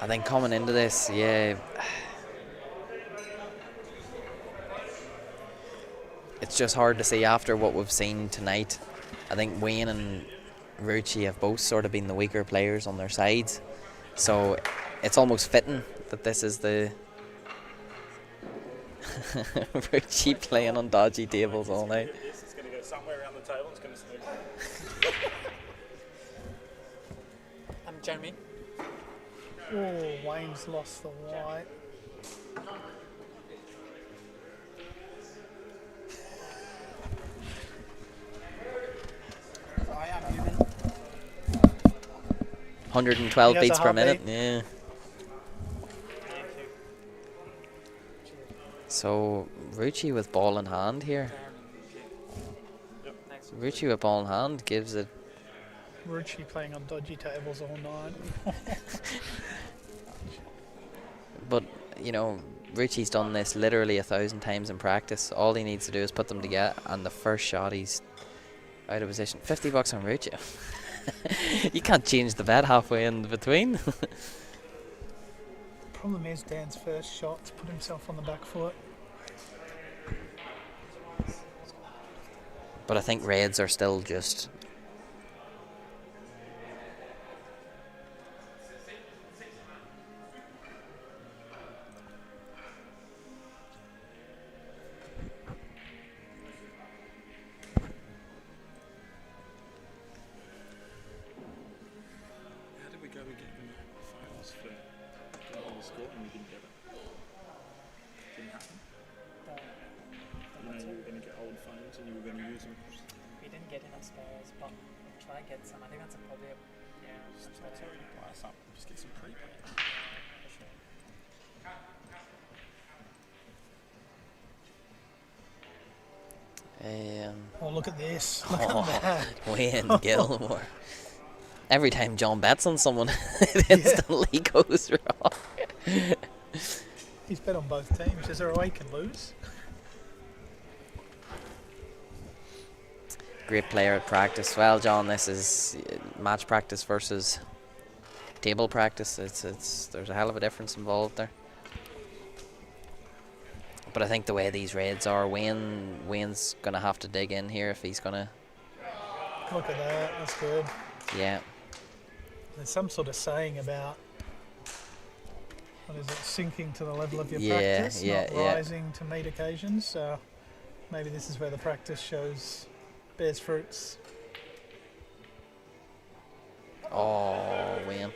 I think coming into this, yeah, it's just hard to see after what we've seen tonight. I think Wayne and Rucci have both sort of been the weaker players on their sides, so it's almost fitting that this is the Rucci playing on dodgy tables all night. It's going to go somewhere around the table. It's going to smooth. I'm Jeremy. Oh, Wayne's lost the white. I am human. 112 He has beats a per minute. heartbeat. Yeah. So Rucci with ball in hand here. Rucci with ball in hand gives it. Rucci playing on dodgy tables all night. But you know, Rucci's done this literally 1,000 times in practice. All he needs to do is put them together, and the first shot he's out of position. 50 bucks on Rucci. You can't change the bet halfway in between. Problem is Dan's first shot's put himself on the back foot. But I think Reds are still just. How did we go with getting the finals for getting the score and we didn't get it? Didn't happen. You know, you were going to get old phones and you were going to use them. We didn't get enough spares, but we'll try and get some. I think that's probably That's already price up. Just get some prepaid. for sure. Oh, look at this. Look at that. Wayne Gilmore. Every time John bets on someone, it instantly goes wrong. He's bet on both teams. Is there a way he can lose? Great player at practice. Well, John, this is match practice versus table practice. There's a hell of a difference involved there. But I think the way these raids are, Wayne's gonna have to dig in here if he's gonna. Look at that. That's good. Yeah. There's some sort of saying about, what is it, sinking to the level of your Yeah, practice, yeah, not yeah. rising to meet occasions. So maybe this is where the practice bears fruits. Oh, Wayne.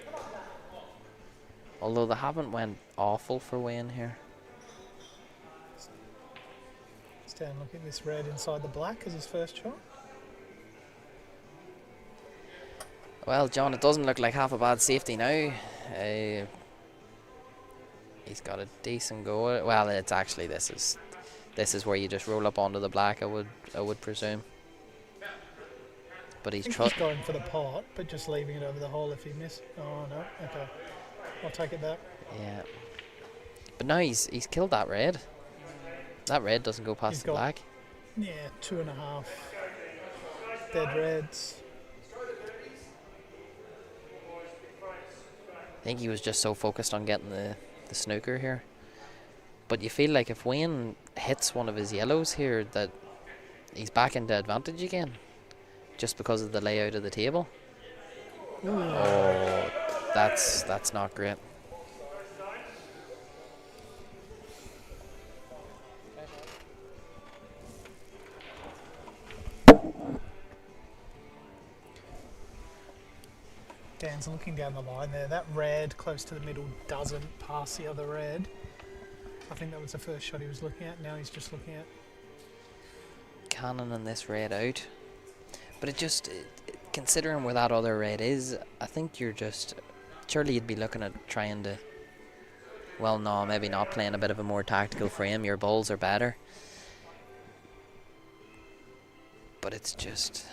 Although they haven't went awful for Wayne here. Stan, look at this red inside the black as his first shot. Well, John, it doesn't look like half a bad safety now. He's got a decent go. Well, it's actually this is where you just roll up onto the black. I would presume. But I he's think he's going for the pot, but just leaving it over the hole if he missed. Oh no, okay. I'll take it back. Yeah. But now he's killed that red. That red doesn't go past He's the got- black. Yeah, 2.5 dead reds. I think he was just so focused on getting the snooker here. But you feel like if Wayne hits one of his yellows here, that he's back into advantage again, just because of the layout of the table. Ooh. Oh, that's not great. Dan's looking down the line there. That red close to the middle doesn't pass the other red. I think that was the first shot he was looking at. Now he's just looking at. Cannon and this red out. But considering where that other red is, I think you're just... Surely you'd be looking at trying to... Well, no, maybe not, playing a bit of a more tactical frame. Your balls are better. But it's just...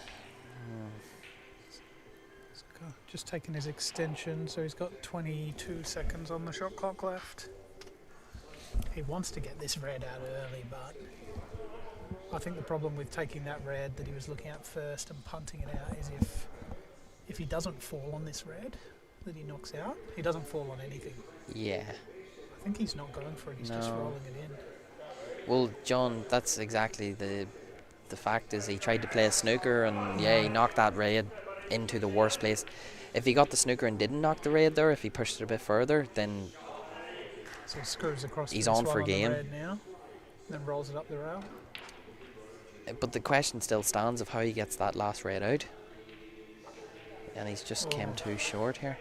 Just taking his extension, so he's got 22 seconds on the shot clock left. He wants to get this red out early, but I think the problem with taking that red that he was looking at first and punting it out is if he doesn't fall on this red that he knocks out, he doesn't fall on anything. Yeah. I think he's not going for it, he's just rolling it in. Well, John, that's exactly the fact is he tried to play a snooker and he knocked that red into the worst place. If he got the snooker and didn't knock the red there, if he pushed it a bit further, then so he screws across. He's on for game. The red now, then rolls it up the rail. But the question still stands of how he gets that last red out, and he's just came too short here.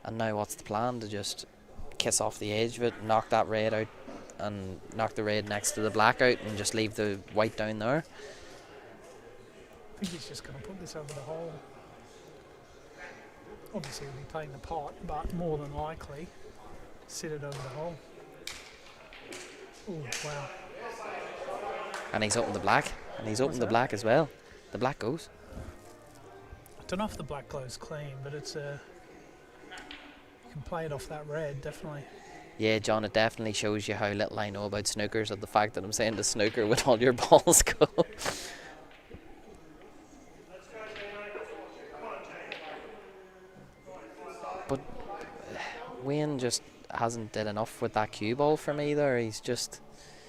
And now what's the plan? To just kiss off the edge of it, knock that red out, and knock the red next to the black out, and just leave the white down there. I think he's just going to put this over the hole. Obviously he'll be playing the pot, but more than likely sit it over the hole. Oh, wow. And he's opened the black, and he's opened the black as well. The black goes. I don't know if the black goes clean, but it's you can play it off that red, definitely. Yeah, John, it definitely shows you how little I know about snookers, and the fact that I'm saying the snooker with all your balls go. But Wayne just hasn't did enough with that cue ball for me there. He's just...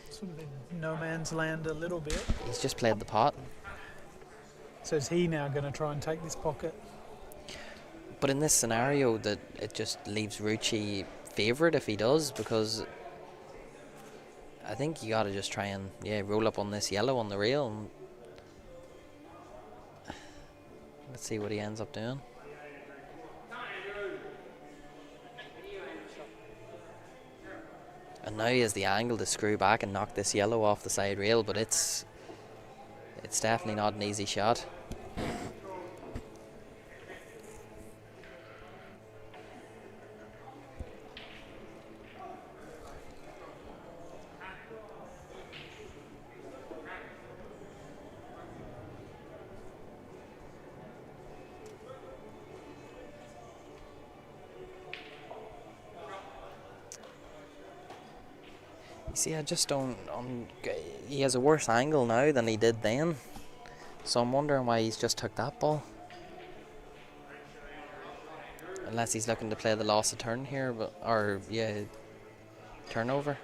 Sort of in no man's land a little bit. He's just played the pot. So is he now going to try and take this pocket? But in this scenario, that it just leaves Rucci favourite if he does, because I think you got to just try and roll up on this yellow on the rail. And let's see what he ends up doing. And now he has the angle to screw back and knock this yellow off the side rail, but it's definitely not an easy shot. See, I just don't... he has a worse angle now than he did then. So I'm wondering why he's just took that ball. Unless he's looking to play the loss of turn here, turnover.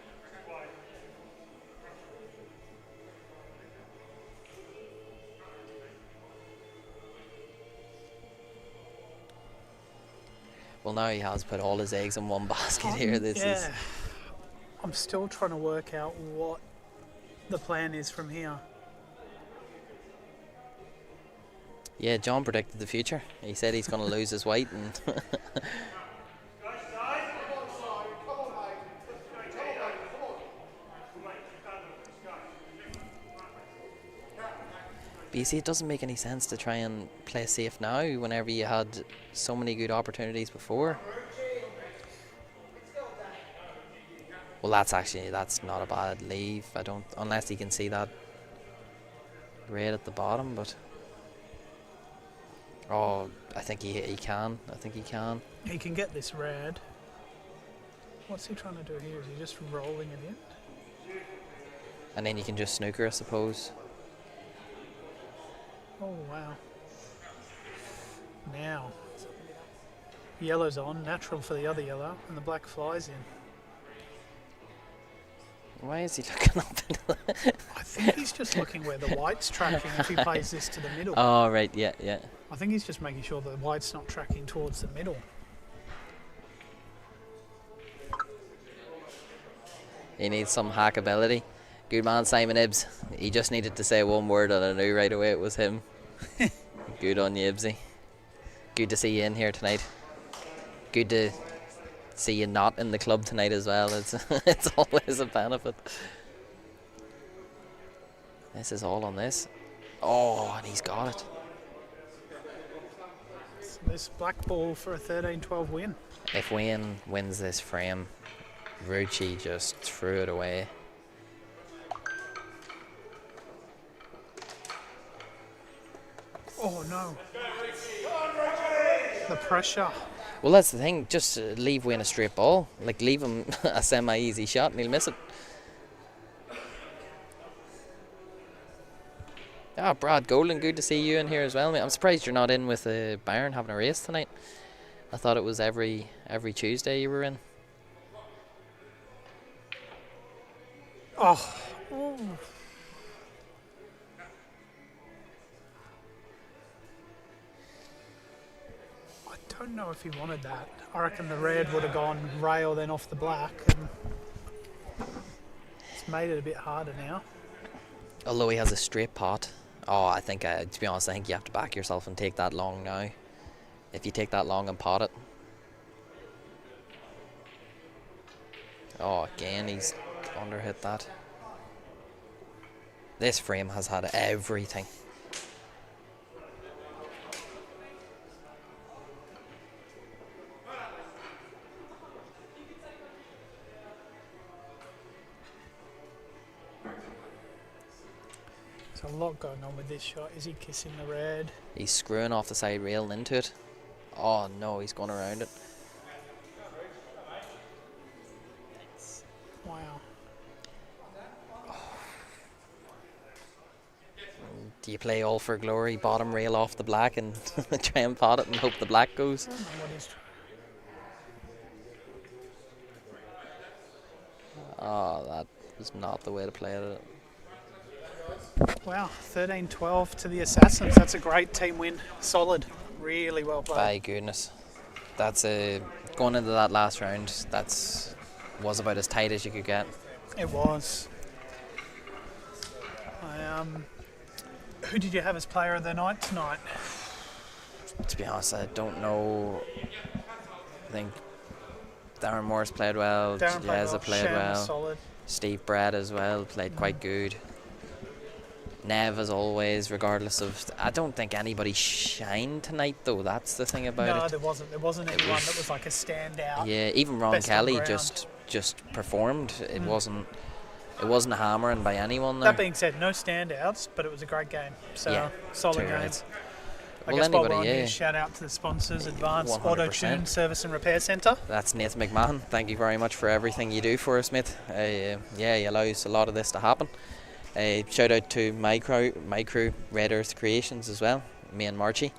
Well, now he has put all his eggs in one basket here. This is... I'm still trying to work out what the plan is from here. Yeah, John predicted the future. He said he's going to lose his white, and but you see, it doesn't make any sense to try and play safe now whenever you had so many good opportunities before. Well, that's not a bad leave. I don't, unless he can see that red at the bottom, but I think he can. I think he can. He can get this red. What's he trying to do here? Is he just rolling it in? And then you can just snooker, I suppose. Oh, wow. Now, yellow's on, natural for the other yellow, and the black flies in. Why is he looking up into that? I think he's just looking where the white's tracking if he plays this to the middle. Oh, right, yeah. I think he's just making sure the white's not tracking towards the middle. He needs some hack ability. Good man, Simon Ibbs. He just needed to say one word and I knew right away it was him. Good on you, Ibbsy. Good to see you in here tonight. Good to see you not in the club tonight as well. It's always a benefit. This is all on this. Oh, and he's got it. So this black ball for a 13-12 win. If Wayne wins this frame, Rucci just threw it away. Oh no. The pressure. Well, that's the thing. Just leave Wayne a straight ball. Like, leave him a semi-easy shot and he'll miss it. Ah, Brad Golden, good to see you in here as well, mate. I'm surprised you're not in with Bayern having a race tonight. I thought it was every Tuesday you were in. Oh. Ooh. I don't know if he wanted that. I reckon the red would have gone rail then off the black, and it's made it a bit harder now. Although he has a straight pot. Oh, I think, to be honest, I think you have to back yourself and take that long now. If you take that long and pot it. Oh, again, he's underhit that. This frame has had everything. There's a lot going on with this shot. Is he kissing the red? He's screwing off the side rail and into it. Oh no, he's going around it. Wow. Do you play all for glory, bottom rail off the black and try and pot it and hope the black goes? I don't know what he's trying. Oh, that was not the way to play it. Wow, 13-12 to the Assassins. That's a great team win. Solid. Really well played. By goodness. That's going into that last round, was about as tight as you could get. It was. Who did you have as player of the night tonight? To be honest, I don't know. I think Darren Morris played well, Jazza played Shan well, was solid. Steve Brad as well played quite good. Nev, as always, regardless of... I don't think anybody shined tonight, though. That's the thing about it. No, there wasn't. There wasn't anyone that was like a standout. Yeah, even Ron Best on Kelly ground. just performed. It wasn't a hammering by anyone there. That being said, no standouts, but it was a great game. So, Yeah, solid two game. rights. I Well, guess while we're anybody, on yeah. here, shout out to the sponsors, Advanced 100%. Auto Tune Service and Repair Centre. That's Nathan McMahon. Thank you very much for everything you do for us, mate. He allows a lot of this to happen. Shout out to my crew, Red Earth Creations as well, me and Marchie.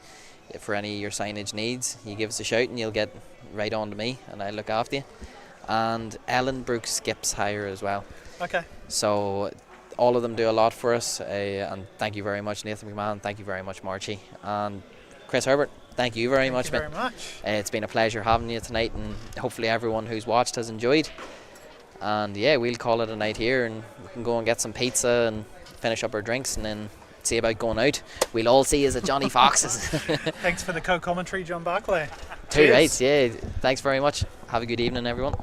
For any of your signage needs, you give us a shout and you'll get right on to me and I'll look after you. And Ellen Brooks Skips Hire as well. Okay. So all of them do a lot for us, and thank you very much, Nathan McMahon. Thank you very much, Marchie. And Chris Herbert, thank you very much, Thank mate. you very much. It's been a pleasure having you tonight, and hopefully everyone who's watched has enjoyed. And yeah, we'll call it a night here, and we can go and get some pizza and finish up our drinks, and then see about going out. We'll all see you at Johnny Fox's. Thanks for the co-commentary, John Barclay. Two Cheers. rights, yeah. Thanks very much. Have a good evening, everyone.